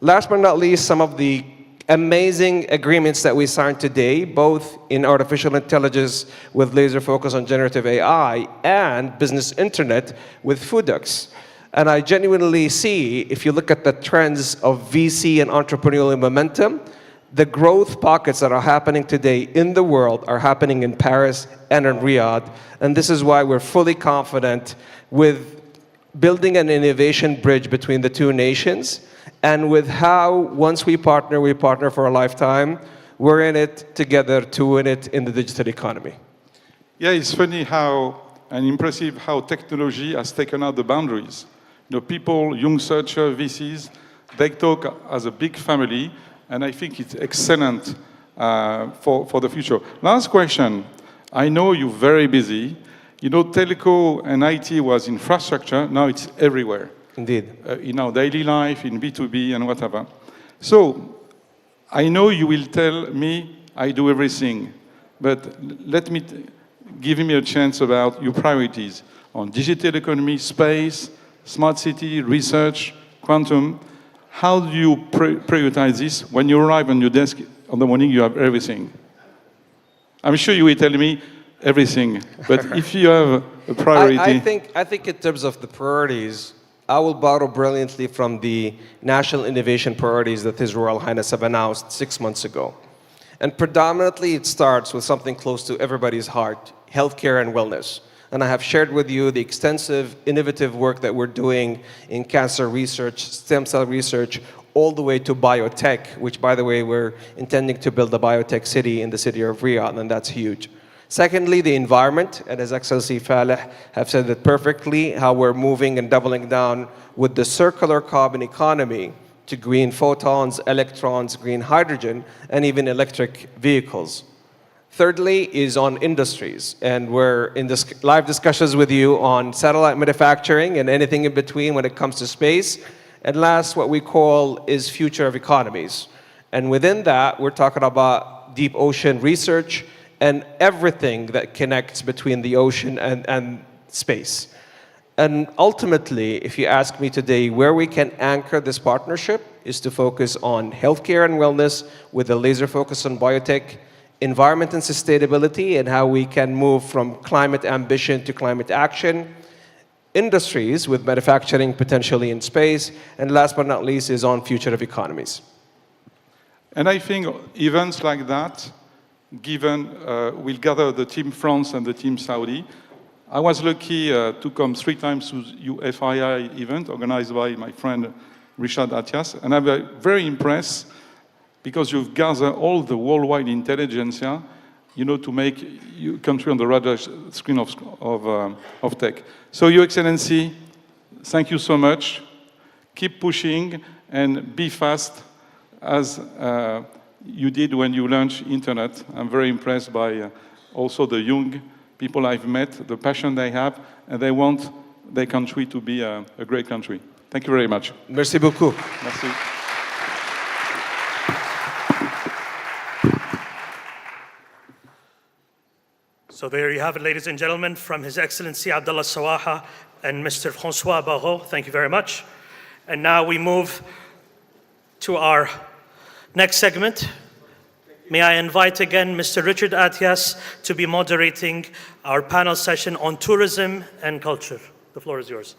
Last but not least, some of the amazing agreements that we signed today, both in artificial intelligence with laser focus on generative AI and business internet with Fudux. And I genuinely see, if you look at the trends of VC and entrepreneurial momentum, the growth pockets that are happening today in the world are happening in Paris and in Riyadh. And this is why we're fully confident with building an innovation bridge between the two nations, and with how, once we partner for a lifetime. We're in it together to win it in the digital economy. Yeah, it's funny and impressive how technology has taken out the boundaries. You know, people, young searchers, VCs, they talk as a big family, and I think it's excellent for the future. Last question. I know you're very busy. You know, telco and IT was infrastructure, now it's everywhere. Indeed. In our daily life, in B2B and whatever. So, I know you will tell me I do everything, but give me a chance about your priorities on digital economy, space, smart city, research, quantum. How do you prioritize this? When you arrive on your desk on the morning, you have everything. I'm sure you will tell me everything, but if you have a priority... I think in terms of the priorities, I will borrow brilliantly from the national innovation priorities that His Royal Highness have announced 6 months ago. And predominantly it starts with something close to everybody's heart, healthcare and wellness. And I have shared with you the extensive, innovative work that we're doing in cancer research, stem cell research, all the way to biotech, which, by the way, we're intending to build a biotech city in the city of Riyadh, and that's huge. Secondly, the environment, and His Excellency Falih have said it perfectly, how we're moving and doubling down with the circular carbon economy to green photons, electrons, green hydrogen, and even electric vehicles. Thirdly is on industries, and we're in live discussions with you on satellite manufacturing and anything in between when it comes to space. And last, what we call is future of economies. And within that, we're talking about deep ocean research and everything that connects between the ocean and space. And ultimately, if you ask me today, where we can anchor this partnership is to focus on healthcare and wellness with a laser focus on biotech, environment and sustainability, and how we can move from climate ambition to climate action, industries with manufacturing potentially in space, and last but not least is on future of economies. And I think events like that, given we'll gather the Team France and the Team Saudi. I was lucky to come 3 times to UFII event organized by my friend Richard Atias, and I'm very impressed because you've gathered all the worldwide intelligentsia, you know, to make your country on the radar screen of tech. So, Your Excellency, thank you so much. Keep pushing and be fast as you did when you launched internet. I'm very impressed by also the young people I've met, the passion they have, and they want their country to be a great country. Thank you very much. Merci beaucoup. Merci. So there you have it, ladies and gentlemen, from His Excellency Abdullah Sawaha and Mr. François Barrault. Thank you very much. And now we move to our next segment. May I invite again Mr. Richard Atias to be moderating our panel session on tourism and culture. The floor is yours.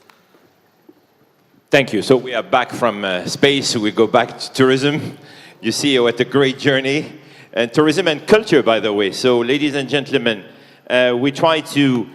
Thank you. So we are back from space. We go back to tourism. You see what a great journey. And tourism and culture, by the way. So ladies and gentlemen, we try to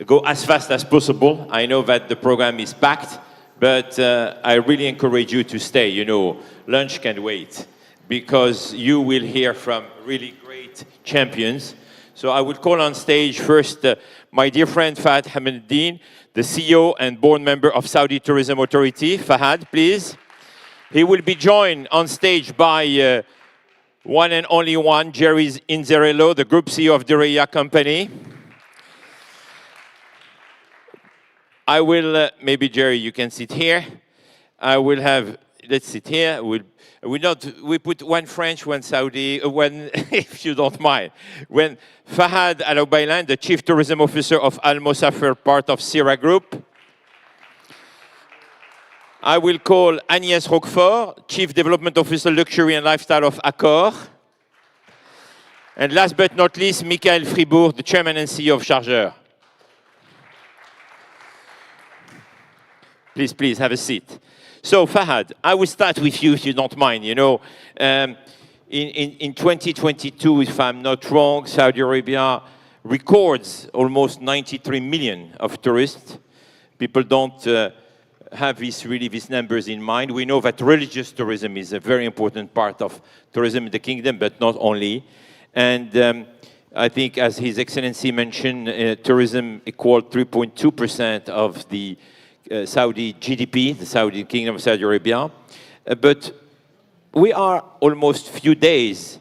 go as fast as possible. I know that the program is packed, but I really encourage you to stay. You know, lunch can wait, because you will hear from really great champions. So I would call on stage first my dear friend Fahad Hamiduddin, the CEO and board member of Saudi Tourism Authority. Fahad, please. He will be joined on stage by one and only one, Jerry Inzerello, the Group CEO of Diriyah Company. I will, maybe Jerry, you can sit here. I will have, let's sit here. We put one French, one Saudi, one, if you don't mind. When Fahad Al-Ubaylan, the Chief Tourism Officer of Al Musafir, part of Sira Group. I will call Agnès Roquefort, Chief Development Officer, Luxury and Lifestyle of Accor. And last but not least, Michael Fribourg, the Chairman and CEO of Chargeur. Please, please, have a seat. So, Fahad, I will start with you, if you don't mind. You know, in 2022, if I'm not wrong, Saudi Arabia records almost 93 million of tourists. People don't have these numbers in mind. We know that religious tourism is a very important part of tourism in the kingdom, but not only. And I think, as His Excellency mentioned, tourism equaled 3.2% of the Saudi GDP, the Saudi Kingdom of Saudi Arabia. But we are almost few days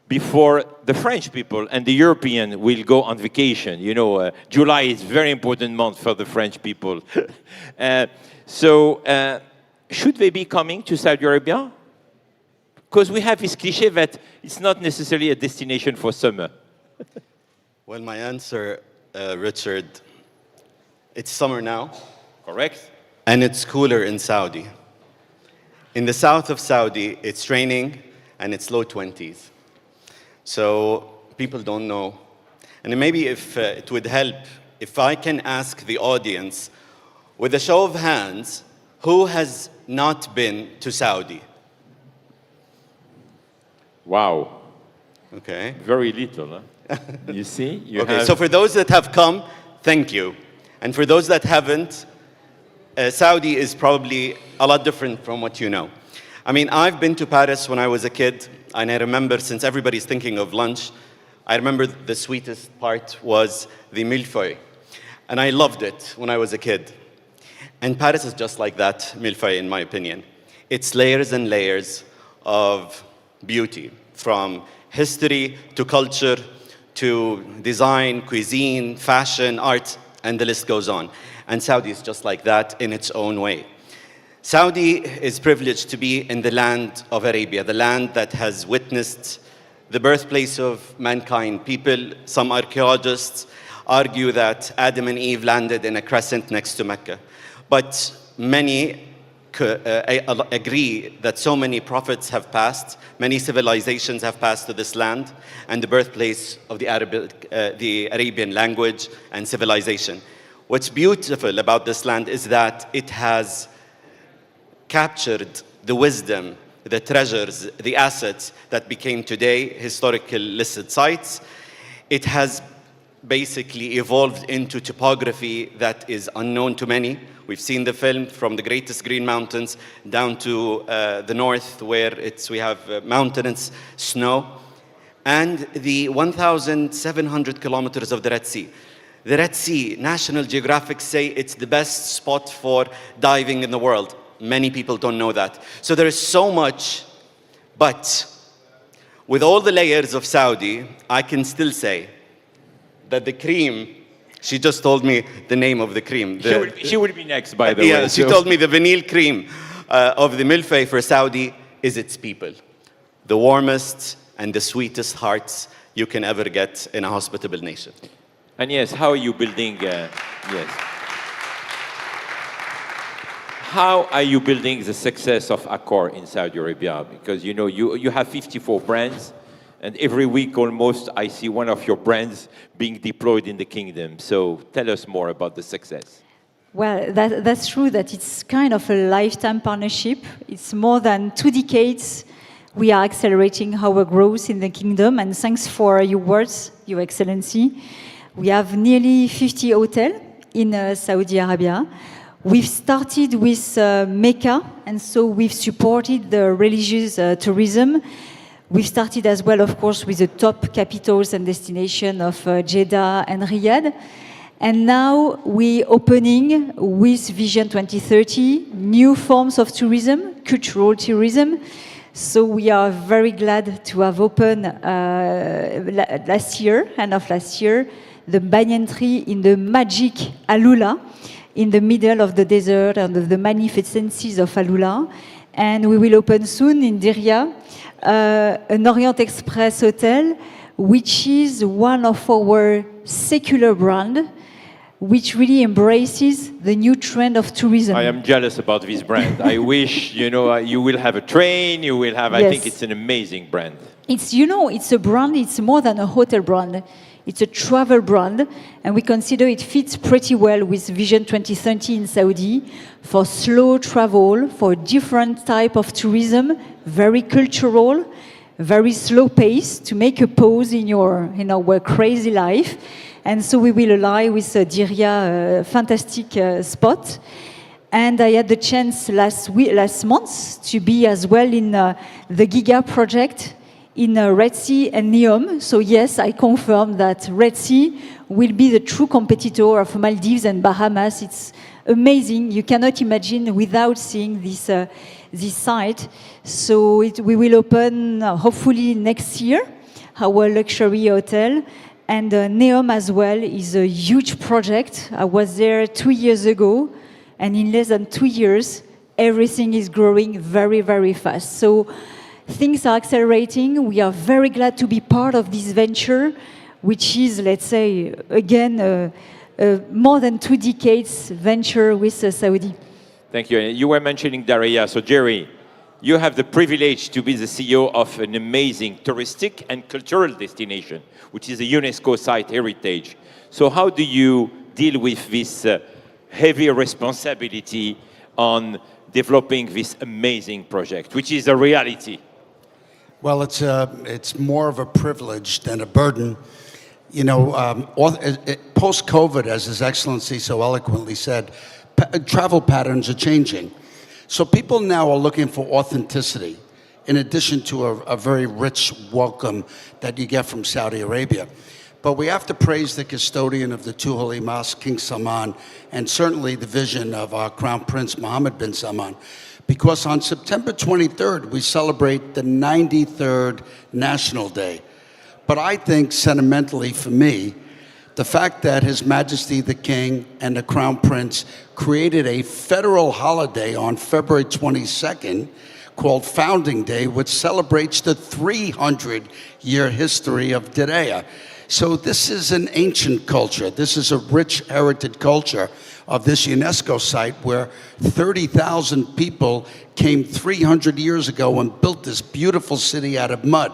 before the French people and the European will go on vacation. You know, July is a very important month for the French people. So should they be coming to Saudi Arabia? Because we have this cliché that it's not necessarily a destination for summer. Well, my answer, Richard, it's summer now. Correct. And it's cooler in Saudi. In the south of Saudi, it's raining and it's low 20s. So people don't know. And maybe if it would help, if I can ask the audience, with a show of hands, Who has not been to Saudi? Wow. Okay. Very little, huh? You see? You Okay, have... so for those that have come, thank you. And for those that haven't, Saudi is probably a lot different from what you know. I mean, I've been to Paris when I was a kid, and I remember, since everybody's thinking of lunch, I remember the sweetest part was the millefeuille. And I loved it when I was a kid. And Paris is just like that millefeuille, in my opinion. It's layers and layers of beauty, from history to culture to design, cuisine, fashion, art, and the list goes on. And Saudi is just like that in its own way. Saudi is privileged to be in the land of Arabia, the land that has witnessed the birthplace of mankind. Some archaeologists argue that Adam and Eve landed in a crescent next to Mecca. But many agree that so many prophets have passed, many civilizations have passed to this land, and the birthplace of the Arabian language and civilization. What's beautiful about this land is that it has captured the wisdom, the treasures, the assets that became today historical listed sites. It has basically evolved into topography that is unknown to many. We've seen the film from the greatest green mountains down to the north where we have mountainous snow, and the 1,700 kilometers of the Red Sea. The Red Sea, National Geographic say it's the best spot for diving in the world. Many people don't know that. So there is so much, but with all the layers of Saudi, I can still say that the cream, she just told me the name of the cream. She will be next, by the way. Yeah, she told me the vanille cream of the millefeuille for Saudi is its people. The warmest and the sweetest hearts you can ever get in a hospitable nation. And yes, how are you building, yes. How are you building the success of Accor in Saudi Arabia? Because you know, you have 54 brands, and every week almost I see one of your brands being deployed in the kingdom. So tell us more about the success. Well, that's true that it's kind of a lifetime partnership. It's more than 2 decades. We are accelerating our growth in the kingdom, and thanks for your words, Your Excellency. We have nearly 50 hotels in Saudi Arabia. We've started with Mecca, and so we've supported the religious tourism. We've started as well, of course, with the top capitals and destinations of Jeddah and Riyadh. And now we're opening with Vision 2030 new forms of tourism, cultural tourism. So we are very glad to have opened last year, end of last year, the banyan tree in the magic Alula, in the middle of the desert and of the magnificencies of Alula. And we will open soon in Diriyah an Orient Express hotel, which is one of our secular brands, which really embraces the new trend of tourism. I am jealous about this brand. I wish, you know, you will have a train, you will have, Yes. I think it's an amazing brand. It's, you know, it's a brand, it's more than a hotel brand. It's a travel brand, and we consider it fits pretty well with Vision 2030 in Saudi for slow travel, for different type of tourism, very cultural, very slow pace, to make a pause in our crazy life. And so we will ally with Diriyah, a fantastic spot. And I had the chance last month to be as well in the Giga project in Red Sea and Neom. So yes, I confirm that Red Sea will be the true competitor of Maldives and Bahamas. It's amazing. You cannot imagine without seeing this site. So we will open hopefully next year, our luxury hotel. And Neom as well is a huge project. I was there 2 years ago, and in less than 2 years, everything is growing very, very fast. So things are accelerating. We are very glad to be part of this venture, which is, let's say, again, more than 2 decades venture with Saudi. Thank you. You were mentioning Diriyah. So Jerry, you have the privilege to be the CEO of an amazing touristic and cultural destination, which is a UNESCO site heritage. So how do you deal with this heavy responsibility on developing this amazing project, which is a reality? Well, it's more of a privilege than a burden. You know, post-COVID, as His Excellency so eloquently said, travel patterns are changing. So people now are looking for authenticity, in addition to a very rich welcome that you get from Saudi Arabia. But we have to praise the custodian of the two holy mosques, King Salman, and certainly the vision of our Crown Prince Mohammed bin Salman, because on September 23rd, we celebrate the 93rd National Day. But I think, sentimentally for me, the fact that His Majesty the King and the Crown Prince created a federal holiday on February 22nd called Founding Day, which celebrates the 300-year history of Diriyah. So this is an ancient culture. This is a rich heritage culture of this UNESCO site where 30,000 people came 300 years ago and built this beautiful city out of mud.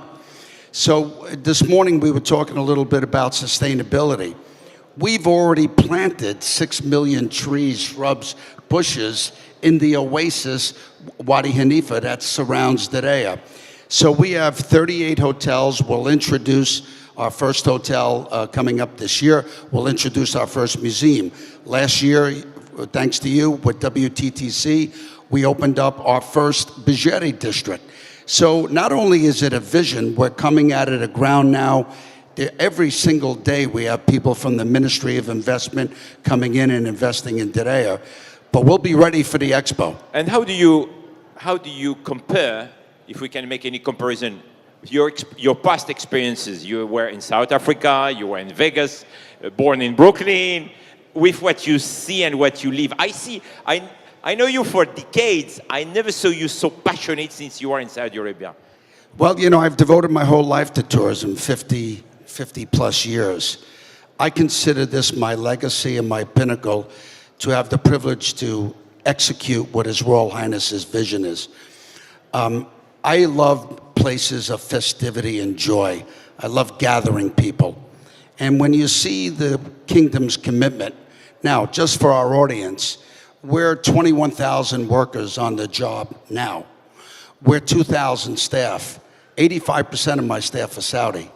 So this morning we were talking a little bit about sustainability. We've already planted 6 million trees, shrubs, bushes in the oasis Wadi Hanifa that surrounds Diriyah. So we have 38 hotels. We'll introduce our first hotel coming up this year. We'll introduce our first museum. Last year, thanks to you, with WTTC, we opened up our first Bijeri district. So not only is it a vision, we're coming at it at ground now. Every single day we have people from the Ministry of Investment coming in and investing in Diriyah. But we'll be ready for the expo. And how do you compare, if we can make any comparison, your past experiences? You were in South Africa, you were in Vegas, born in Brooklyn, with what you see and what you live. I know you for decades. I never saw you so passionate since you were in Saudi Arabia. Well, you know, I've devoted my whole life to tourism, 50 plus years. I consider this my legacy and my pinnacle to have the privilege to execute what His Royal Highness's vision is. I love places of festivity and joy. I love gathering people. And when you see the kingdom's commitment, now, just for our audience, we're 21,000 workers on the job now. We're 2,000 staff. 85% of my staff are Saudi.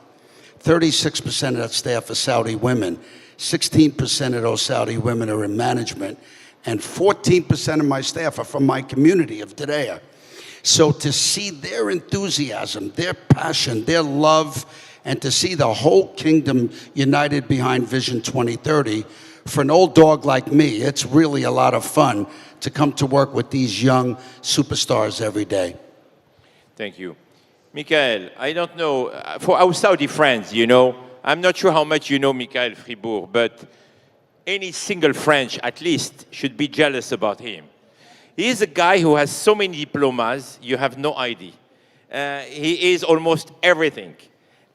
36% of that staff are Saudi women. 16% of those Saudi women are in management. And 14% of my staff are from my community of Diriyah. So to see their enthusiasm, their passion, their love, and to see the whole kingdom united behind Vision 2030, for an old dog like me, it's really a lot of fun to come to work with these young superstars every day. Thank you. Michael, I don't know, for our Saudi friends, you know, I'm not sure how much you know Michael Fribourg, but any single French, at least, should be jealous about him. He is a guy who has so many diplomas, you have no idea. He is almost everything.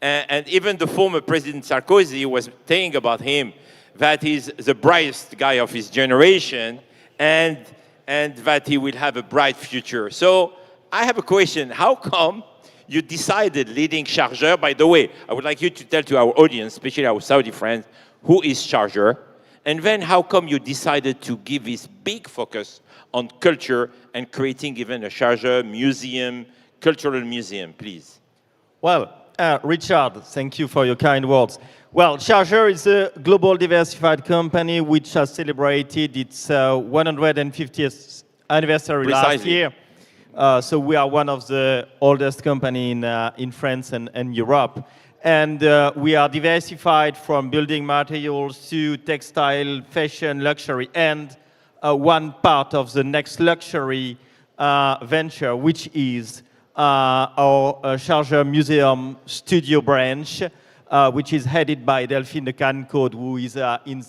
And even the former President Sarkozy was saying about him that he's the brightest guy of his generation and that he will have a bright future. So I have a question. How come you decided leading Chargeur? By the way, I would like you to tell to our audience, especially our Saudi friends, who is Chargeur? And then how come you decided to give this big focus on culture and creating even a Chargeur museum, cultural museum, please? Well, Richard, thank you for your kind words. Well, Chargeur is a global diversified company which has celebrated its 150th anniversary last year. So we are one of the oldest companies in France and Europe. And we are diversified from building materials to textile, fashion, luxury, and one part of the next luxury venture, which is our Chargeur Museum Studio branch, which is headed by Delphine de Cancode, who is in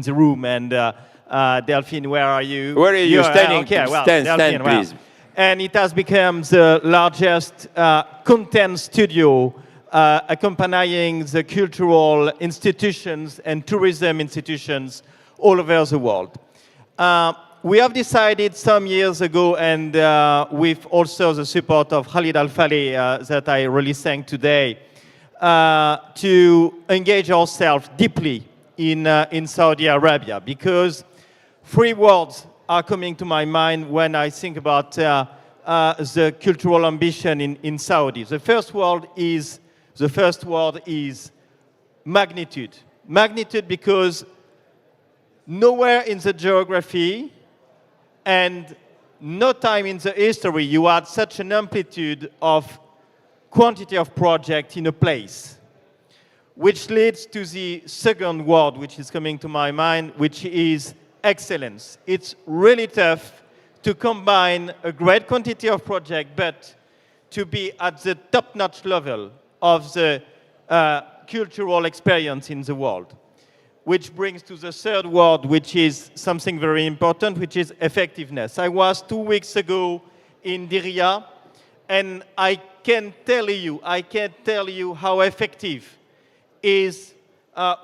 the room. And Delphine, where are you? Where are you standing? Okay, well, stand, Delphine, please. And it has become the largest content studio accompanying the cultural institutions and tourism institutions all over the world. We have decided some years ago, and with also the support of Khalid Al-Falih that I really thank today, to engage ourselves deeply in Saudi Arabia, because 3 words are coming to my mind when I think about the cultural ambition in Saudi. The first word is magnitude. Magnitude because nowhere in the geography and no time in the history you had such an amplitude of quantity of project in a place. Which leads to the second word which is coming to my mind, which is excellence. It's really tough to combine a great quantity of project, but to be at the top-notch level of the cultural experience in the world. Which brings to the third word, which is something very important, which is effectiveness. I was 2 weeks ago in Diriyah, and I can't tell you how effective is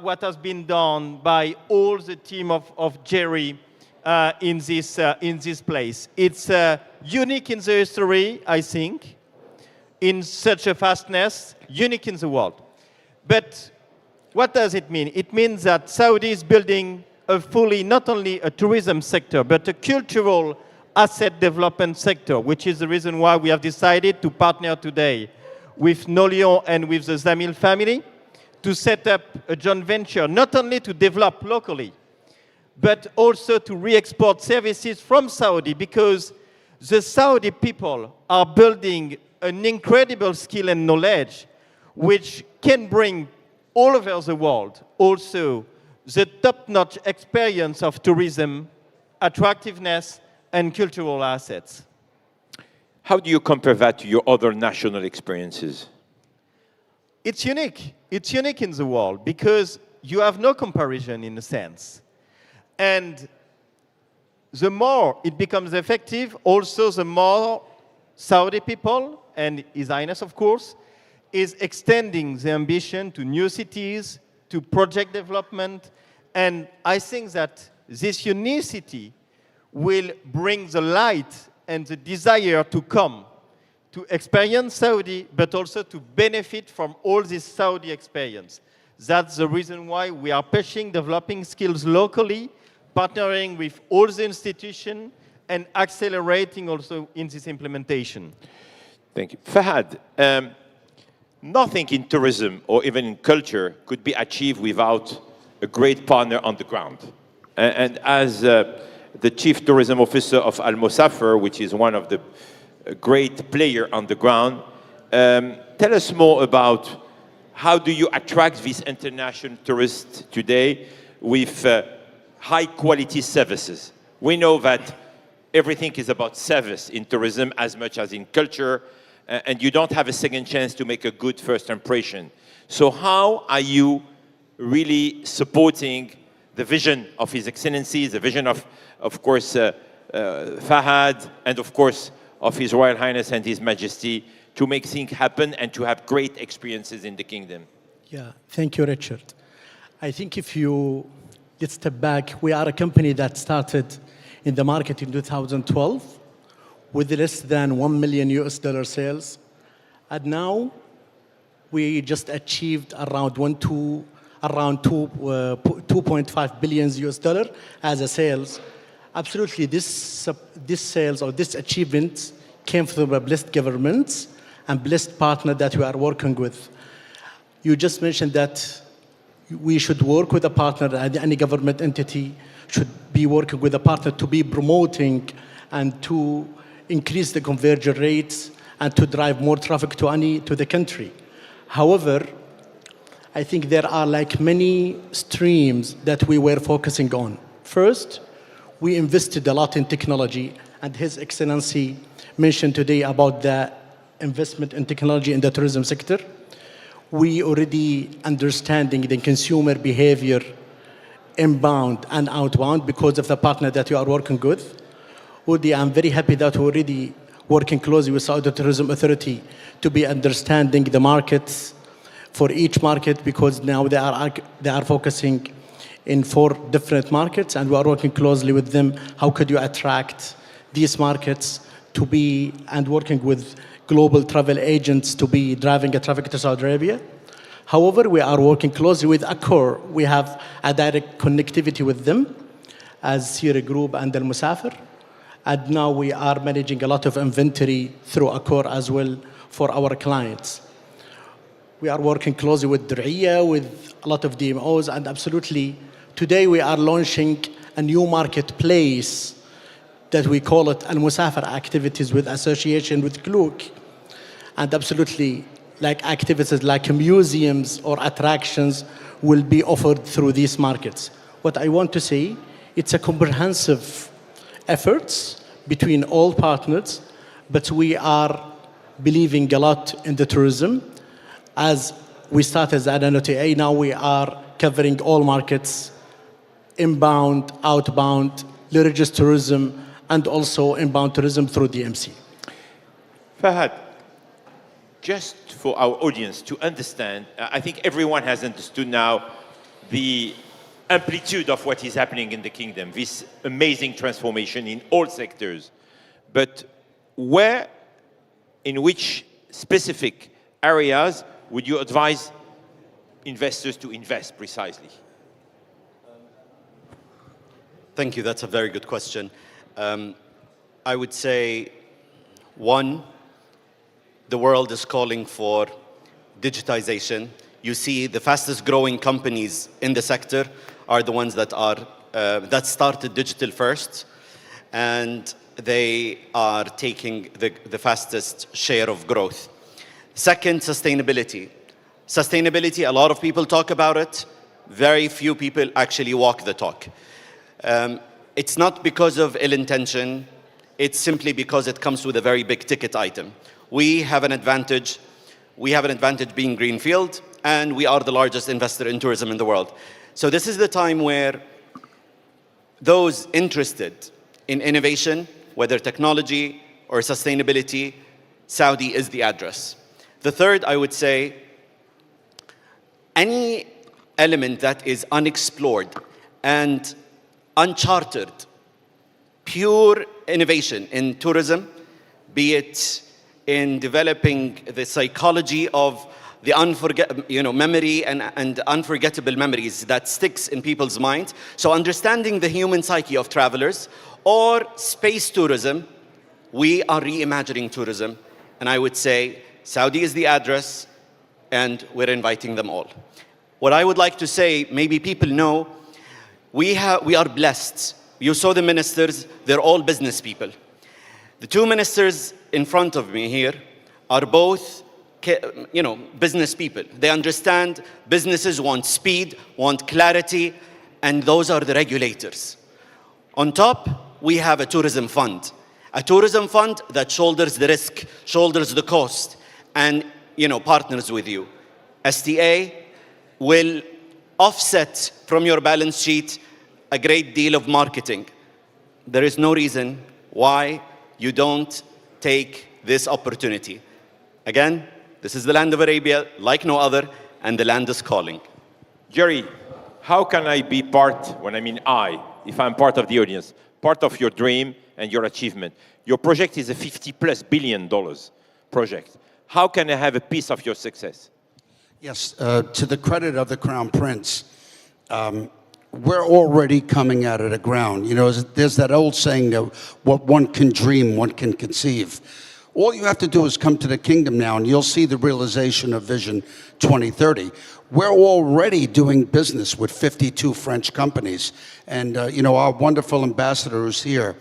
what has been done by all the team of Jerry in this place. It's unique in the history, I think, in such a fastness, unique in the world. But what does it mean? It means that Saudi is building a fully, not only a tourism sector, but a cultural asset development sector, which is the reason why we have decided to partner today with Nolion and with the Zamil family to set up a joint venture, not only to develop locally, but also to re-export services from Saudi, because the Saudi people are building an incredible skill and knowledge which can bring all over the world also the top-notch experience of tourism, attractiveness, and cultural assets. How do you compare that to your other national experiences? It's unique. It's unique in the world because you have no comparison in a sense. And the more it becomes effective, also the more Saudi people, and His Highness of course, is extending the ambition to new cities, to project development. And I think that this unicity will bring the light and the desire to come, to experience Saudi, but also to benefit from all this Saudi experience. That's the reason why we are pushing developing skills locally, partnering with all the institutions, and accelerating also in this implementation. Thank you. Fahad, nothing in tourism or even in culture could be achieved without a great partner on the ground. And as the Chief Tourism Officer of Al Musafir, which is one of the great players on the ground, tell us more about how do you attract these international tourists today with high-quality services. We know that everything is about service in tourism as much as in culture, and you don't have a second chance to make a good first impression. So how are you really supporting the vision of His Excellency, the vision of course, Fahad, and of course, of His Royal Highness and His Majesty to make things happen and to have great experiences in the kingdom? Yeah, thank you, Richard. I think if you let's step back, we are a company that started in the market in 2012 with less than $1 million sales. And now we just achieved around 2.5 billion US dollar as a sales. Absolutely, this sales or this achievement came from a blessed government and blessed partner that we are working with. You just mentioned that we should work with a partner, and any government entity should be working with a partner to be promoting and to increase the conversion rates and to drive more traffic to the country. However, I think there are like many streams that we were focusing on. First, we invested a lot in technology, and His Excellency mentioned today about the investment in technology in the tourism sector. We already understanding the consumer behavior inbound and outbound because of the partner that we are working with. Udi, I'm very happy that we're already working closely with Saudi Tourism Authority to be understanding the markets for each market, because now they are focusing in 4 different markets, and we are working closely with them. How could you attract these markets to be, and working with global travel agents to be driving a traffic to Saudi Arabia? However, we are working closely with Accor. We have a direct connectivity with them. as Sierra Group and Al Musafir. And now we are managing a lot of inventory through Accor as well for our clients. We are working closely with Diriyah, with a lot of DMOs, and absolutely today we are launching a new marketplace that we call it Al Musafir activities with association with Klook. And absolutely, like activities like museums or attractions will be offered through these markets. What I want to say, it's a comprehensive efforts between all partners, but we are believing a lot in the tourism. As we started as an NOTA, now we are covering all markets, inbound, outbound, religious tourism, and also inbound tourism through DMC. Fahad, just for our audience to understand, I think everyone has understood now the amplitude of what is happening in the kingdom, this amazing transformation in all sectors. But where, in which specific areas would you advise investors to invest precisely? Thank you. That's a very good question. I would say, one, the world is calling for digitization. You see the fastest growing companies in the sector are the ones that started digital first, and they are taking the fastest share of growth. Second, sustainability. Sustainability, a lot of people talk about it. Very few people actually walk the talk. It's not because of ill intention. It's simply because it comes with a very big ticket item. We have an advantage. We have an advantage being greenfield, and we are the largest investor in tourism in the world. So this is the time where those interested in innovation, whether technology or sustainability, Saudi is the address. The third, I would say, any element that is unexplored and uncharted, pure innovation in tourism, be it in developing the psychology of the memory and unforgettable memories that sticks in people's minds. So understanding the human psyche of travelers, or space tourism, we are reimagining tourism. And I would say Saudi is the address, and we're inviting them all. What I would like to say, maybe people know, we are blessed. You saw the ministers, they're all business people. The two ministers in front of me here are both business people. They understand businesses want speed, want clarity, and those are the regulators. On top, we have a tourism fund that shoulders the risk, shoulders the cost, and partners with you. STA will offset from your balance sheet a great deal of marketing. There is no reason why you don't take this opportunity. Again, this is the land of Arabia, like no other, and the land is calling. Jerry, how can I be part, when I mean if I'm part of the audience, part of your dream and your achievement? Your project is a $50+ billion project. How can I have a piece of your success? Yes, to the credit of the Crown Prince, we're already coming out of the ground. There's that old saying that what one can dream, one can conceive. All you have to do is come to the kingdom now, and you'll see the realization of Vision 2030. We're already doing business with 52 French companies, and our wonderful ambassador who's here.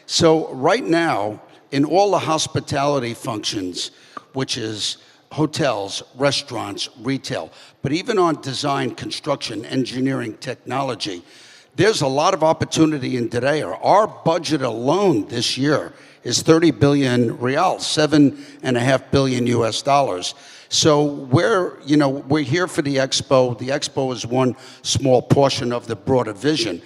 So right now, in all the hospitality functions, which is hotels, restaurants, retail, but even on design, construction, engineering, technology, there's a lot of opportunity in Diriyah. Our budget alone this year is 30 billion riyals, $7.5 billion US. So we're here for the expo. The expo is one small portion of the broader vision.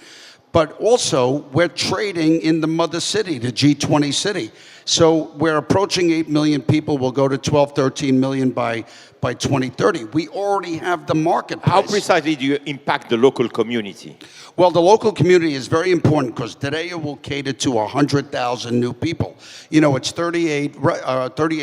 But also, we're trading in the mother city, the G20 city. So we're approaching 8 million people. We'll go to 12, 13 million by 2030. We already have the marketplace. How precisely do you impact the local community? Well, the local community is very important because Diriyah will cater to 100,000 new people. It's 38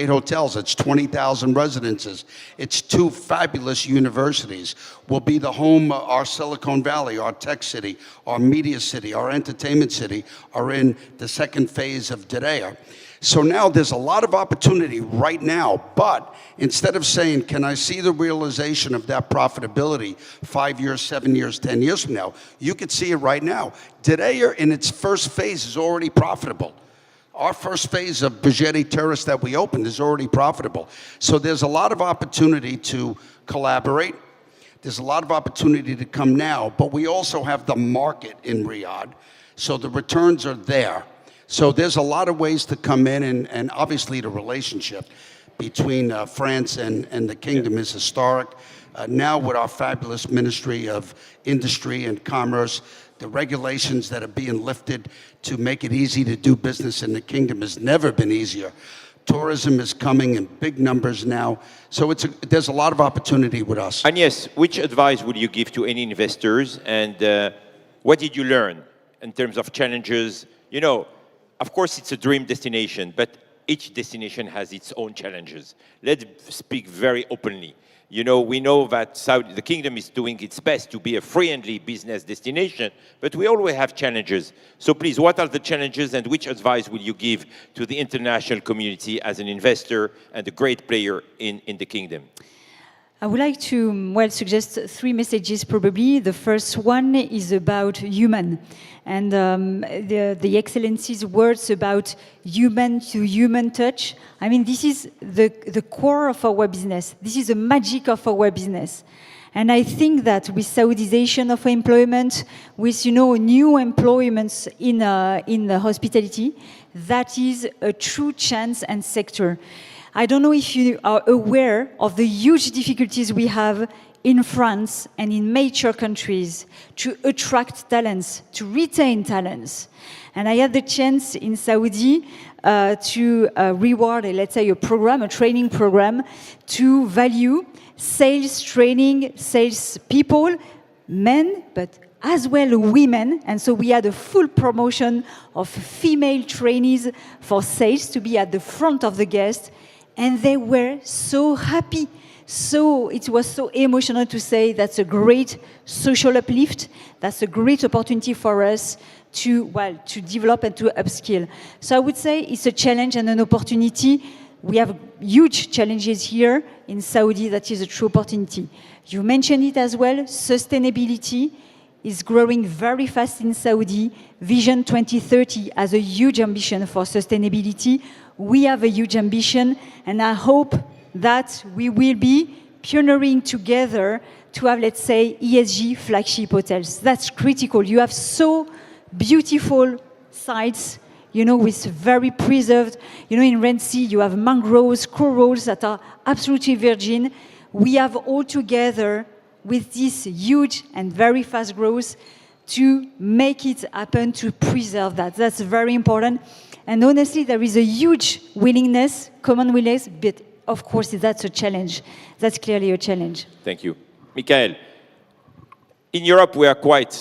hotels. It's 20,000 residences. It's 2 fabulous universities. We'll be the home, our Silicon Valley, our tech city, our media media city, our entertainment city, are in the second phase of Diriyah. So now there's a lot of opportunity right now, but instead of saying, can I see the realization of that profitability 5 years, 7 years, 10 years from now, you could see it right now. Diriyah in its first phase is already profitable. Our first phase of Bajeti Terrace that we opened is already profitable. So there's a lot of opportunity to collaborate. There's a lot of opportunity to come now, but we also have the market in Riyadh, so the returns are there. So there's a lot of ways to come in, and obviously the relationship between France and the kingdom is historic. Now with our fabulous Ministry of Industry and Commerce, the regulations that are being lifted to make it easy to do business in the kingdom has never been easier. Tourism is coming in big numbers now, so there's a lot of opportunity with us. And yes, which advice would you give to any investors, and what did you learn in terms of challenges? You know, of course it's a dream destination, but each destination has its own challenges. Let's speak very openly. You know, we know that the kingdom is doing its best to be a friendly business destination, but we always have challenges. So please, what are the challenges, and which advice will you give to the international community as an investor and a great player in the kingdom? I would like to, suggest 3 messages probably. The first one is about human, and the Excellency's words about human-to-human touch. I mean, this is the core of our business. This is the magic of our business. And I think that with Saudization of employment, with, new employments in the hospitality, that is a true chance and sector. I don't know if you are aware of the huge difficulties we have in France and in major countries to attract talents, to retain talents. And I had the chance in Saudi to reward, let's say, a training program to value sales training, sales people, men, but as well women. And so we had a full promotion of female trainees for sales to be at the front of the guest. And they were so happy. So it was so emotional to say that's a great social uplift. That's a great opportunity for us to develop and to upskill. So I would say it's a challenge and an opportunity. We have huge challenges here in Saudi. That is a true opportunity. You mentioned it as well. Sustainability is growing very fast in Saudi. Vision 2030 has a huge ambition for sustainability. We have a huge ambition, and I hope that we will be pioneering together to have, let's say, ESG flagship hotels. That's critical. You have so beautiful sites, with very preserved, in Red Sea, you have mangroves, corals that are absolutely virgin. We have all together, with this huge and very fast growth, to make it happen, to preserve that. That's very important. And honestly, there is a huge willingness, common willingness, but of course, that's a challenge. That's clearly a challenge. Thank you. Michael, in Europe, we are quite,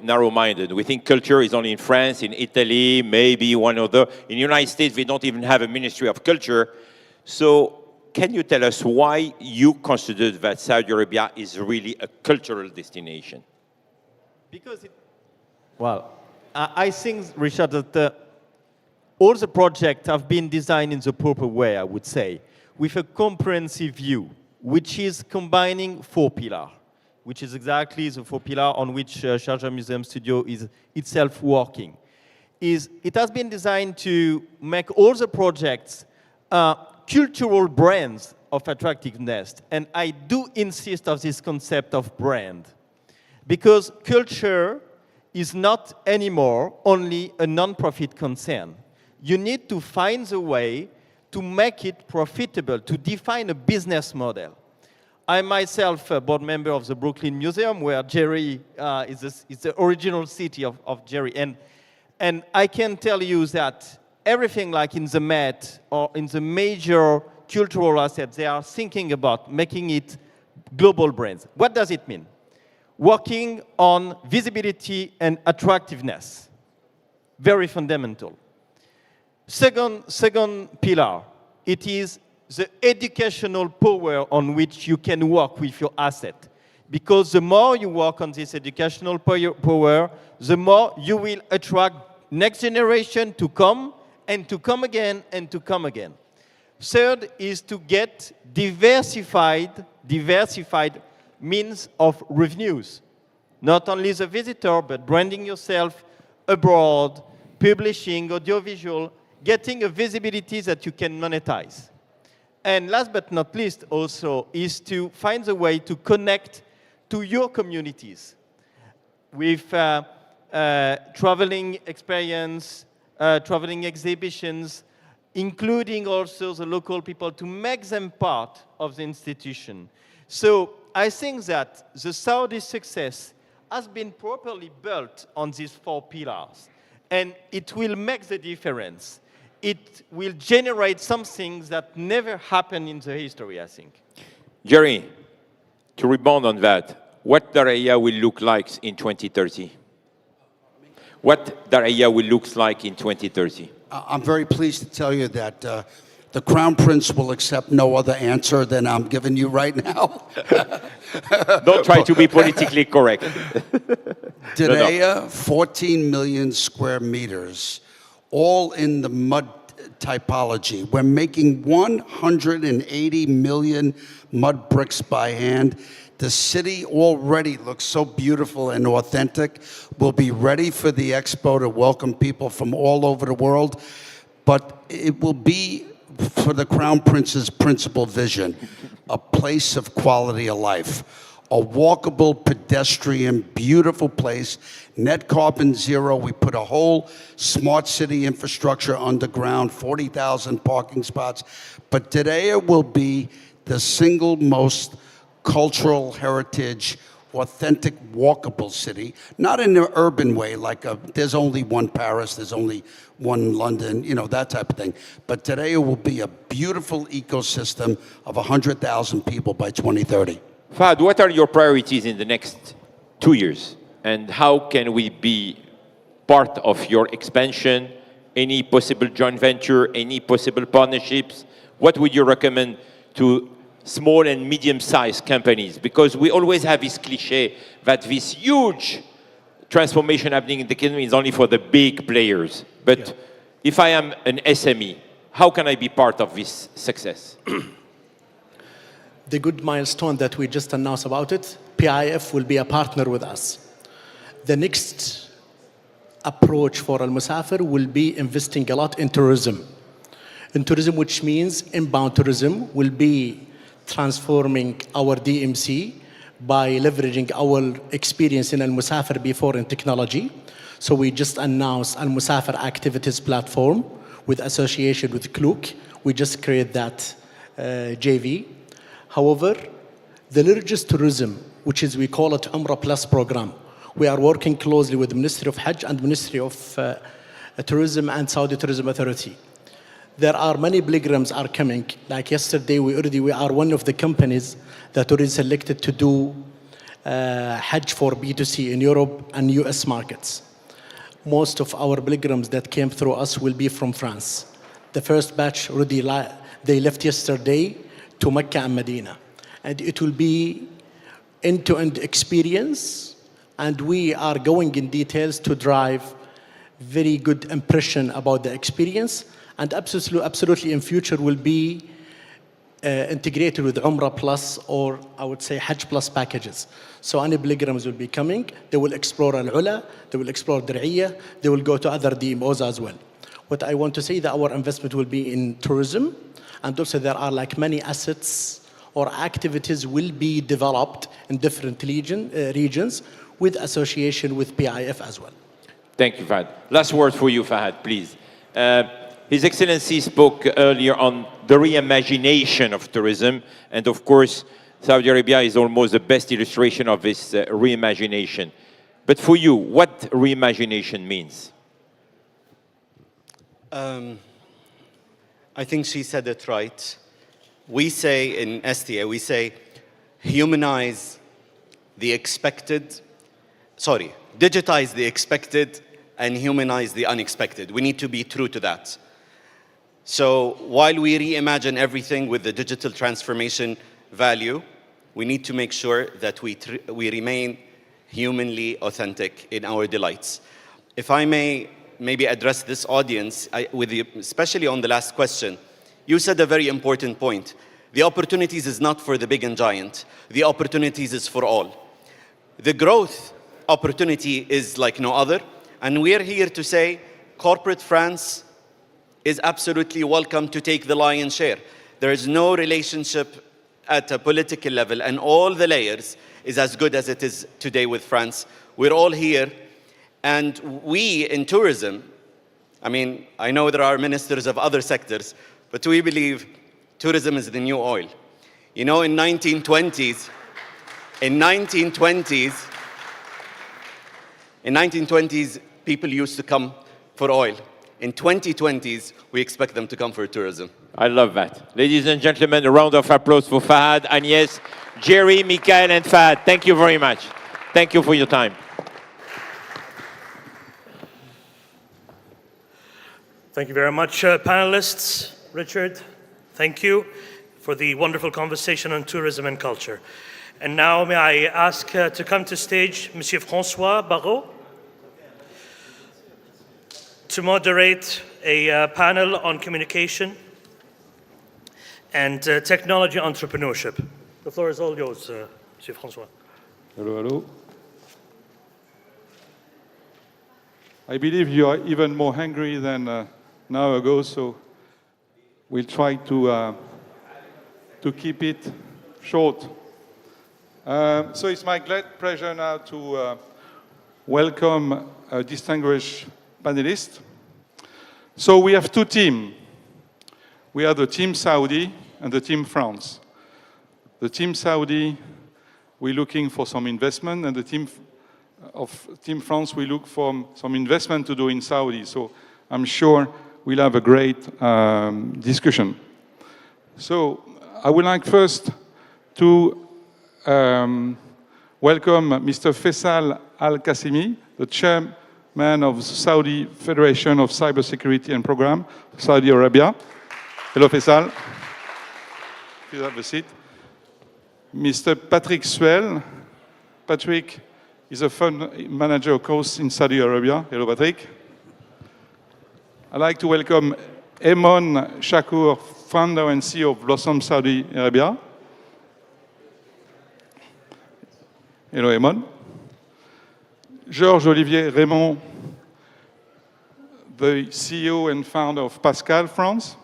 narrow-minded. We think culture is only in France, in Italy, maybe one other. In the United States, we don't even have a Ministry of Culture. So can you tell us why you consider that Saudi Arabia is really a cultural destination? Because I think, Richard, that all the projects have been designed in the proper way, I would say, with a comprehensive view, which is combining 4 pillars, which is exactly the 4 pillars on which Sharjah Museum Studio is itself working. It has been designed to make all the projects cultural brands of attractiveness. And I do insist on this concept of brand, because culture is not anymore only a non-profit concern. You need to find a way to make it profitable, to define a business model. I myself a board member of the Brooklyn Museum, where Jerry is the original city of Jerry. And I can tell you that everything like in the Met or in the major cultural assets, they are thinking about making it global brands. What does it mean? Working on visibility and attractiveness. Very fundamental. Second pillar, it is the educational power on which you can work with your asset. because the more you work on this educational power, the more you will attract next generation to come and to come again and to come again. Third is to get diversified means of revenues. Not only the visitor, but branding yourself abroad, publishing, audiovisual, getting a visibility that you can monetize. And last but not least also is to find a way to connect to your communities with traveling experience, traveling exhibitions, including also the local people to make them part of the institution. So I think that the Saudi success has been properly built on these 4 pillars, and it will make the difference. It will generate something that never happened in the history, I think. Jerry, to rebound on that, what Daraya will look like in 2030? What Daraya will look like in 2030? I'm very pleased to tell you that the Crown Prince will accept no other answer than I'm giving you right now. Don't try to be politically correct. Daraya, 14 million square meters, all in the mud typology. We're making 180 million mud bricks by hand. The city already looks so beautiful and authentic. We'll be ready for the expo to welcome people from all over the world, but it will be for the Crown Prince's principal vision, a place of quality of life, a walkable, pedestrian, beautiful place, net carbon zero. We put a whole smart city infrastructure underground, 40,000 parking spots. But today it will be the single most cultural heritage, authentic, walkable city, not in an urban way, like there's only one Paris, there's only one London, you know, that type of thing. But today it will be a beautiful ecosystem of 100,000 people by 2030. Fahad, what are your priorities in the next 2 years? And how can we be part of your expansion? Any possible joint venture, any possible partnerships? What would you recommend to small and medium-sized companies? Because we always have this cliche that this huge transformation happening in the kingdom is only for the big players. But if I am an SME, how can I be part of this success? The good milestone that we just announced about it, PIF will be a partner with us. The next approach for Al Musafir will be investing a lot in tourism. In tourism, which means inbound tourism, will be transforming our DMC by leveraging our experience in Al Musafir before in technology. So we just announced Al Musafir Activities Platform with association with Klook. We just created that JV. However, the religious tourism, which is we call it Umrah Plus program, we are working closely with the Ministry of Hajj and Ministry of Tourism and Saudi Tourism Authority. There are many pilgrims are coming. Like yesterday, we are one of the companies that already selected to do Hajj for B2C in Europe and US markets. Most of our pilgrims that came through us will be from France. The first batch already they left yesterday to Mecca and Medina. And it will be end-to-end experience, and we are going in details to drive very good impression about the experience, and absolutely in future will be integrated with Umrah Plus, or I would say Hajj Plus packages. So any pilgrims will be coming, they will explore Al-Ula, they will explore Dir'iyah, they will go to other DMOs as well. What I want to say that our investment will be in tourism, and also there are like many assets or activities will be developed in different regions with association with PIF as well. Thank you, Fahad. Last word for you, Fahad, please. His Excellency spoke earlier on the reimagination of tourism, and of course, Saudi Arabia is almost the best illustration of this reimagination. But for you, what reimagination means? I think she said it right. We say in STA, we say humanize the expected, digitize the expected and humanize the unexpected. We need to be true to that. So while we reimagine everything with the digital transformation value, we need to make sure that we remain humanly authentic in our delights. If I may maybe address this audience, especially on the last question, you said a very important point. The opportunities is not for the big and giant. The opportunities is for all. The growth opportunity is like no other, and we're here to say corporate France is absolutely welcome to take the lion's share. There is no relationship at a political level, and all the layers is as good as it is today with France. We're all here, and we in tourism, I mean, I know there are ministers of other sectors, but we believe tourism is the new oil. You know, in 1920s, people used to come for oil. In 2020s, we expect them to come for tourism. I love that. Ladies and gentlemen, a round of applause for Fahad, Agnès, Jerry, Mikael, and Fahad. Thank you very much. Thank you for your time. Thank you very much, panelists. Richard, thank you for the wonderful conversation on tourism and culture. And now may I ask to come to stage Monsieur François Barrault to moderate a panel on communication and technology entrepreneurship. The floor is all yours, Monsieur François. Hello, hello. I believe you are even more hungry than an hour ago, so we'll try to keep it short. So it's my great pleasure now to welcome a distinguished panelist. So we have two teams. We have the Team Saudi and the Team France. The Team Saudi, we're looking for some investment, and the Team France, we look for some investment to do in Saudi. So I'm sure we'll have a great discussion. So I would like first to welcome Mr. Faisal Al-Qasimi, the chairman of the Saudi Federation of Cybersecurity and Program, Saudi Arabia. Hello, Faisal. Please have a seat. Mr. Patrick Suel. Patrick is a fund manager, of course, in Saudi Arabia. Hello, Patrick. I'd like to welcome Emon Shakur, founder and CEO of Blossom Saudi Arabia. Hello, Emon. Georges-Olivier Raymond, the CEO and founder of Pascal France.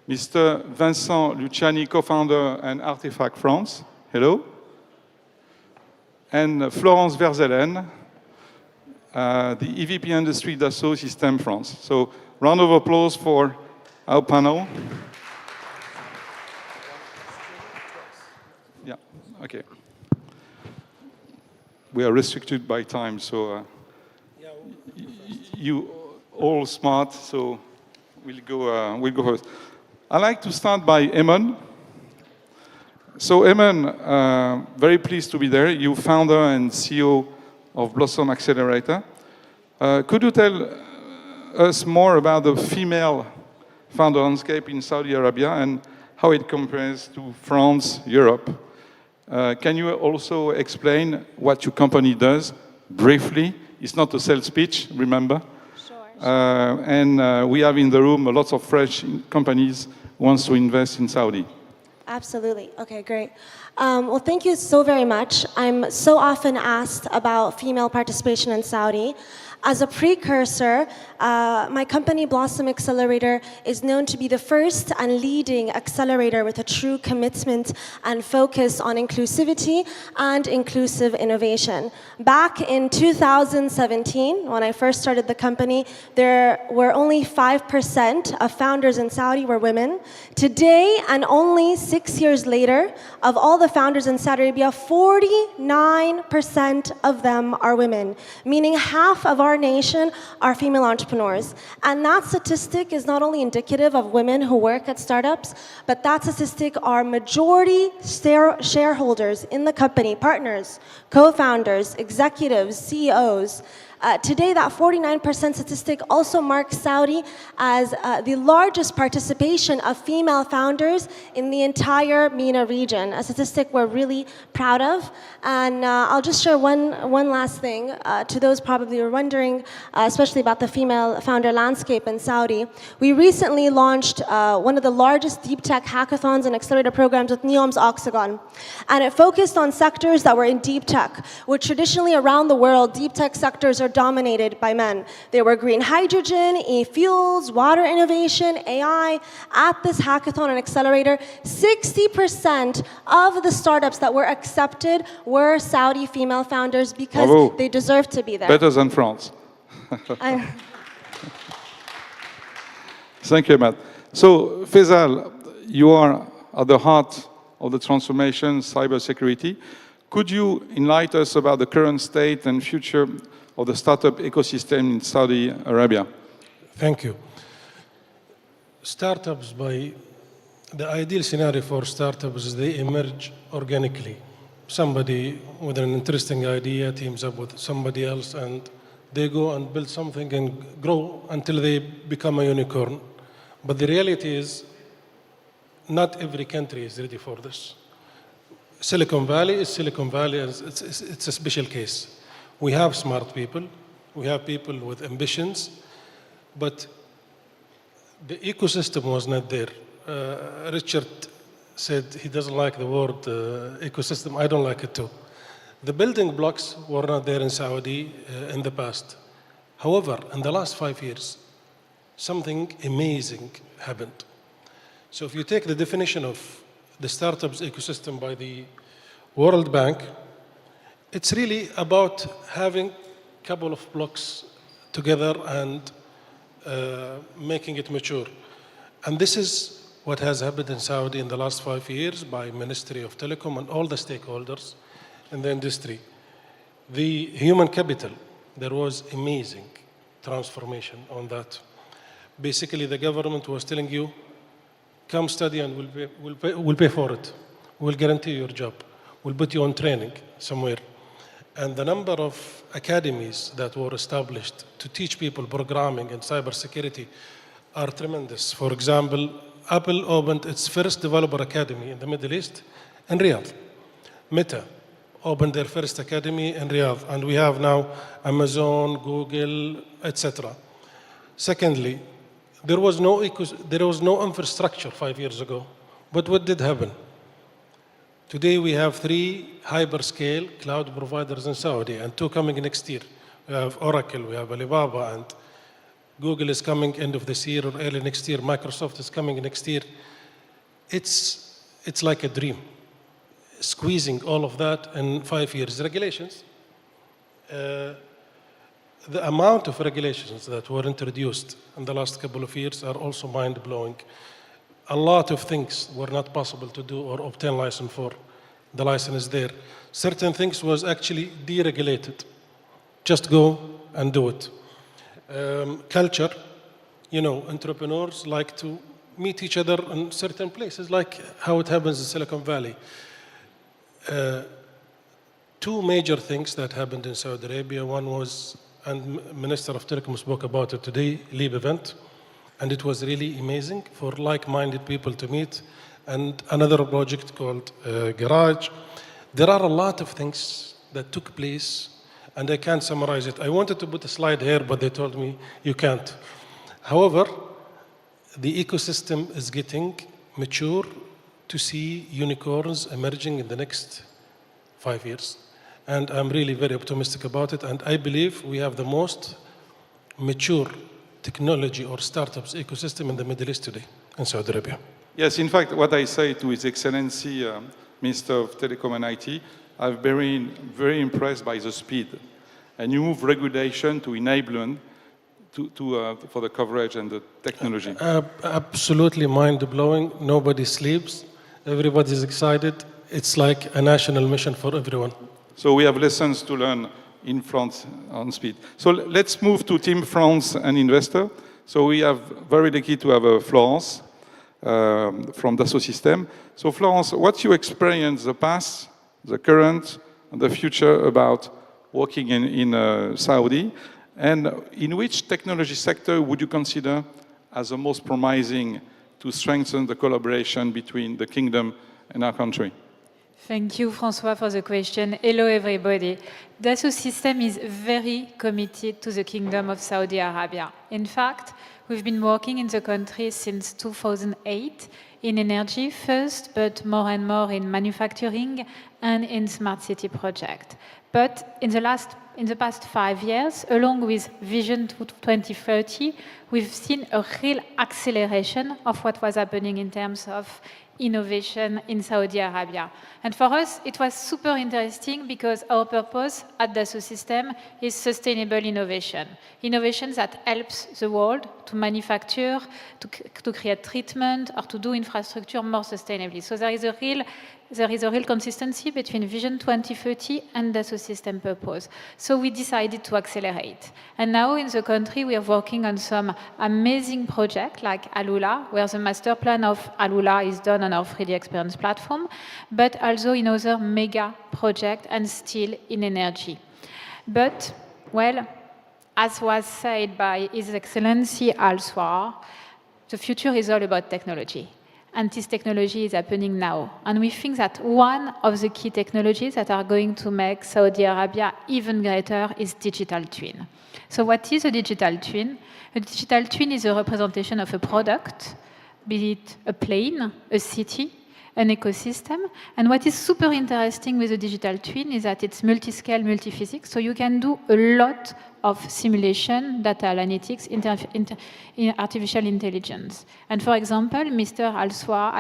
Mr. Vincent Luciani, co-founder and Artefact France. Hello. And Florence Verzelen, the EVP Industry Dassault Systèmes France. So, round of applause for our panel. Yeah, okay. We are restricted by time, so you all smart, so we'll go first. I'd like to start by Emon. So Emon, very pleased to be there. You founder and CEO of Blossom Accelerator. Could you tell us more about the female founder landscape in Saudi Arabia and how it compares to France, Europe? Can you also explain what your company does briefly? It's not a sales pitch, remember? Sure. And we have in the room lots of French companies who wants to invest in Saudi. Absolutely. Okay, great. Well, thank you so very much. I'm so often asked about female participation in Saudi. As a precursor, my company, Blossom Accelerator, is known to be the first and leading accelerator with a true commitment and focus on inclusivity and inclusive innovation. Back in 2017, when I first started the company, there were only 5% of founders in Saudi were women. Today, and only 6 years later, of all the founders in Saudi Arabia, 49% of them are women, meaning half of our nation are female entrepreneurs. And that statistic is not only indicative of women who work at startups, but that statistic are majority shareholders in the company, partners, co-founders, executives, CEOs. Today, that 49% statistic also marks Saudi as the largest participation of female founders in the entire MENA region, a statistic we're really proud of. And I'll just share one last thing to those probably who are wondering, especially about the female founder landscape in Saudi. We recently launched one of the largest deep tech hackathons and accelerator programs with NEOM's Oxagon. And it focused on sectors that were in deep tech, which traditionally around the world, deep tech sectors are dominated by men. There were green hydrogen, e-fuels, water innovation, AI. At this hackathon and accelerator, 60% of the startups that were accepted were Saudi female founders because Bravo. they deserve to be there. Better than France. Thank you, Matt. So, Faisal, you are at the heart of the transformation, cybersecurity. Could you enlighten us about the current state and future of the startup ecosystem in Saudi Arabia? Thank you. Startups, the ideal scenario for startups is they emerge organically. Somebody with an interesting idea teams up with somebody else and they go and build something and grow until they become a unicorn. But the reality is, not every country is ready for this. Silicon Valley is Silicon Valley, it's a special case. We have smart people, we have people with ambitions, but the ecosystem was not there. Richard said he doesn't like the word ecosystem, I don't like it too. The building blocks were not there in Saudi in the past. However, in the last 5 years, something amazing happened. So if you take the definition of the startups ecosystem by the World Bank, it's really about having a couple of blocks together and making it mature. And this is what has happened in Saudi in the last 5 years by Ministry of Telecom and all the stakeholders in the industry. The human capital, there was amazing transformation on that. Basically, the government was telling you, come study and we'll pay for it. We'll guarantee your job. We'll put you on training somewhere. And the number of academies that were established to teach people programming and cybersecurity are tremendous. For example, Apple opened its first developer academy in the Middle East in Riyadh. Meta opened their first academy in Riyadh, and we have now Amazon, Google, etc. Secondly, there was no infrastructure 5 years ago. But what did happen? Today we have 3 hyperscale cloud providers in Saudi and 2 coming next year. We have Oracle, we have Alibaba, and Google is coming end of this year or early next year. Microsoft is coming next year. It's like a dream, squeezing all of that in 5 years. Regulations. The amount of regulations that were introduced in the last couple of years are also mind-blowing. A lot of things were not possible to do or obtain license for. The license is there. Certain things was actually deregulated. Just go and do it. Culture, entrepreneurs like to meet each other in certain places, like how it happens in Silicon Valley. 2 major things that happened in Saudi Arabia. One was, and Minister of Telecom spoke about it today, LEAP event. And it was really amazing for like-minded people to meet. And another project called Garage. There are a lot of things that took place, and I can't summarize it. I wanted to put a slide here, but they told me you can't. However, the ecosystem is getting mature to see unicorns emerging in the next 5 years. And I'm really very optimistic about it. And I believe we have the most mature technology or startups ecosystem in the Middle East today, in Saudi Arabia. Yes, in fact, what I say to His Excellency, Minister of Telecom and IT, I've been very impressed by the speed. And you move regulation to enablement for the coverage and the technology. Absolutely mind-blowing. Nobody sleeps. Everybody's excited. It's like a national mission for everyone. So we have lessons to learn in France on speed. So let's move to Team France and Investor. So we have very lucky to have Florence from Dassault Systèmes. So Florence, what's your experience, the past, the current, and the future about working in Saudi. And in which technology sector would you consider as the most promising to strengthen the collaboration between the kingdom and our country? Thank you, François, for the question. Hello, everybody. Dassault Systèmes is very committed to the Kingdom of Saudi Arabia. In fact, we've been working in the country since 2008 in energy first, but more and more in manufacturing and in smart city project. But in the past 5 years, along with Vision 2030, we've seen a real acceleration of what was happening in terms of innovation in Saudi Arabia. And for us, it was super interesting because our purpose at Dassault Systèmes is sustainable innovation. Innovation that helps the world to manufacture, to create treatment, or to do infrastructure more sustainably. So there is a real consistency between Vision 2030 and Dassault Systèmes purpose. So we decided to accelerate. And now in the country, we are working on some amazing projects like Alula, where the master plan of Alula is done on our 3D experience platform, but also in other mega projects and still in energy. But, well, as was said by His Excellency Al-Swar, the future is all about technology. And this technology is happening now. And we think that one of the key technologies that are going to make Saudi Arabia even greater is digital twin. So what is a digital twin? A digital twin is a representation of a product, be it a plane, a city, an ecosystem. And what is super interesting with a digital twin is that it's multi-scale, multi-physics, so you can do a lot of simulation, data analytics, artificial intelligence. And for example, Mr. Al-Swar,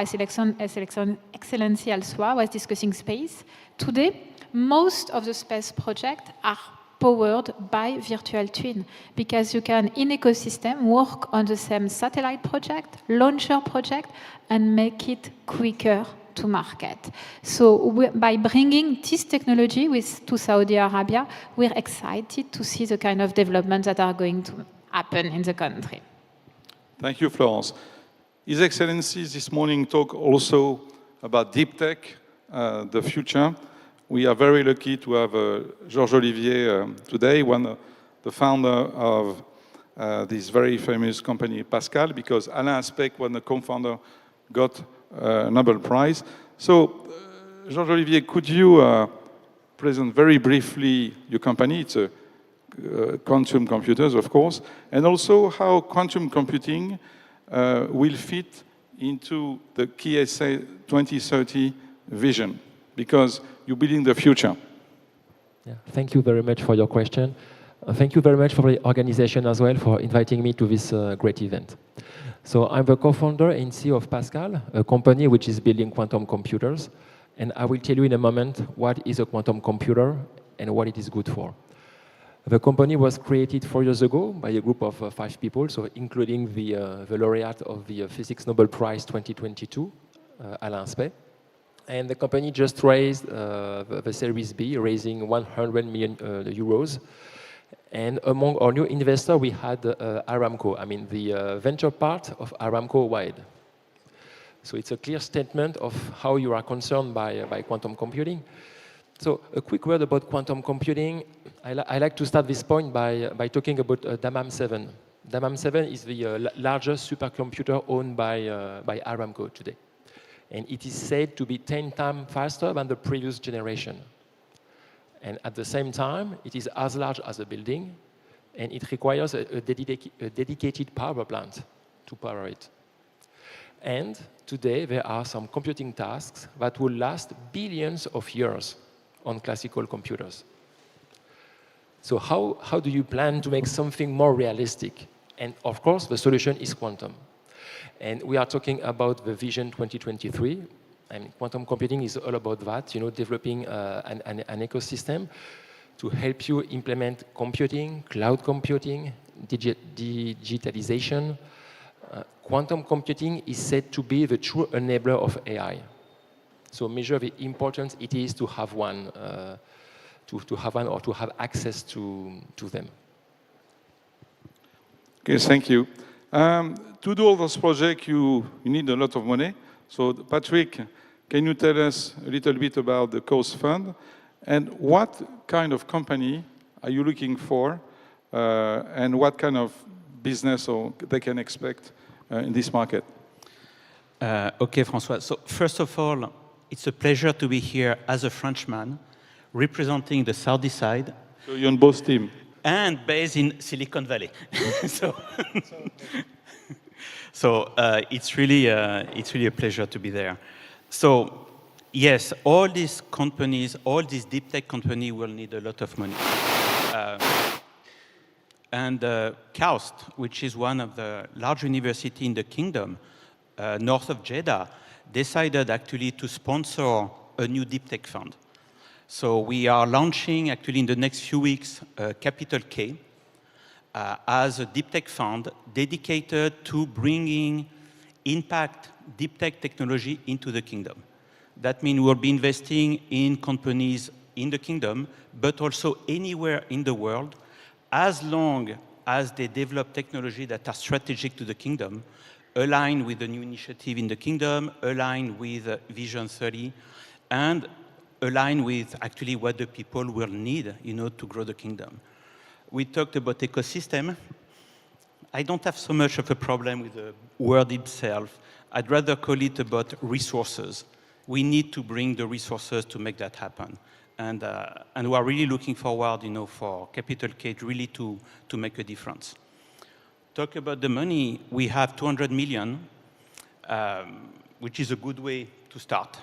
Excellency Al-Swar, was discussing space. Today, most of the space projects are powered by virtual twin, because you can, in ecosystem, work on the same satellite project, launcher project, and make it quicker to market. So by bringing this technology to Saudi Arabia, we're excited to see the kind of developments that are going to happen in the country. Thank you, Florence. His Excellency this morning talked also about deep tech, the future. We are very lucky to have Georges Olivier today, the founder of this very famous company, Pascal, because Alain Aspect, when the co-founder, got a Nobel Prize. So, Georges Olivier, could you present very briefly your company? It's a quantum computers, of course, and also how quantum computing will fit into the KSA 2030 vision, because you're building the future. Yeah, thank you very much for your question. Thank you very much for the organization as well for inviting me to this great event. So I'm the co-founder and CEO of Pascal, a company which is building quantum computers. And I will tell you in a moment what is a quantum computer and what it is good for. The company was created 4 years ago by a group of 5 people, so including the laureate of the Physics Nobel Prize 2022, Alain Aspect. And the company just raised the Series B, raising 100 million euros. And among our new investors, we had Aramco, the venture part of Aramco Wide. So it's a clear statement of how you are concerned by quantum computing. So a quick word about quantum computing. I like to start this point by talking about Dammam 7. Dammam 7 is the largest supercomputer owned by Aramco today. And it is said to be 10 times faster than the previous generation. And at the same time, it is as large as a building, and it requires a dedicated power plant to power it. And today, there are some computing tasks that will last billions of years on classical computers. So how do you plan to make something more realistic? And of course, the solution is quantum. And we are talking about the Vision 2023. Quantum computing is all about that, developing an ecosystem to help you implement computing, cloud computing, digitalization. Quantum computing is said to be the true enabler of AI. So measure the importance it is to have one, or to have access to them. Okay, thank you. To do all those projects, you need a lot of money. So, Patrick, can you tell us a little bit about the COSE fund And what kind of company are you looking for, and what kind of business or they can expect in this market? Okay, François. So first of all, it's a pleasure to be here as a Frenchman, representing the Saudi side. So you're on both teams. And based in Silicon Valley. So it's really a pleasure to be there. So yes, all these companies, all these deep tech companies will need a lot of money. And KAUST, which is one of the large universities in the kingdom, north of Jeddah, decided actually to sponsor a new deep tech fund. So we are launching actually in the next few weeks Capital K as a deep tech fund dedicated to bringing impact deep tech technology into the kingdom. That means we'll be investing in companies in the kingdom, but also anywhere in the world, as long as they develop technology that are strategic to the kingdom, aligned with the new initiative in the kingdom, aligned with Vision 30, and aligned with actually what the people will need, to grow the kingdom. We talked about ecosystem. I don't have so much of a problem with the word itself. I'd rather call it about resources. We need to bring the resources to make that happen. And we are really looking forward, for Capital K really to make a difference. Talk about the money. We have 200 million, which is a good way to start.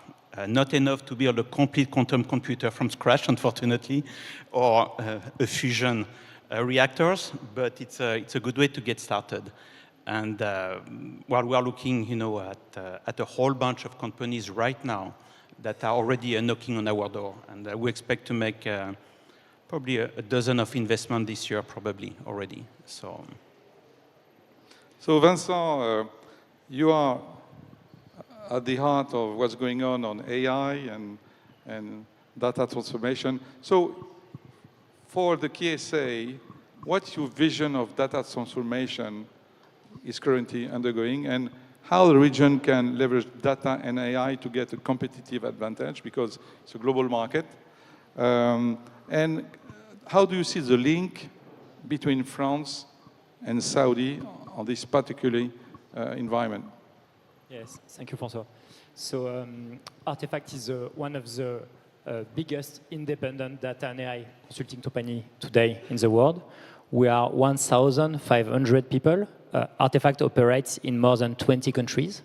Not enough to build a complete quantum computer from scratch, unfortunately, or a fusion reactors, but it's a good way to get started. And while we are looking, at a whole bunch of companies right now that are already knocking on our door, and we expect to make probably a dozen of investment this year, probably already. So Vincent, you are at the heart of what's going on AI and data transformation. So for the KSA, what's your vision of data transformation is currently undergoing, and how the region can leverage data and AI to get a competitive advantage, because it's a global market? And how do you see the link between France and Saudi on this particular environment? Yes, thank you, François. So Artefact is one of the biggest independent data and AI consulting company today in the world. We are 1,500 people. Artefact operates in more than 20 countries,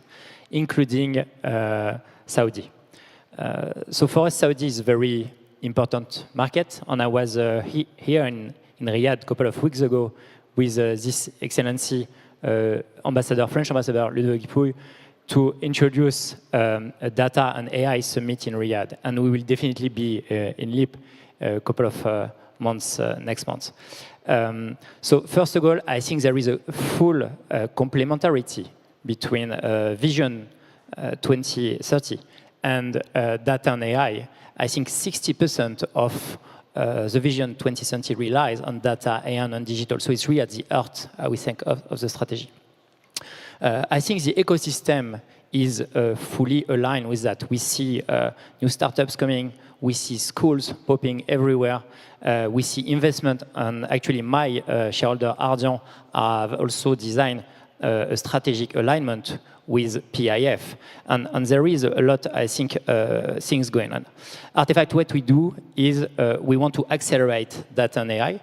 including Saudi. So for us, Saudi is a very important market, and I was here in Riyadh a couple of weeks ago with this Excellency French Ambassador Ludovic Pouille, to introduce a data and AI summit in Riyadh, and we will definitely be in LEAP a couple of months next month. So first of all, I think there is a full complementarity between Vision 2030 and data and AI. I think 60% of the Vision 2030 relies on data, AI, and digital. So it's really at the heart, we think, of the strategy. I think the ecosystem is fully aligned with that. We see new startups coming. We see schools popping everywhere. We see investment. And actually, my shareholder, Ardian, have also designed a strategic alignment with PIF. And there is a lot, I think, things going on. Artefact, what we do is we want to accelerate data and AI.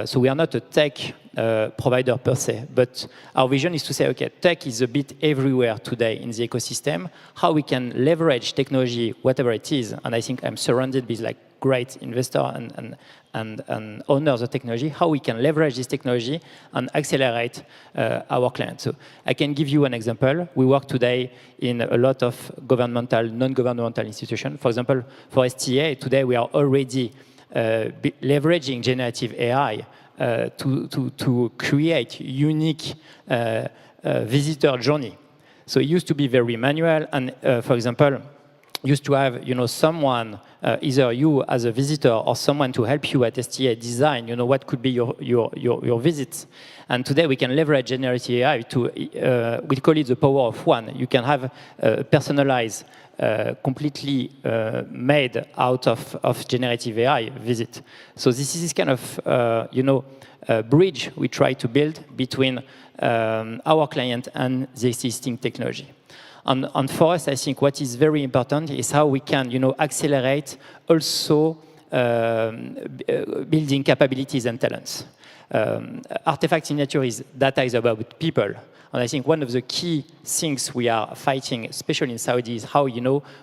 So we are not a tech provider per se, but our vision is to say, okay, tech is a bit everywhere today in the ecosystem. How we can leverage technology, whatever it is, and I think I'm surrounded with like great investors and owners of technology. How we can leverage this technology and accelerate our clients. So I can give you an example. We work today in a lot of governmental, non-governmental institutions. For example, for STA today we are already leveraging generative AI to create unique visitor journey. So it used to be very manual, and for example, used to have someone either you as a visitor or someone to help you at STA design, what could be your visits. And today we can leverage generative AI to, we call it the power of one. You can have personalized, completely made out of generative AI visit. So this is kind of, bridge we try to build between our client and the existing technology. And for us, I think what is very important is how we can, accelerate also building capabilities and talents. Artifact signature is data is about people. And I think one of the key things we are fighting, especially in Saudi, is how,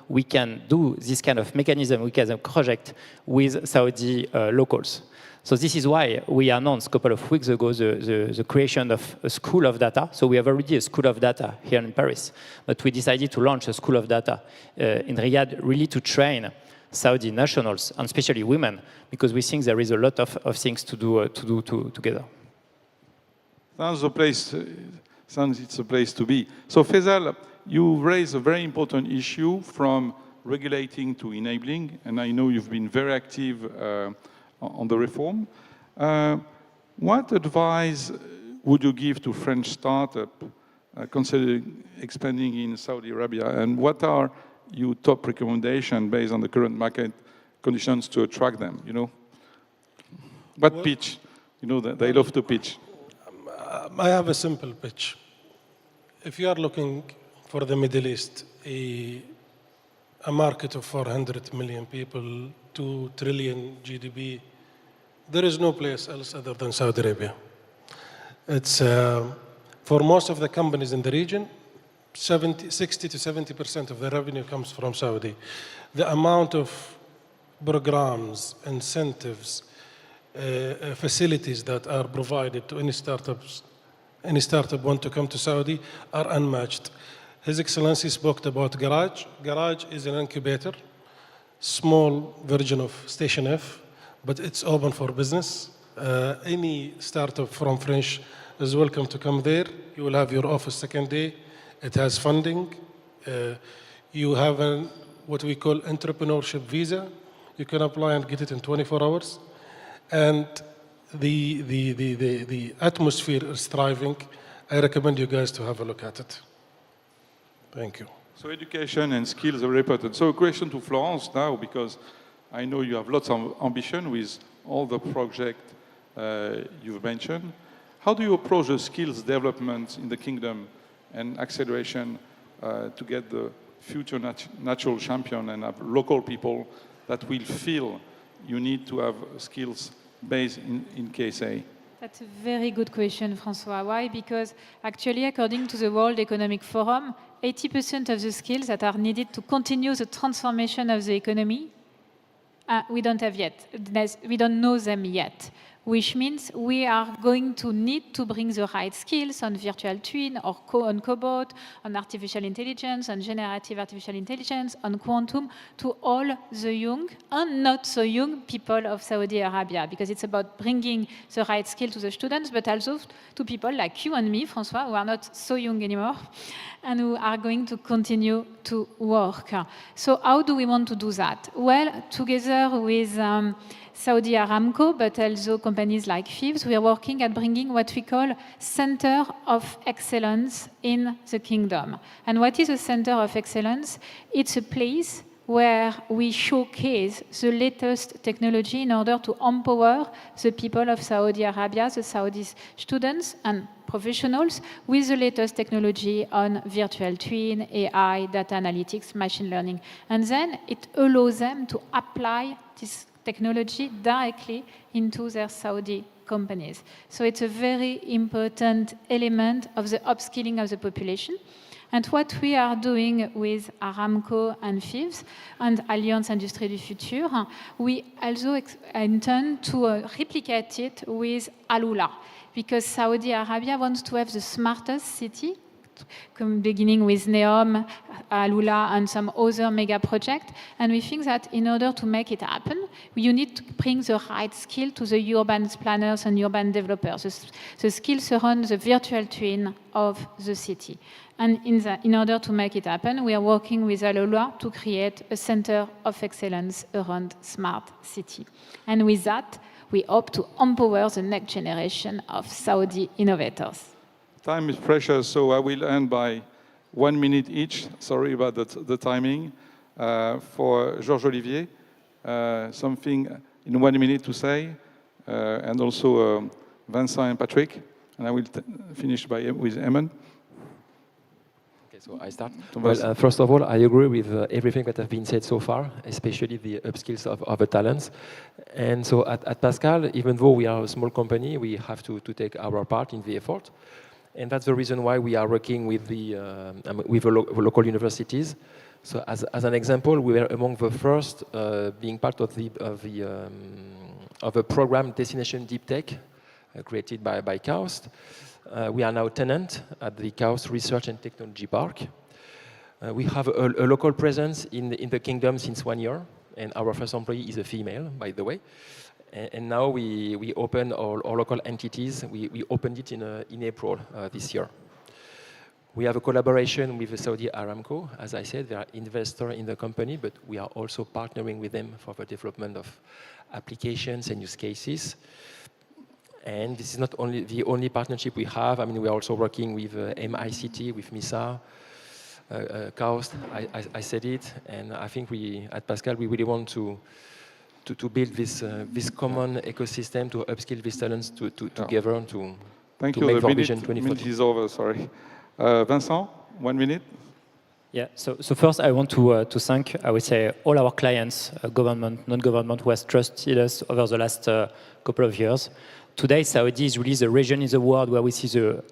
we can do this kind of mechanism, we can project with Saudi locals. So this is why we announced a couple of weeks ago the creation of a school of data. So we have already a school of data here in Paris, but we decided to launch a school of data in Riyadh, really to train Saudi nationals, and especially women, because we think there is a lot of things to do together. Sounds it's a place to be. So Faisal, you raise a very important issue from regulating to enabling, and I know you've been very active on the reform. What advice would you give to French startup considering expanding in Saudi Arabia, and what are your top recommendations based on the current market conditions to attract them? What pitch? They love to pitch. I have a simple pitch. If you are looking for the Middle East, a market of 400 million people, 2 trillion GDP, there is no place else other than Saudi Arabia. It's, for most of the companies in the region, 60 to 70% of the revenue comes from Saudi. The amount of programs, incentives, facilities that are provided to any startup want to come to Saudi are unmatched. His Excellency spoke about Garage. Garage is an incubator, small version of Station F, but it's open for business. Any startup from French is welcome to come there. You will have your office second day. It has funding. You have what we call entrepreneurship visa. You can apply and get it in 24 hours. And the atmosphere is thriving. I recommend you guys to have a look at it. Thank you. So education and skills are very important. So a question to Florence now, because I know you have lots of ambition with all the projects you've mentioned. How do you approach the skills development in the kingdom and acceleration to get the future natural champion and have local people that will feel you need to have skills based in KSA? That's a very good question, François. Why? Because actually, according to the World Economic Forum, 80% of the skills that are needed to continue the transformation of the economy, we don't have yet. We don't know them yet, which means we are going to need to bring the right skills on virtual twin or on cobot, on artificial intelligence, on generative artificial intelligence, on quantum, to all the young and not so young people of Saudi Arabia, because it's about bringing the right skill to the students, but also to people like you and me, François, who are not so young anymore, and who are going to continue to work. So how do we want to do that? Well, together with Saudi Aramco, but also companies like FIVS, we are working at bringing what we call Center of Excellence in the Kingdom. And what is a Center of Excellence? It's a place where we showcase the latest technology in order to empower the people of Saudi Arabia, the Saudi students and professionals, with the latest technology on virtual twin, AI, data analytics, machine learning. And then it allows them to apply this technology directly into their Saudi companies. So it's a very important element of the upskilling of the population. And what we are doing with Aramco and FIVS and Alliance Industrie du Futur, we also intend to replicate it with Alula, because Saudi Arabia wants to have the smartest city, beginning with NEOM, Alula, and some other mega projects. And we think that in order to make it happen, you need to bring the right skill to the urban planners and urban developers, the skills around the virtual twin of the city. And in order to make it happen, we are working with Alolua to create a center of excellence around smart city. And with that, we hope to empower the next generation of Saudi innovators. Time is precious, so I will end by 1 minute each. Sorry about the timing. For Georges Olivier, something in 1 minute to say, and also Vincent and Patrick, and I will finish with Eamon. Okay, so I start. Well, first of all, I agree with everything that has been said so far, especially the upskills of the talents. And so at Pascal, even though we are a small company, we have to take our part in the effort. And that's the reason why we are working with the local universities. So as an example, we were among the first being part of a program, Destination Deep Tech, created by KAUST. We are now tenant at the KAUST Research and Technology Park. We have a local presence in the kingdom since 1 year, and our first employee is a female, by the way. And now we open our local entities. We opened it in April this year. We have a collaboration with Saudi Aramco. As I said, they are investor in the company, but we are also partnering with them for the development of applications and use cases. And this is not only the only partnership we have. I mean, we are also working with MICT, with MISA, KAUST, I said it. And I think at Pascal, we really want to build this common ecosystem to upskill these talents together to make our vision 2040. The minute is over, sorry. Vincent, 1 minute. Yeah, so first I want to thank, I would say, all our clients, government, non-government, who has trusted us over the last couple of years. Today, Saudi is really the region in the world where we see the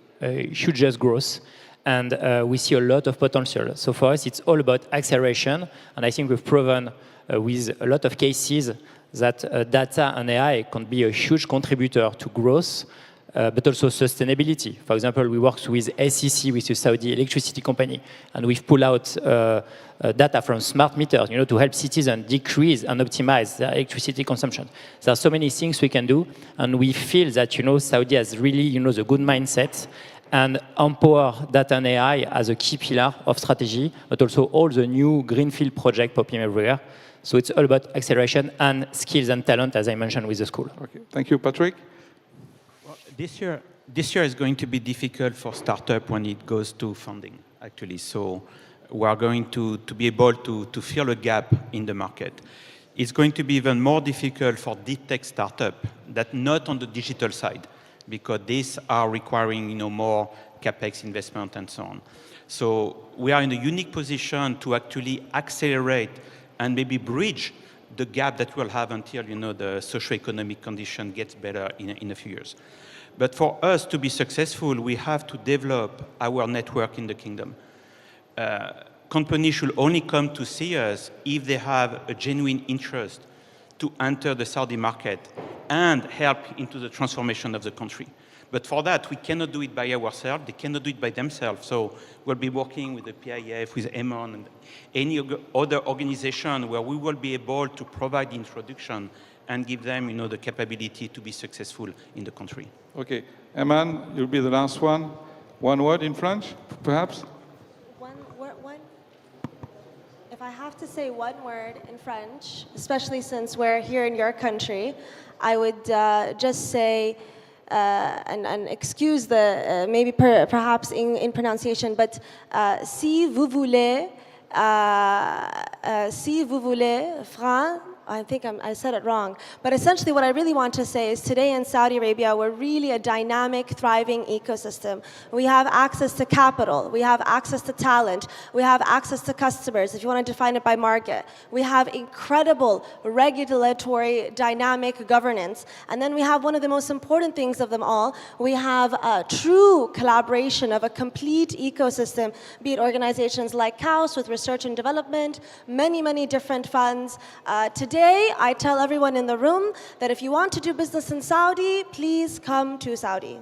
hugest growth, and we see a lot of potential. So for us, it's all about acceleration, and I think we've proven with a lot of cases that data and AI can be a huge contributor to growth, but also sustainability. For example, we worked with SEC, with the Saudi electricity company, and we've pulled out data from smart meters, to help citizens decrease and optimize their electricity consumption. There are so many things we can do, and we feel that, Saudi has really, the good mindset and empower data and AI as a key pillar of strategy, but also all the new greenfield projects popping everywhere. So it's all about acceleration and skills and talent, as I mentioned with the school. Okay, thank you, Patrick. This year is going to be difficult for startup when it goes to funding, actually. So we are going to be able to fill a gap in the market. It's going to be even more difficult for deep tech startup that not on the digital side, because these are requiring more capex investment and so on. So we are in a unique position to actually accelerate and maybe bridge the gap that we'll have until the socio-economic condition gets better in a few years. But for us to be successful, we have to develop our network in the kingdom. Companies should only come to see us if they have a genuine interest to enter the Saudi market and help into the transformation of the country. But for that, we cannot do it by ourselves. They cannot do it by themselves. So we'll be working with the PIF, with Eamon, and any other organization where we will be able to provide the introduction and give them, the capability to be successful in the country. Okay, Eamon, you'll be the last one. One word in French, perhaps? If I have to say one word in French, especially since we're here in your country, I would just say, and excuse the maybe perhaps in pronunciation, but si vous voulez, I think I said it wrong. But essentially what I really want to say is today in Saudi Arabia, we're really a dynamic, thriving ecosystem. We have access to capital. We have access to talent. We have access to customers, if you want to define it by market. We have incredible regulatory, dynamic governance. And then we have one of the most important things of them all. We have a true collaboration of a complete ecosystem, be it organizations like KAUST with research and development, many, many different funds. Today, I tell everyone in the room that if you want to do business in Saudi, please come to Saudi.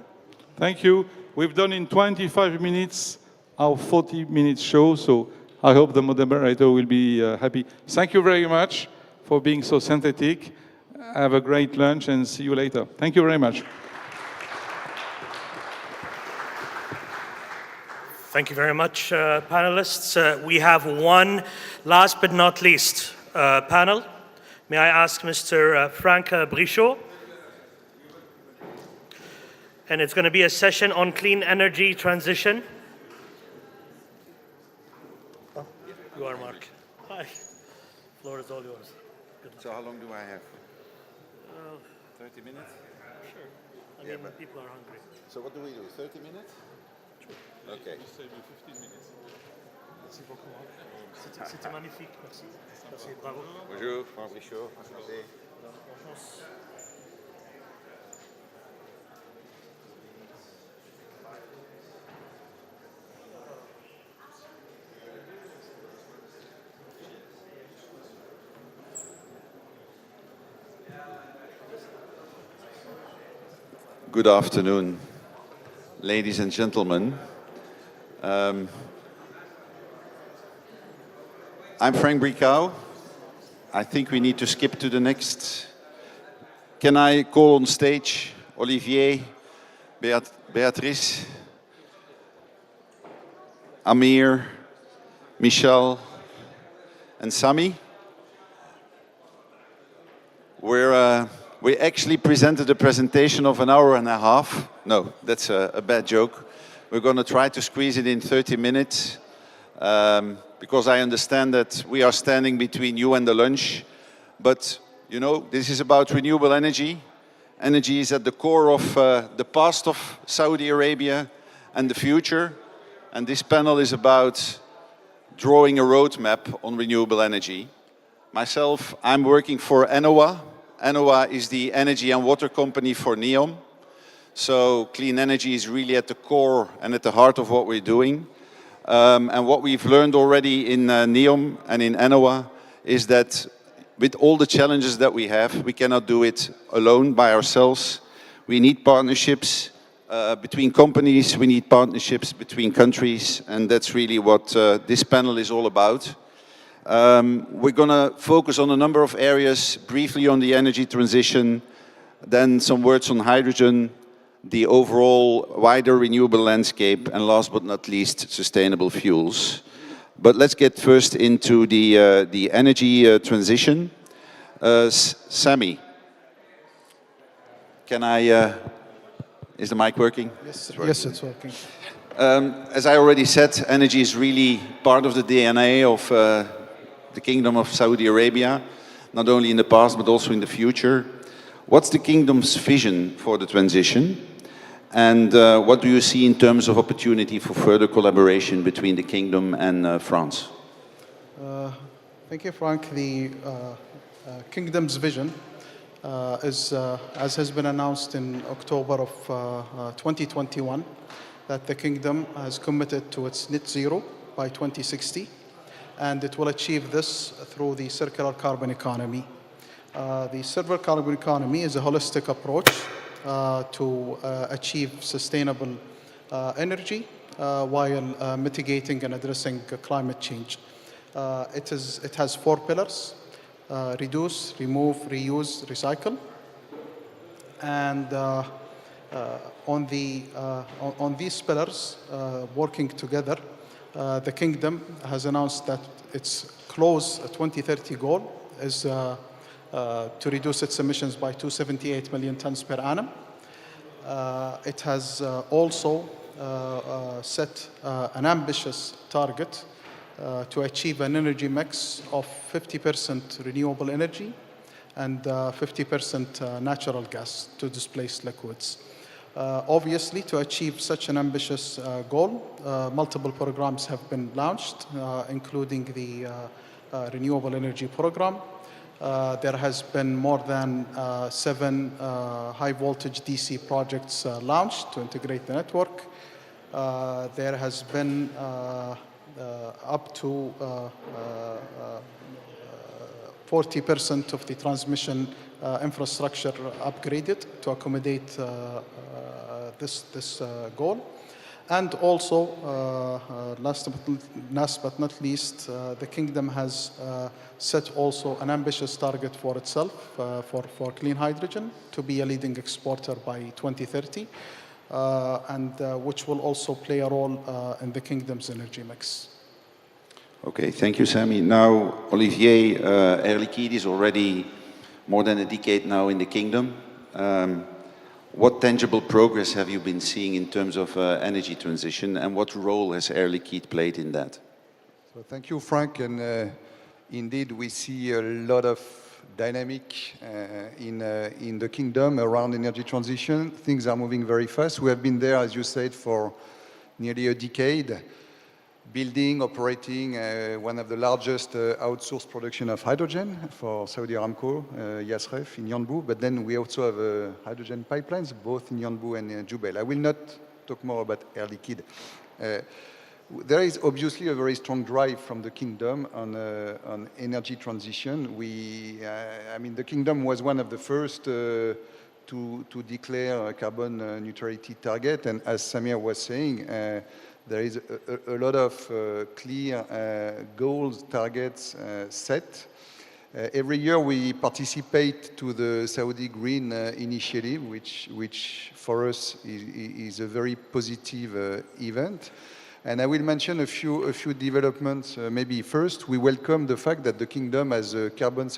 Thank you. We've done in 25 minutes our 40-minute show, so I hope the moderator will be happy. Thank you very much for being so synthetic. Have a great lunch and see you later. Thank you very much. Thank you very much, panelists. We have one last but not least panel. May I ask Mr. Frank Brichot? And it's going to be a session on clean energy transition. Oh, you are Mark. Hi. Floor is all yours. Good. So how long do I have? 30 minutes? Sure. I mean, people are hungry. So what do we do? 30 minutes? Okay. C'était magnifique, merci. Merci, bravo. Bonjour, Franck Brichot. Enchanté. Good afternoon, ladies and gentlemen. I'm Frank Brichot. I think we need to skip to the next. Can I call on stage Olivier, Beatrice, Amir, Michel, and Sami? We actually presented a presentation of an hour and a half. No, that's a bad joke. We're going to try to squeeze it in 30 minutes because I understand that we are standing between you and the lunch. But, you know, this is about renewable energy. Energy is at the core of the past of Saudi Arabia and the future. And this panel is about drawing a roadmap on renewable energy. Myself, I'm working for ENOA. ENOA is the energy and water company for NEOM. So clean energy is really at the core and at the heart of what we're doing. And what we've learned already in NEOM and in ENOA is that with all the challenges that we have, we cannot do it alone by ourselves. We need partnerships between companies, we need partnerships between countries, and that's really what this panel is all about. We're going to focus on a number of areas, briefly on the energy transition, then some words on hydrogen, the overall wider renewable landscape, and last but not least, sustainable fuels. But let's get first into the energy transition. Sami, can I, is the mic working? Yes, yes, it's working. As I already said, energy is really part of the DNA of the Kingdom of Saudi Arabia, not only in the past, but also in the future. What's the Kingdom's vision for the transition? And what do you see in terms of opportunity for further collaboration between the Kingdom and France? Thank you, Frank. The Kingdom's vision is, as has been announced in October of 2021, that the Kingdom has committed to its net zero by 2060, and it will achieve this through the circular carbon economy. The circular carbon economy is a holistic approach to achieve sustainable energy while mitigating and addressing climate change. It has 4 pillars: reduce, remove, reuse, recycle. And on these pillars, working together, the Kingdom has announced that its close 2030 goal is to reduce its emissions by 278 million tons per annum. It has also set an ambitious target to achieve an energy mix of 50% renewable energy and 50% natural gas to displace liquids. Obviously, to achieve such an ambitious goal, multiple programs have been launched, including the Renewable Energy Program. There has been more than 7 high-voltage DC projects launched to integrate the network. There has been up to 40% of the transmission infrastructure upgraded to accommodate this goal. And also, last but not least, the Kingdom has set also an ambitious target for itself for clean hydrogen to be a leading exporter by 2030. and which will also play a role in the kingdom's energy mix. Okay, thank you, Sami. Now, Olivier, Air Liquide is already more than a decade now in the kingdom. What tangible progress have you been seeing in terms of energy transition, and what role has Air Liquide played in that? So thank you, Frank. And indeed, we see a lot of dynamic in the kingdom around energy transition. Things are moving very fast. We have been there, as you said, for nearly a decade, building, operating one of the largest outsourced production of hydrogen for Saudi Aramco, Yasref in Yanbu. But then we also have hydrogen pipelines, both in Yanbu and Jubail. I will not talk more about Air Liquide. There is obviously a very strong drive from the kingdom on energy transition. I mean, the kingdom was one of the first to declare a carbon neutrality target. And as Samir was saying, there is a lot of clear goals, targets set. Every year we participate to the Saudi Green Initiative, which for us is a very positive event. And I will mention a few developments. Maybe first, we welcome the fact that the kingdom has a carbon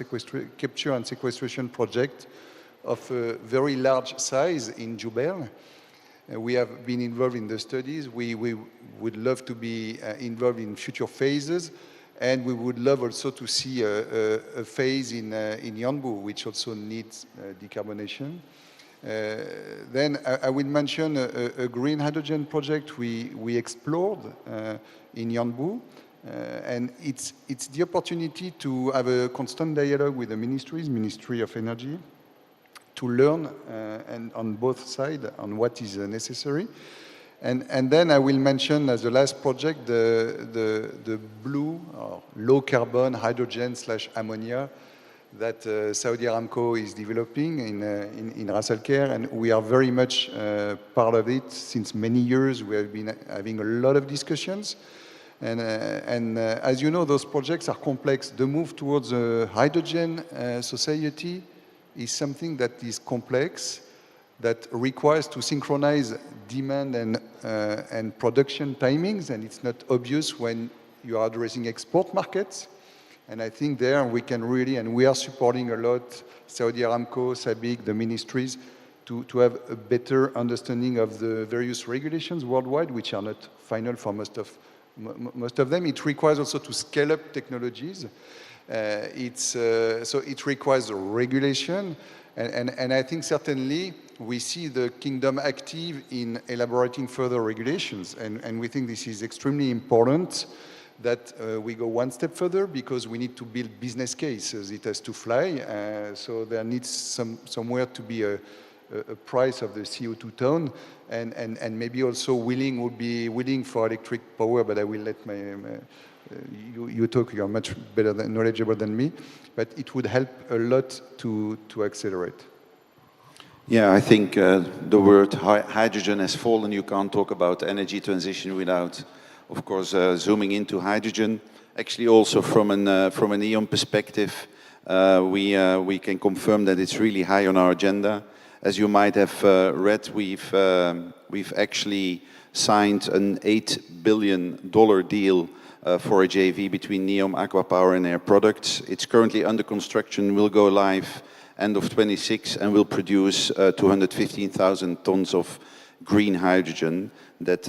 capture and sequestration project of a very large size in Jubail. We have been involved in the studies. We would love to be involved in future phases, and we would love also to see a phase in Yanbu, which also needs decarbonation. Then I will mention a green hydrogen project we explored in Yanbu, and it's the opportunity to have a constant dialogue with the ministries, Ministry of Energy, to learn and on both sides on what is necessary. And then I will mention as the last project the blue or low carbon hydrogen / ammonia that Saudi Aramco is developing in Ras Al Khair, and we are very much part of it since many years. We have been having a lot of discussions, and as you know, those projects are complex. The move towards a hydrogen society is something that is complex, that requires to synchronize demand and production timings, and it's not obvious when you are addressing export markets. And I think there we can really, and we are supporting a lot, Saudi Aramco, SABIC, the ministries, to have a better understanding of the various regulations worldwide, which are not final for most of them. It requires also to scale up technologies. So it requires regulation. And I think certainly we see the kingdom active in elaborating further regulations. And we think this is extremely important, that we go one step further, because we need to build business cases. It has to fly, so there needs somewhere to be a price of the CO2 ton, and maybe also would be willing for electric power, but I will let you talk. You are much better knowledgeable than me, but it would help a lot to accelerate. Yeah, I think the word hydrogen has fallen. You can't talk about energy transition without, of course, zooming into hydrogen. Actually, also from an NEOM perspective, we can confirm that it's really high on our agenda. As you might have read, we've actually signed an $8 billion deal for a JV between NEOM, Aqua Power, and Air Products. It's currently under construction, will go live end of 26, and will produce 215,000 tons of green hydrogen that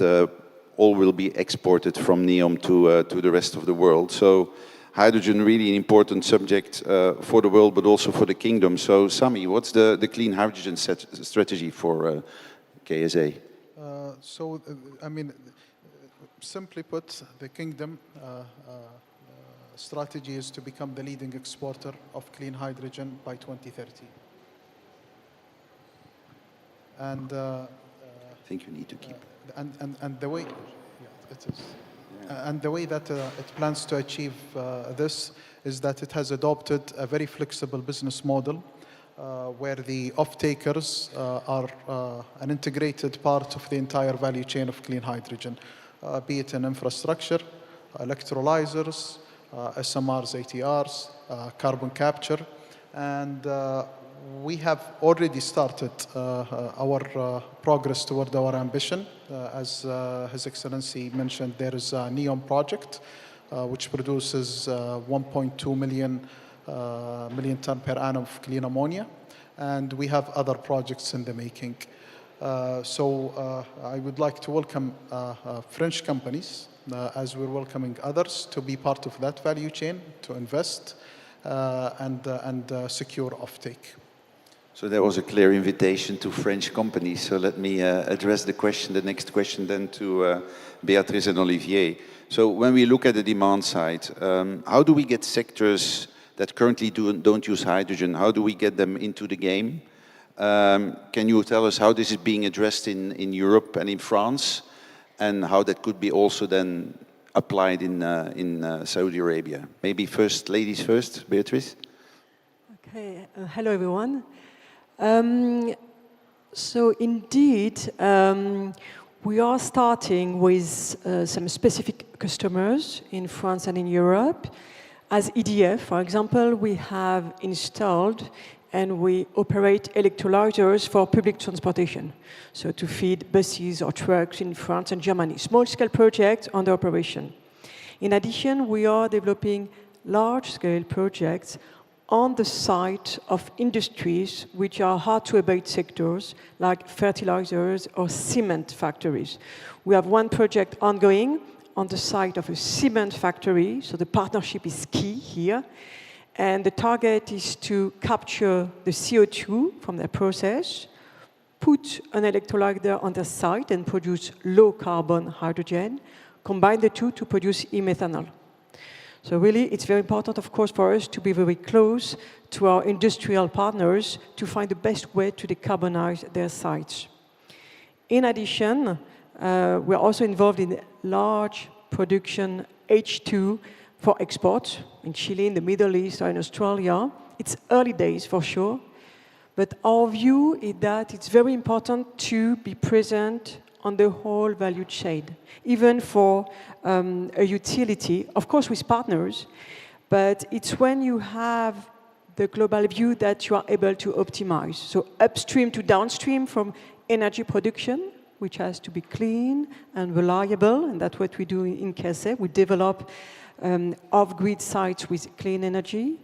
all will be exported from NEOM to the rest of the world. So hydrogen really an important subject for the world, but also for the kingdom. So Sami, what's the clean hydrogen strategy for KSA? I mean, simply put, the kingdom strategy is to become the leading exporter of clean hydrogen by 2030. And I think you need to keep. And the way, yeah, it is. And the way that it plans to achieve this is that it has adopted a very flexible business model where the off-takers are an integrated part of the entire value chain of clean hydrogen, be it in infrastructure, electrolyzers, SMRs, ATRs, carbon capture, And we have already started our progress toward our ambition. As His Excellency mentioned, there is a NEOM project which produces 1.2 million ton per annum of clean ammonia. And we have other projects in the making. So I would like to welcome French companies, as we're welcoming others, to be part of that value chain, to invest and secure offtake. So there was a clear invitation to French companies. So let me address the next question then to Beatrice and Olivier. So when we look at the demand side, how do we get sectors that currently don't use hydrogen, how do we get them into the game? Can you tell us how this is being addressed in Europe and in France, and how that could be also then applied in Saudi Arabia? Maybe first, ladies first, Beatrice. Okay, hello everyone. So indeed, we are starting with some specific customers in France and in Europe. As EDF, for example, we have installed and we operate electrolyzers for public transportation, so to feed buses or trucks in France and Germany. Small-scale projects under operation. In addition, we are developing large-scale projects on the site of industries which are hard-to-abate sectors, like fertilizers or cement factories. We have one project ongoing on the site of a cement factory, so the partnership is key here. And the target is to capture the CO2 from the process, put an electrolyzer on the site and produce low-carbon hydrogen, combine the two to produce e-methanol. So really, it's very important, of course, for us to be very close to our industrial partners to find the best way to decarbonize their sites. In addition, we're also involved in large production H2 for export in Chile, in the Middle East, or in Australia. It's early days for sure, but our view is that it's very important to be present on the whole value chain, even for a utility, of course with partners, but it's when you have the global view that you are able to optimize. So upstream to downstream from energy production, which has to be clean and reliable, and that's what we do in KSA. We develop off-grid sites with clean energy,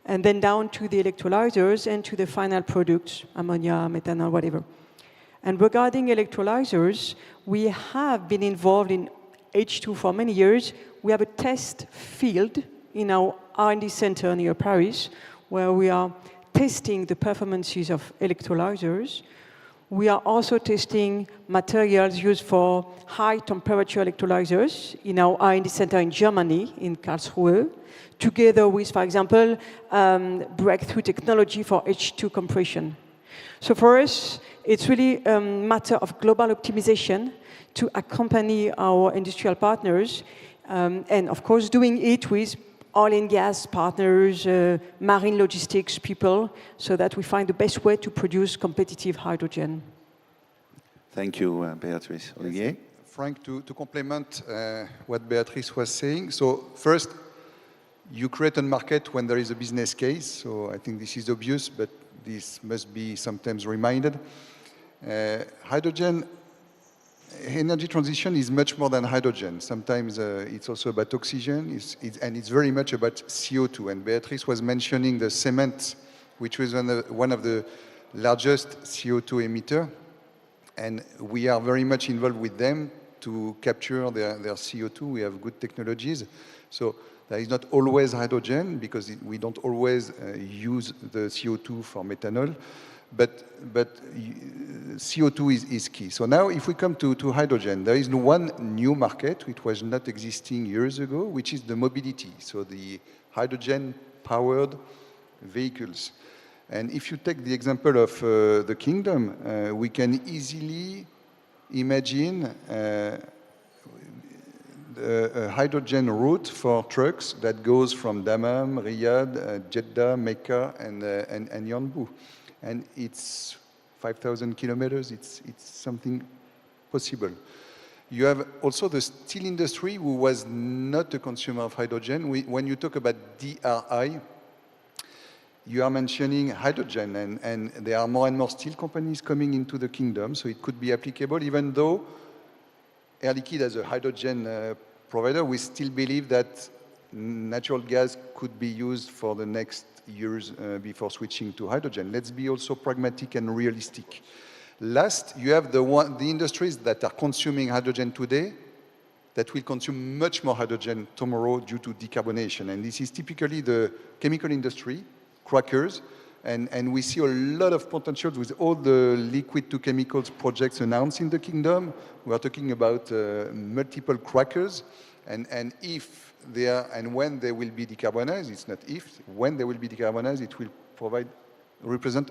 and then down to the electrolyzers and to the final products, ammonia, methanol, whatever. And regarding electrolyzers, we have been involved in H2 for many years. We have a test field in our R&D center near Paris, where we are testing the performances of electrolyzers. We are also testing materials used for high-temperature electrolyzers in our R&D center in Germany, in Karlsruhe, together with, for example, breakthrough technology for H2 compression. So for us, it's really a matter of global optimization to accompany our industrial partners, and of course doing it with oil and gas partners, marine logistics people, so that we find the best way to produce competitive hydrogen. Thank you, Beatrice. Olivier? Frank, to complement what Beatrice was saying, so first, you create a market when there is a business case, so I think this is obvious, but this must be sometimes reminded. Hydrogen, energy transition is much more than hydrogen. Sometimes it's also about oxygen, and it's very much about CO2. And Beatrice was mentioning the cement, which was one of the largest CO2 emitter. And we are very much involved with them to capture their CO2. We have good technologies. So there is not always hydrogen, because we don't always use the CO2 for methanol. But CO2 is key. So now if we come to hydrogen, there is one new market which was not existing years ago, which is the mobility, so the hydrogen-powered vehicles. And if you take the example of the Kingdom, we can easily imagine a hydrogen route for trucks that goes from Dammam, Riyadh, Jeddah, Mecca, and Yanbu. And it's 5,000 kilometers, it's something possible. You have also the steel industry, who was not a consumer of hydrogen. When you talk about DRI, you are mentioning hydrogen, and there are more and more steel companies coming into the kingdom, so it could be applicable, even though Air Liquide as a hydrogen provider, we still believe that natural gas could be used for the next years before switching to hydrogen. Let's be also pragmatic and realistic. Last, you have the industries that are consuming hydrogen today that will consume much more hydrogen tomorrow due to decarbonation. And this is typically the chemical industry, crackers, and we see a lot of potential with all the liquid to chemicals projects announced in the kingdom. We are talking about multiple crackers, and if they are, and when they will be decarbonized, it's not if, when they will be decarbonized, it will represent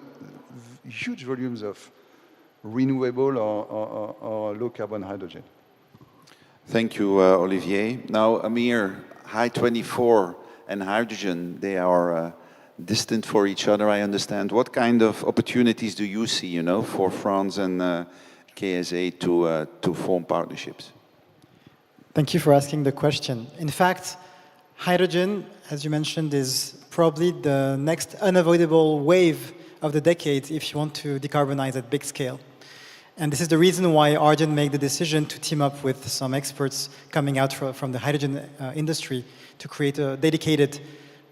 huge volumes of renewable or low carbon hydrogen. Thank you, Olivier. Now, Amir, Hy-24 and hydrogen, they are distant for each other, I understand. What kind of opportunities do you see, for France and KSA to form partnerships? Thank you for asking the question. In fact, hydrogen, as you mentioned, is probably the next unavoidable wave of the decade if you want to decarbonize at big scale. And this is the reason why Ardian made the decision to team up with some experts coming out from the hydrogen industry to create a dedicated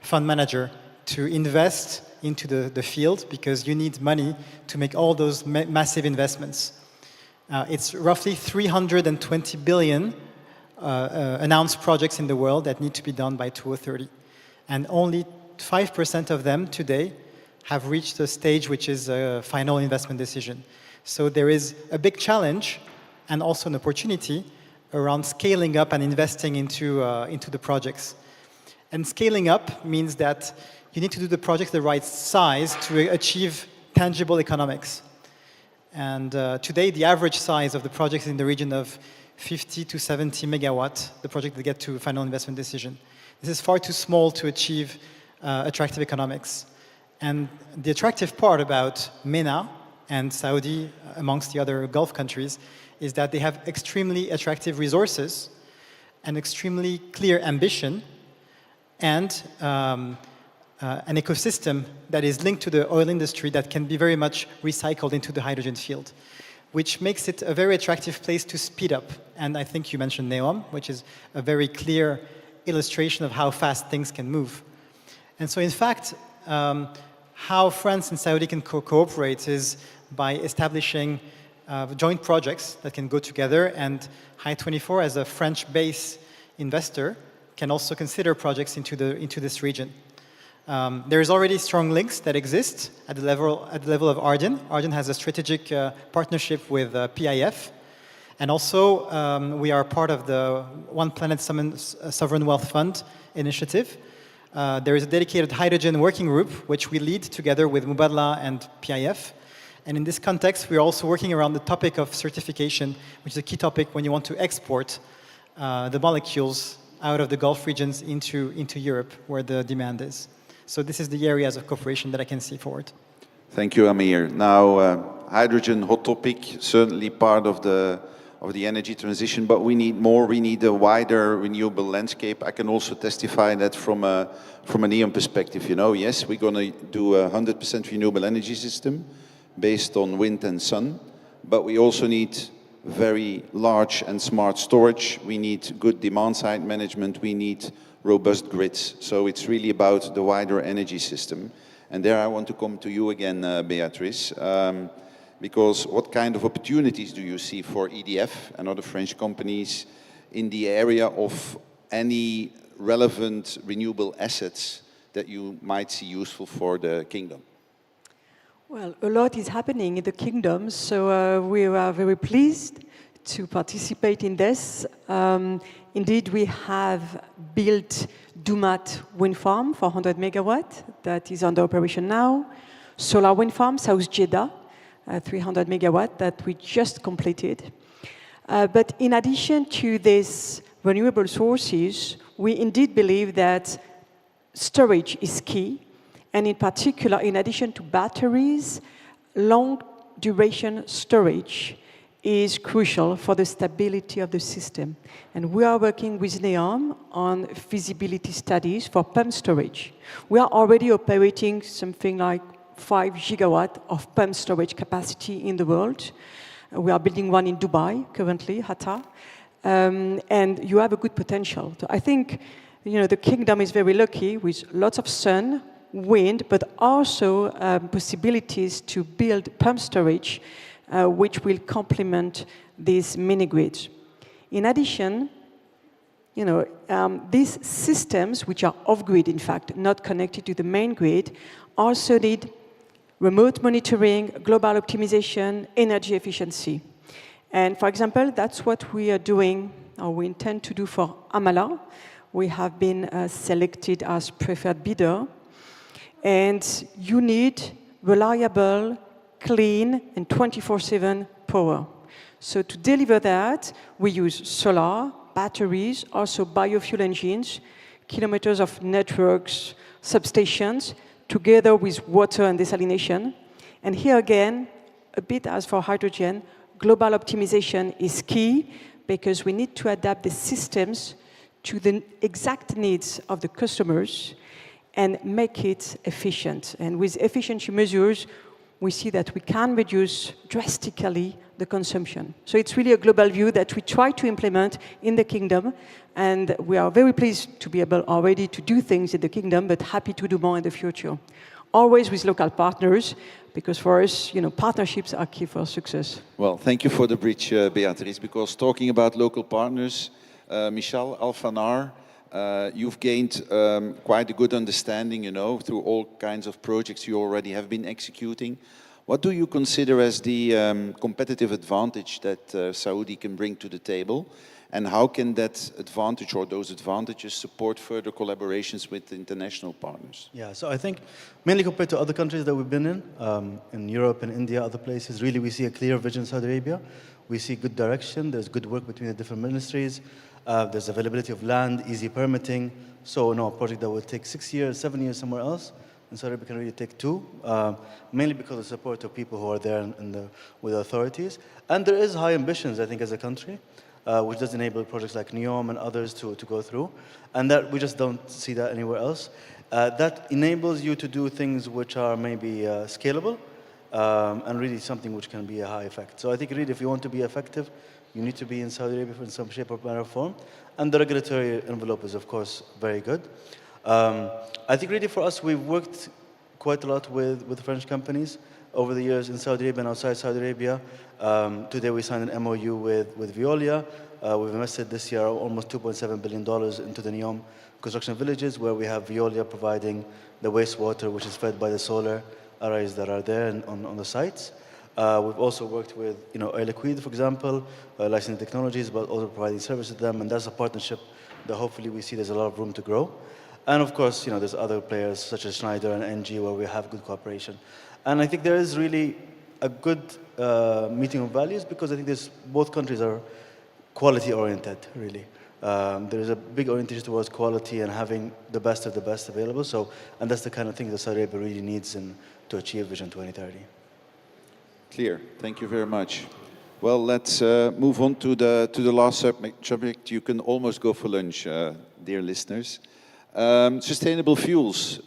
fund manager to invest into the field, because you need money to make all those massive investments. It's roughly 320 billion announced projects in the world that need to be done by 2030. And only 5% of them today have reached a stage which is a final investment decision. So there is a big challenge and also an opportunity around scaling up and investing into the projects. And scaling up means that you need to do the project the right size to achieve tangible economics. And today, the average size of the project is in the region of 50 to 70 megawatt, the project that get to final investment decision. This is far too small to achieve attractive economics. And the attractive part about MENA and Saudi, amongst the other Gulf countries, is that they have extremely attractive resources and extremely clear ambition, and an ecosystem that is linked to the oil industry that can be very much recycled into the hydrogen field, which makes it a very attractive place to speed up. And I think you mentioned NEOM, which is a very clear illustration of how fast things can move. And so in fact, how France and Saudi can cooperate is by establishing joint projects that can go together, and Hy-24 as a French-based investor can also consider projects into this region. There is already strong links that exist at the level of Ardian. Ardian has a strategic partnership with PIF, and also we are part of the One Planet Sovereign Wealth Fund initiative. There is a dedicated hydrogen working group, which we lead together with Mubadala and PIF. And in this context, we're also working around the topic of certification, which is a key topic when you want to export the molecules out of the Gulf regions into Europe, where the demand is. So this is the areas of cooperation that I can see forward. Thank you, Amir. Now, hydrogen, hot topic, certainly part of the energy transition, but we need more. We need a wider renewable landscape. I can also testify that from a NEOM perspective. Yes, we're going to do a 100% renewable energy system based on wind and sun, but we also need very large and smart storage. We need good demand-side management. We need robust grids. So it's really about the wider energy system. And there I want to come to you again, Beatrice, because what kind of opportunities do you see for EDF and other French companies in the area of any relevant renewable assets that you might see useful for the kingdom? Well, a lot is happening in the kingdom, so we are very pleased to participate in this. Indeed, we have built Dumat wind farm for 100 megawatt that is under operation now. Solar wind farm, South Jeddah, 300 megawatt that we just completed. But in addition to these renewable sources, we indeed believe that storage is key. And in particular, in addition to batteries, long duration storage is crucial for the stability of the system. And we are working with NEOM on feasibility studies for pump storage. We are already operating something like 5 gigawatt of pump storage capacity in the world. We are building one in Dubai currently, Hatta. And you have a good potential. So I think the kingdom is very lucky with lots of sun, wind, but also possibilities to build pump storage which will complement these mini-grids. In addition, these systems, which are off-grid, in fact, not connected to the main grid, also need remote monitoring, global optimization, energy efficiency. And for example, that's what we are doing, or we intend to do for Amala. We have been selected as preferred bidder. And you need reliable, clean, and 24/7 power. So to deliver that, we use solar, batteries, also biofuel engines, kilometers of networks, substations, together with water and desalination. And here again, a bit as for hydrogen, global optimization is key because we need to adapt the systems to the exact needs of the customers and make it efficient. And with efficiency measures, we see that we can reduce drastically the consumption. So it's really a global view that we try to implement in the kingdom, and we are very pleased to be able already to do things in the kingdom, but happy to do more in the future. Always with local partners, because for us, partnerships are key for success. Well, thank you for the bridge, Beatrice, because talking about local partners, Michel Alfanar, you've gained quite a good understanding, through all kinds of projects you already have been executing. What do you consider as the competitive advantage that Saudi can bring to the table? And how can that advantage or those advantages support further collaborations with international partners? Yeah, so I think mainly compared to other countries that we've been in Europe and India, other places, really we see a clear vision in Saudi Arabia. We see good direction, there's good work between the different ministries, there's availability of land, easy permitting. So a project that would take 6 years, 7 years somewhere else, in Saudi Arabia can really take 2, mainly because of the support of people who are there with the authorities. And there is high ambitions, I think, as a country. Which does enable projects like NEOM and others to go through. And that we just don't see that anywhere else. That enables you to do things which are maybe scalable and really something which can be a high effect. So I think really if you want to be effective, you need to be in Saudi Arabia in some shape or manner or form. And the regulatory envelope is, of course, very good. I think really for us, we've worked quite a lot with French companies over the years in Saudi Arabia and outside Saudi Arabia. Today we signed an MOU with Veolia. We've invested this year almost $2.7 billion into the NEOM construction villages, where we have Veolia providing the wastewater, which is fed by the solar arrays that are there on the sites. We've also worked with Air Liquide, for example, licensing technologies, but also providing services to them, and that's a partnership that hopefully we see there's a lot of room to grow. And of course, there's other players such as Schneider and NG where we have good cooperation. And I think there is really a good meeting of values because I think both countries are quality-oriented, really. There is a big orientation towards quality and having the best of the best available. And that's the kind of thing that Saudi Arabia really needs to achieve Vision 2030. Clear. Thank you very much. Well, let's move on to the last subject. You can almost go for lunch, dear listeners. Sustainable fuels,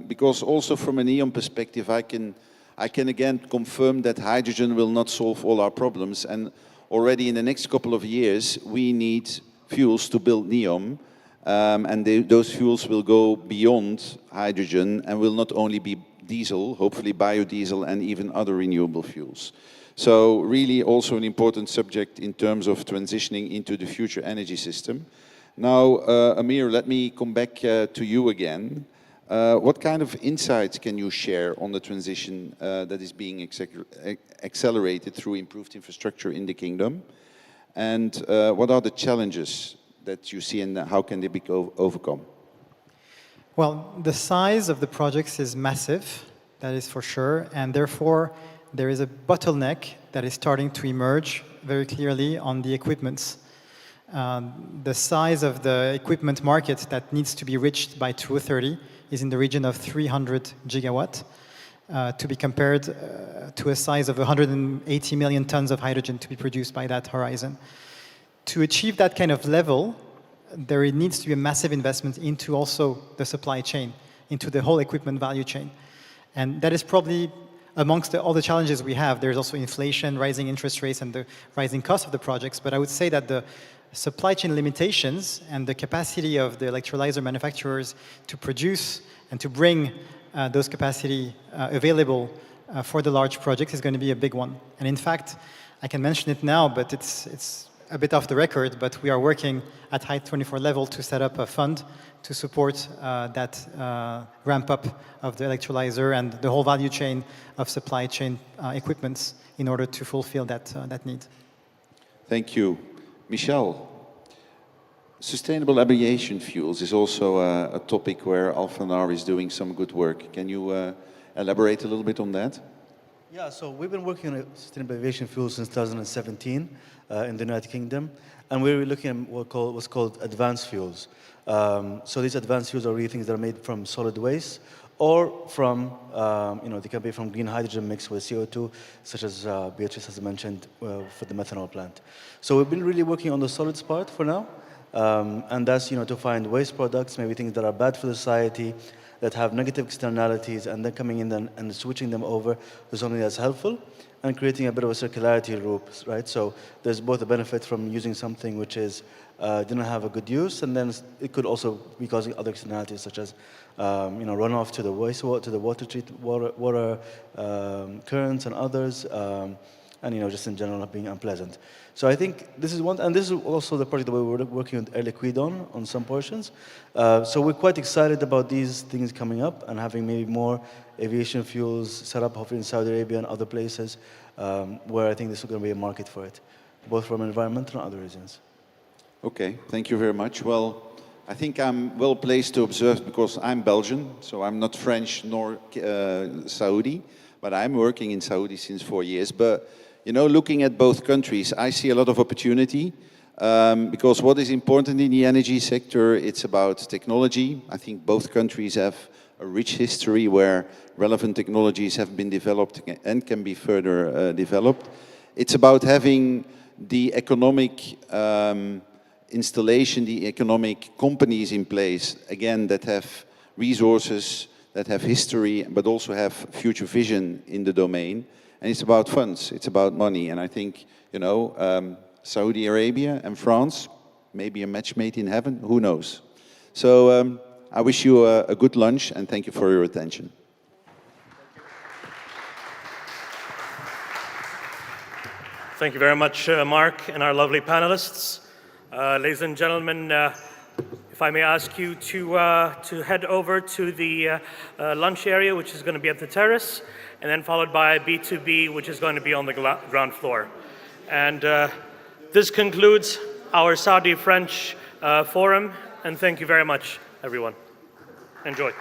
because also from an NEOM perspective, I can again confirm that hydrogen will not solve all our problems, and already in the next couple of years we need fuels to build NEOM, and those fuels will go beyond hydrogen and will not only be diesel, hopefully biodiesel and even other renewable fuels. So really also an important subject in terms of transitioning into the future energy system. Now, Amir, let me come back to you again. What kind of insights can you share on the transition that is being accelerated through improved infrastructure in the kingdom? And what are the challenges that you see and how can they be overcome? Well, the size of the projects is massive, that is for sure, and therefore there is a bottleneck that is starting to emerge very clearly on the equipments. The size of the equipment market that needs to be reached by 2030 is in the region of 300 gigawatt. to be compared to a size of 180 million tons of hydrogen to be produced by that horizon. To achieve that kind of level, there needs to be a massive investment into also the supply chain, into the whole equipment value chain. And that is probably amongst all the challenges we have. There's also inflation, rising interest rates, and the rising cost of the projects. But I would say that the supply chain limitations and the capacity of the electrolyzer manufacturers to produce and to bring those capacity available for the large projects is going to be a big one. And in fact, I can mention it now, but it's a bit off the record, but we are working at Height 24 level to set up a fund to support that ramp up of the electrolyzer and the whole value chain of supply chain equipments in order to fulfill that need. Thank you. Michel, sustainable aviation fuels is also a topic where Alphanar is doing some good work. Can you elaborate a little bit on that? Yeah, so we've been working on sustainable aviation fuel since 2017 in the United Kingdom, and we're looking at what's called advanced fuels. So these advanced fuels are really things that are made from solid waste or from, they can be from green hydrogen mixed with CO2, such as Beatrice has mentioned for the methanol plant. So we've been really working on the solids part for now, and that's, to find waste products, maybe things that are bad for society, that have negative externalities, and then coming in and switching them over to something that's helpful and creating a bit of a circularity loop, right? So there's both a benefit from using something which is didn't have a good use, and then it could also be causing other externalities such as runoff to the wastewater, to the water currents and others, and just in general not being unpleasant. So I think this is one, and this is also the project that we were working with Air Liquide on some portions. So we're quite excited about these things coming up and having maybe more aviation fuels set up hopefully in Saudi Arabia and other places where I think this is going to be a market for it, both from environmental and other reasons. Okay, thank you very much. Well, I think I'm well placed to observe because I'm Belgian, so I'm not French nor Saudi, but I'm working in Saudi since 4 years. But looking at both countries, I see a lot of opportunity because what is important in the energy sector, it's about technology. I think both countries have a rich history where relevant technologies have been developed and can be further developed. It's about having the economic installation, the economic companies in place, again, that have resources, that have history, but also have future vision in the domain. And it's about funds, it's about money. And I think, Saudi Arabia and France, maybe a match made in heaven, who knows? So I wish you a good lunch and thank you for your attention. Thank you very much, Mark, and our lovely panelists. Ladies and gentlemen, if I may ask you to head over to the lunch area, which is going to be at the terrace, and then followed by B2B, which is going to be on the ground floor. And this concludes our Saudi-French forum, and thank you very much, everyone. Enjoy.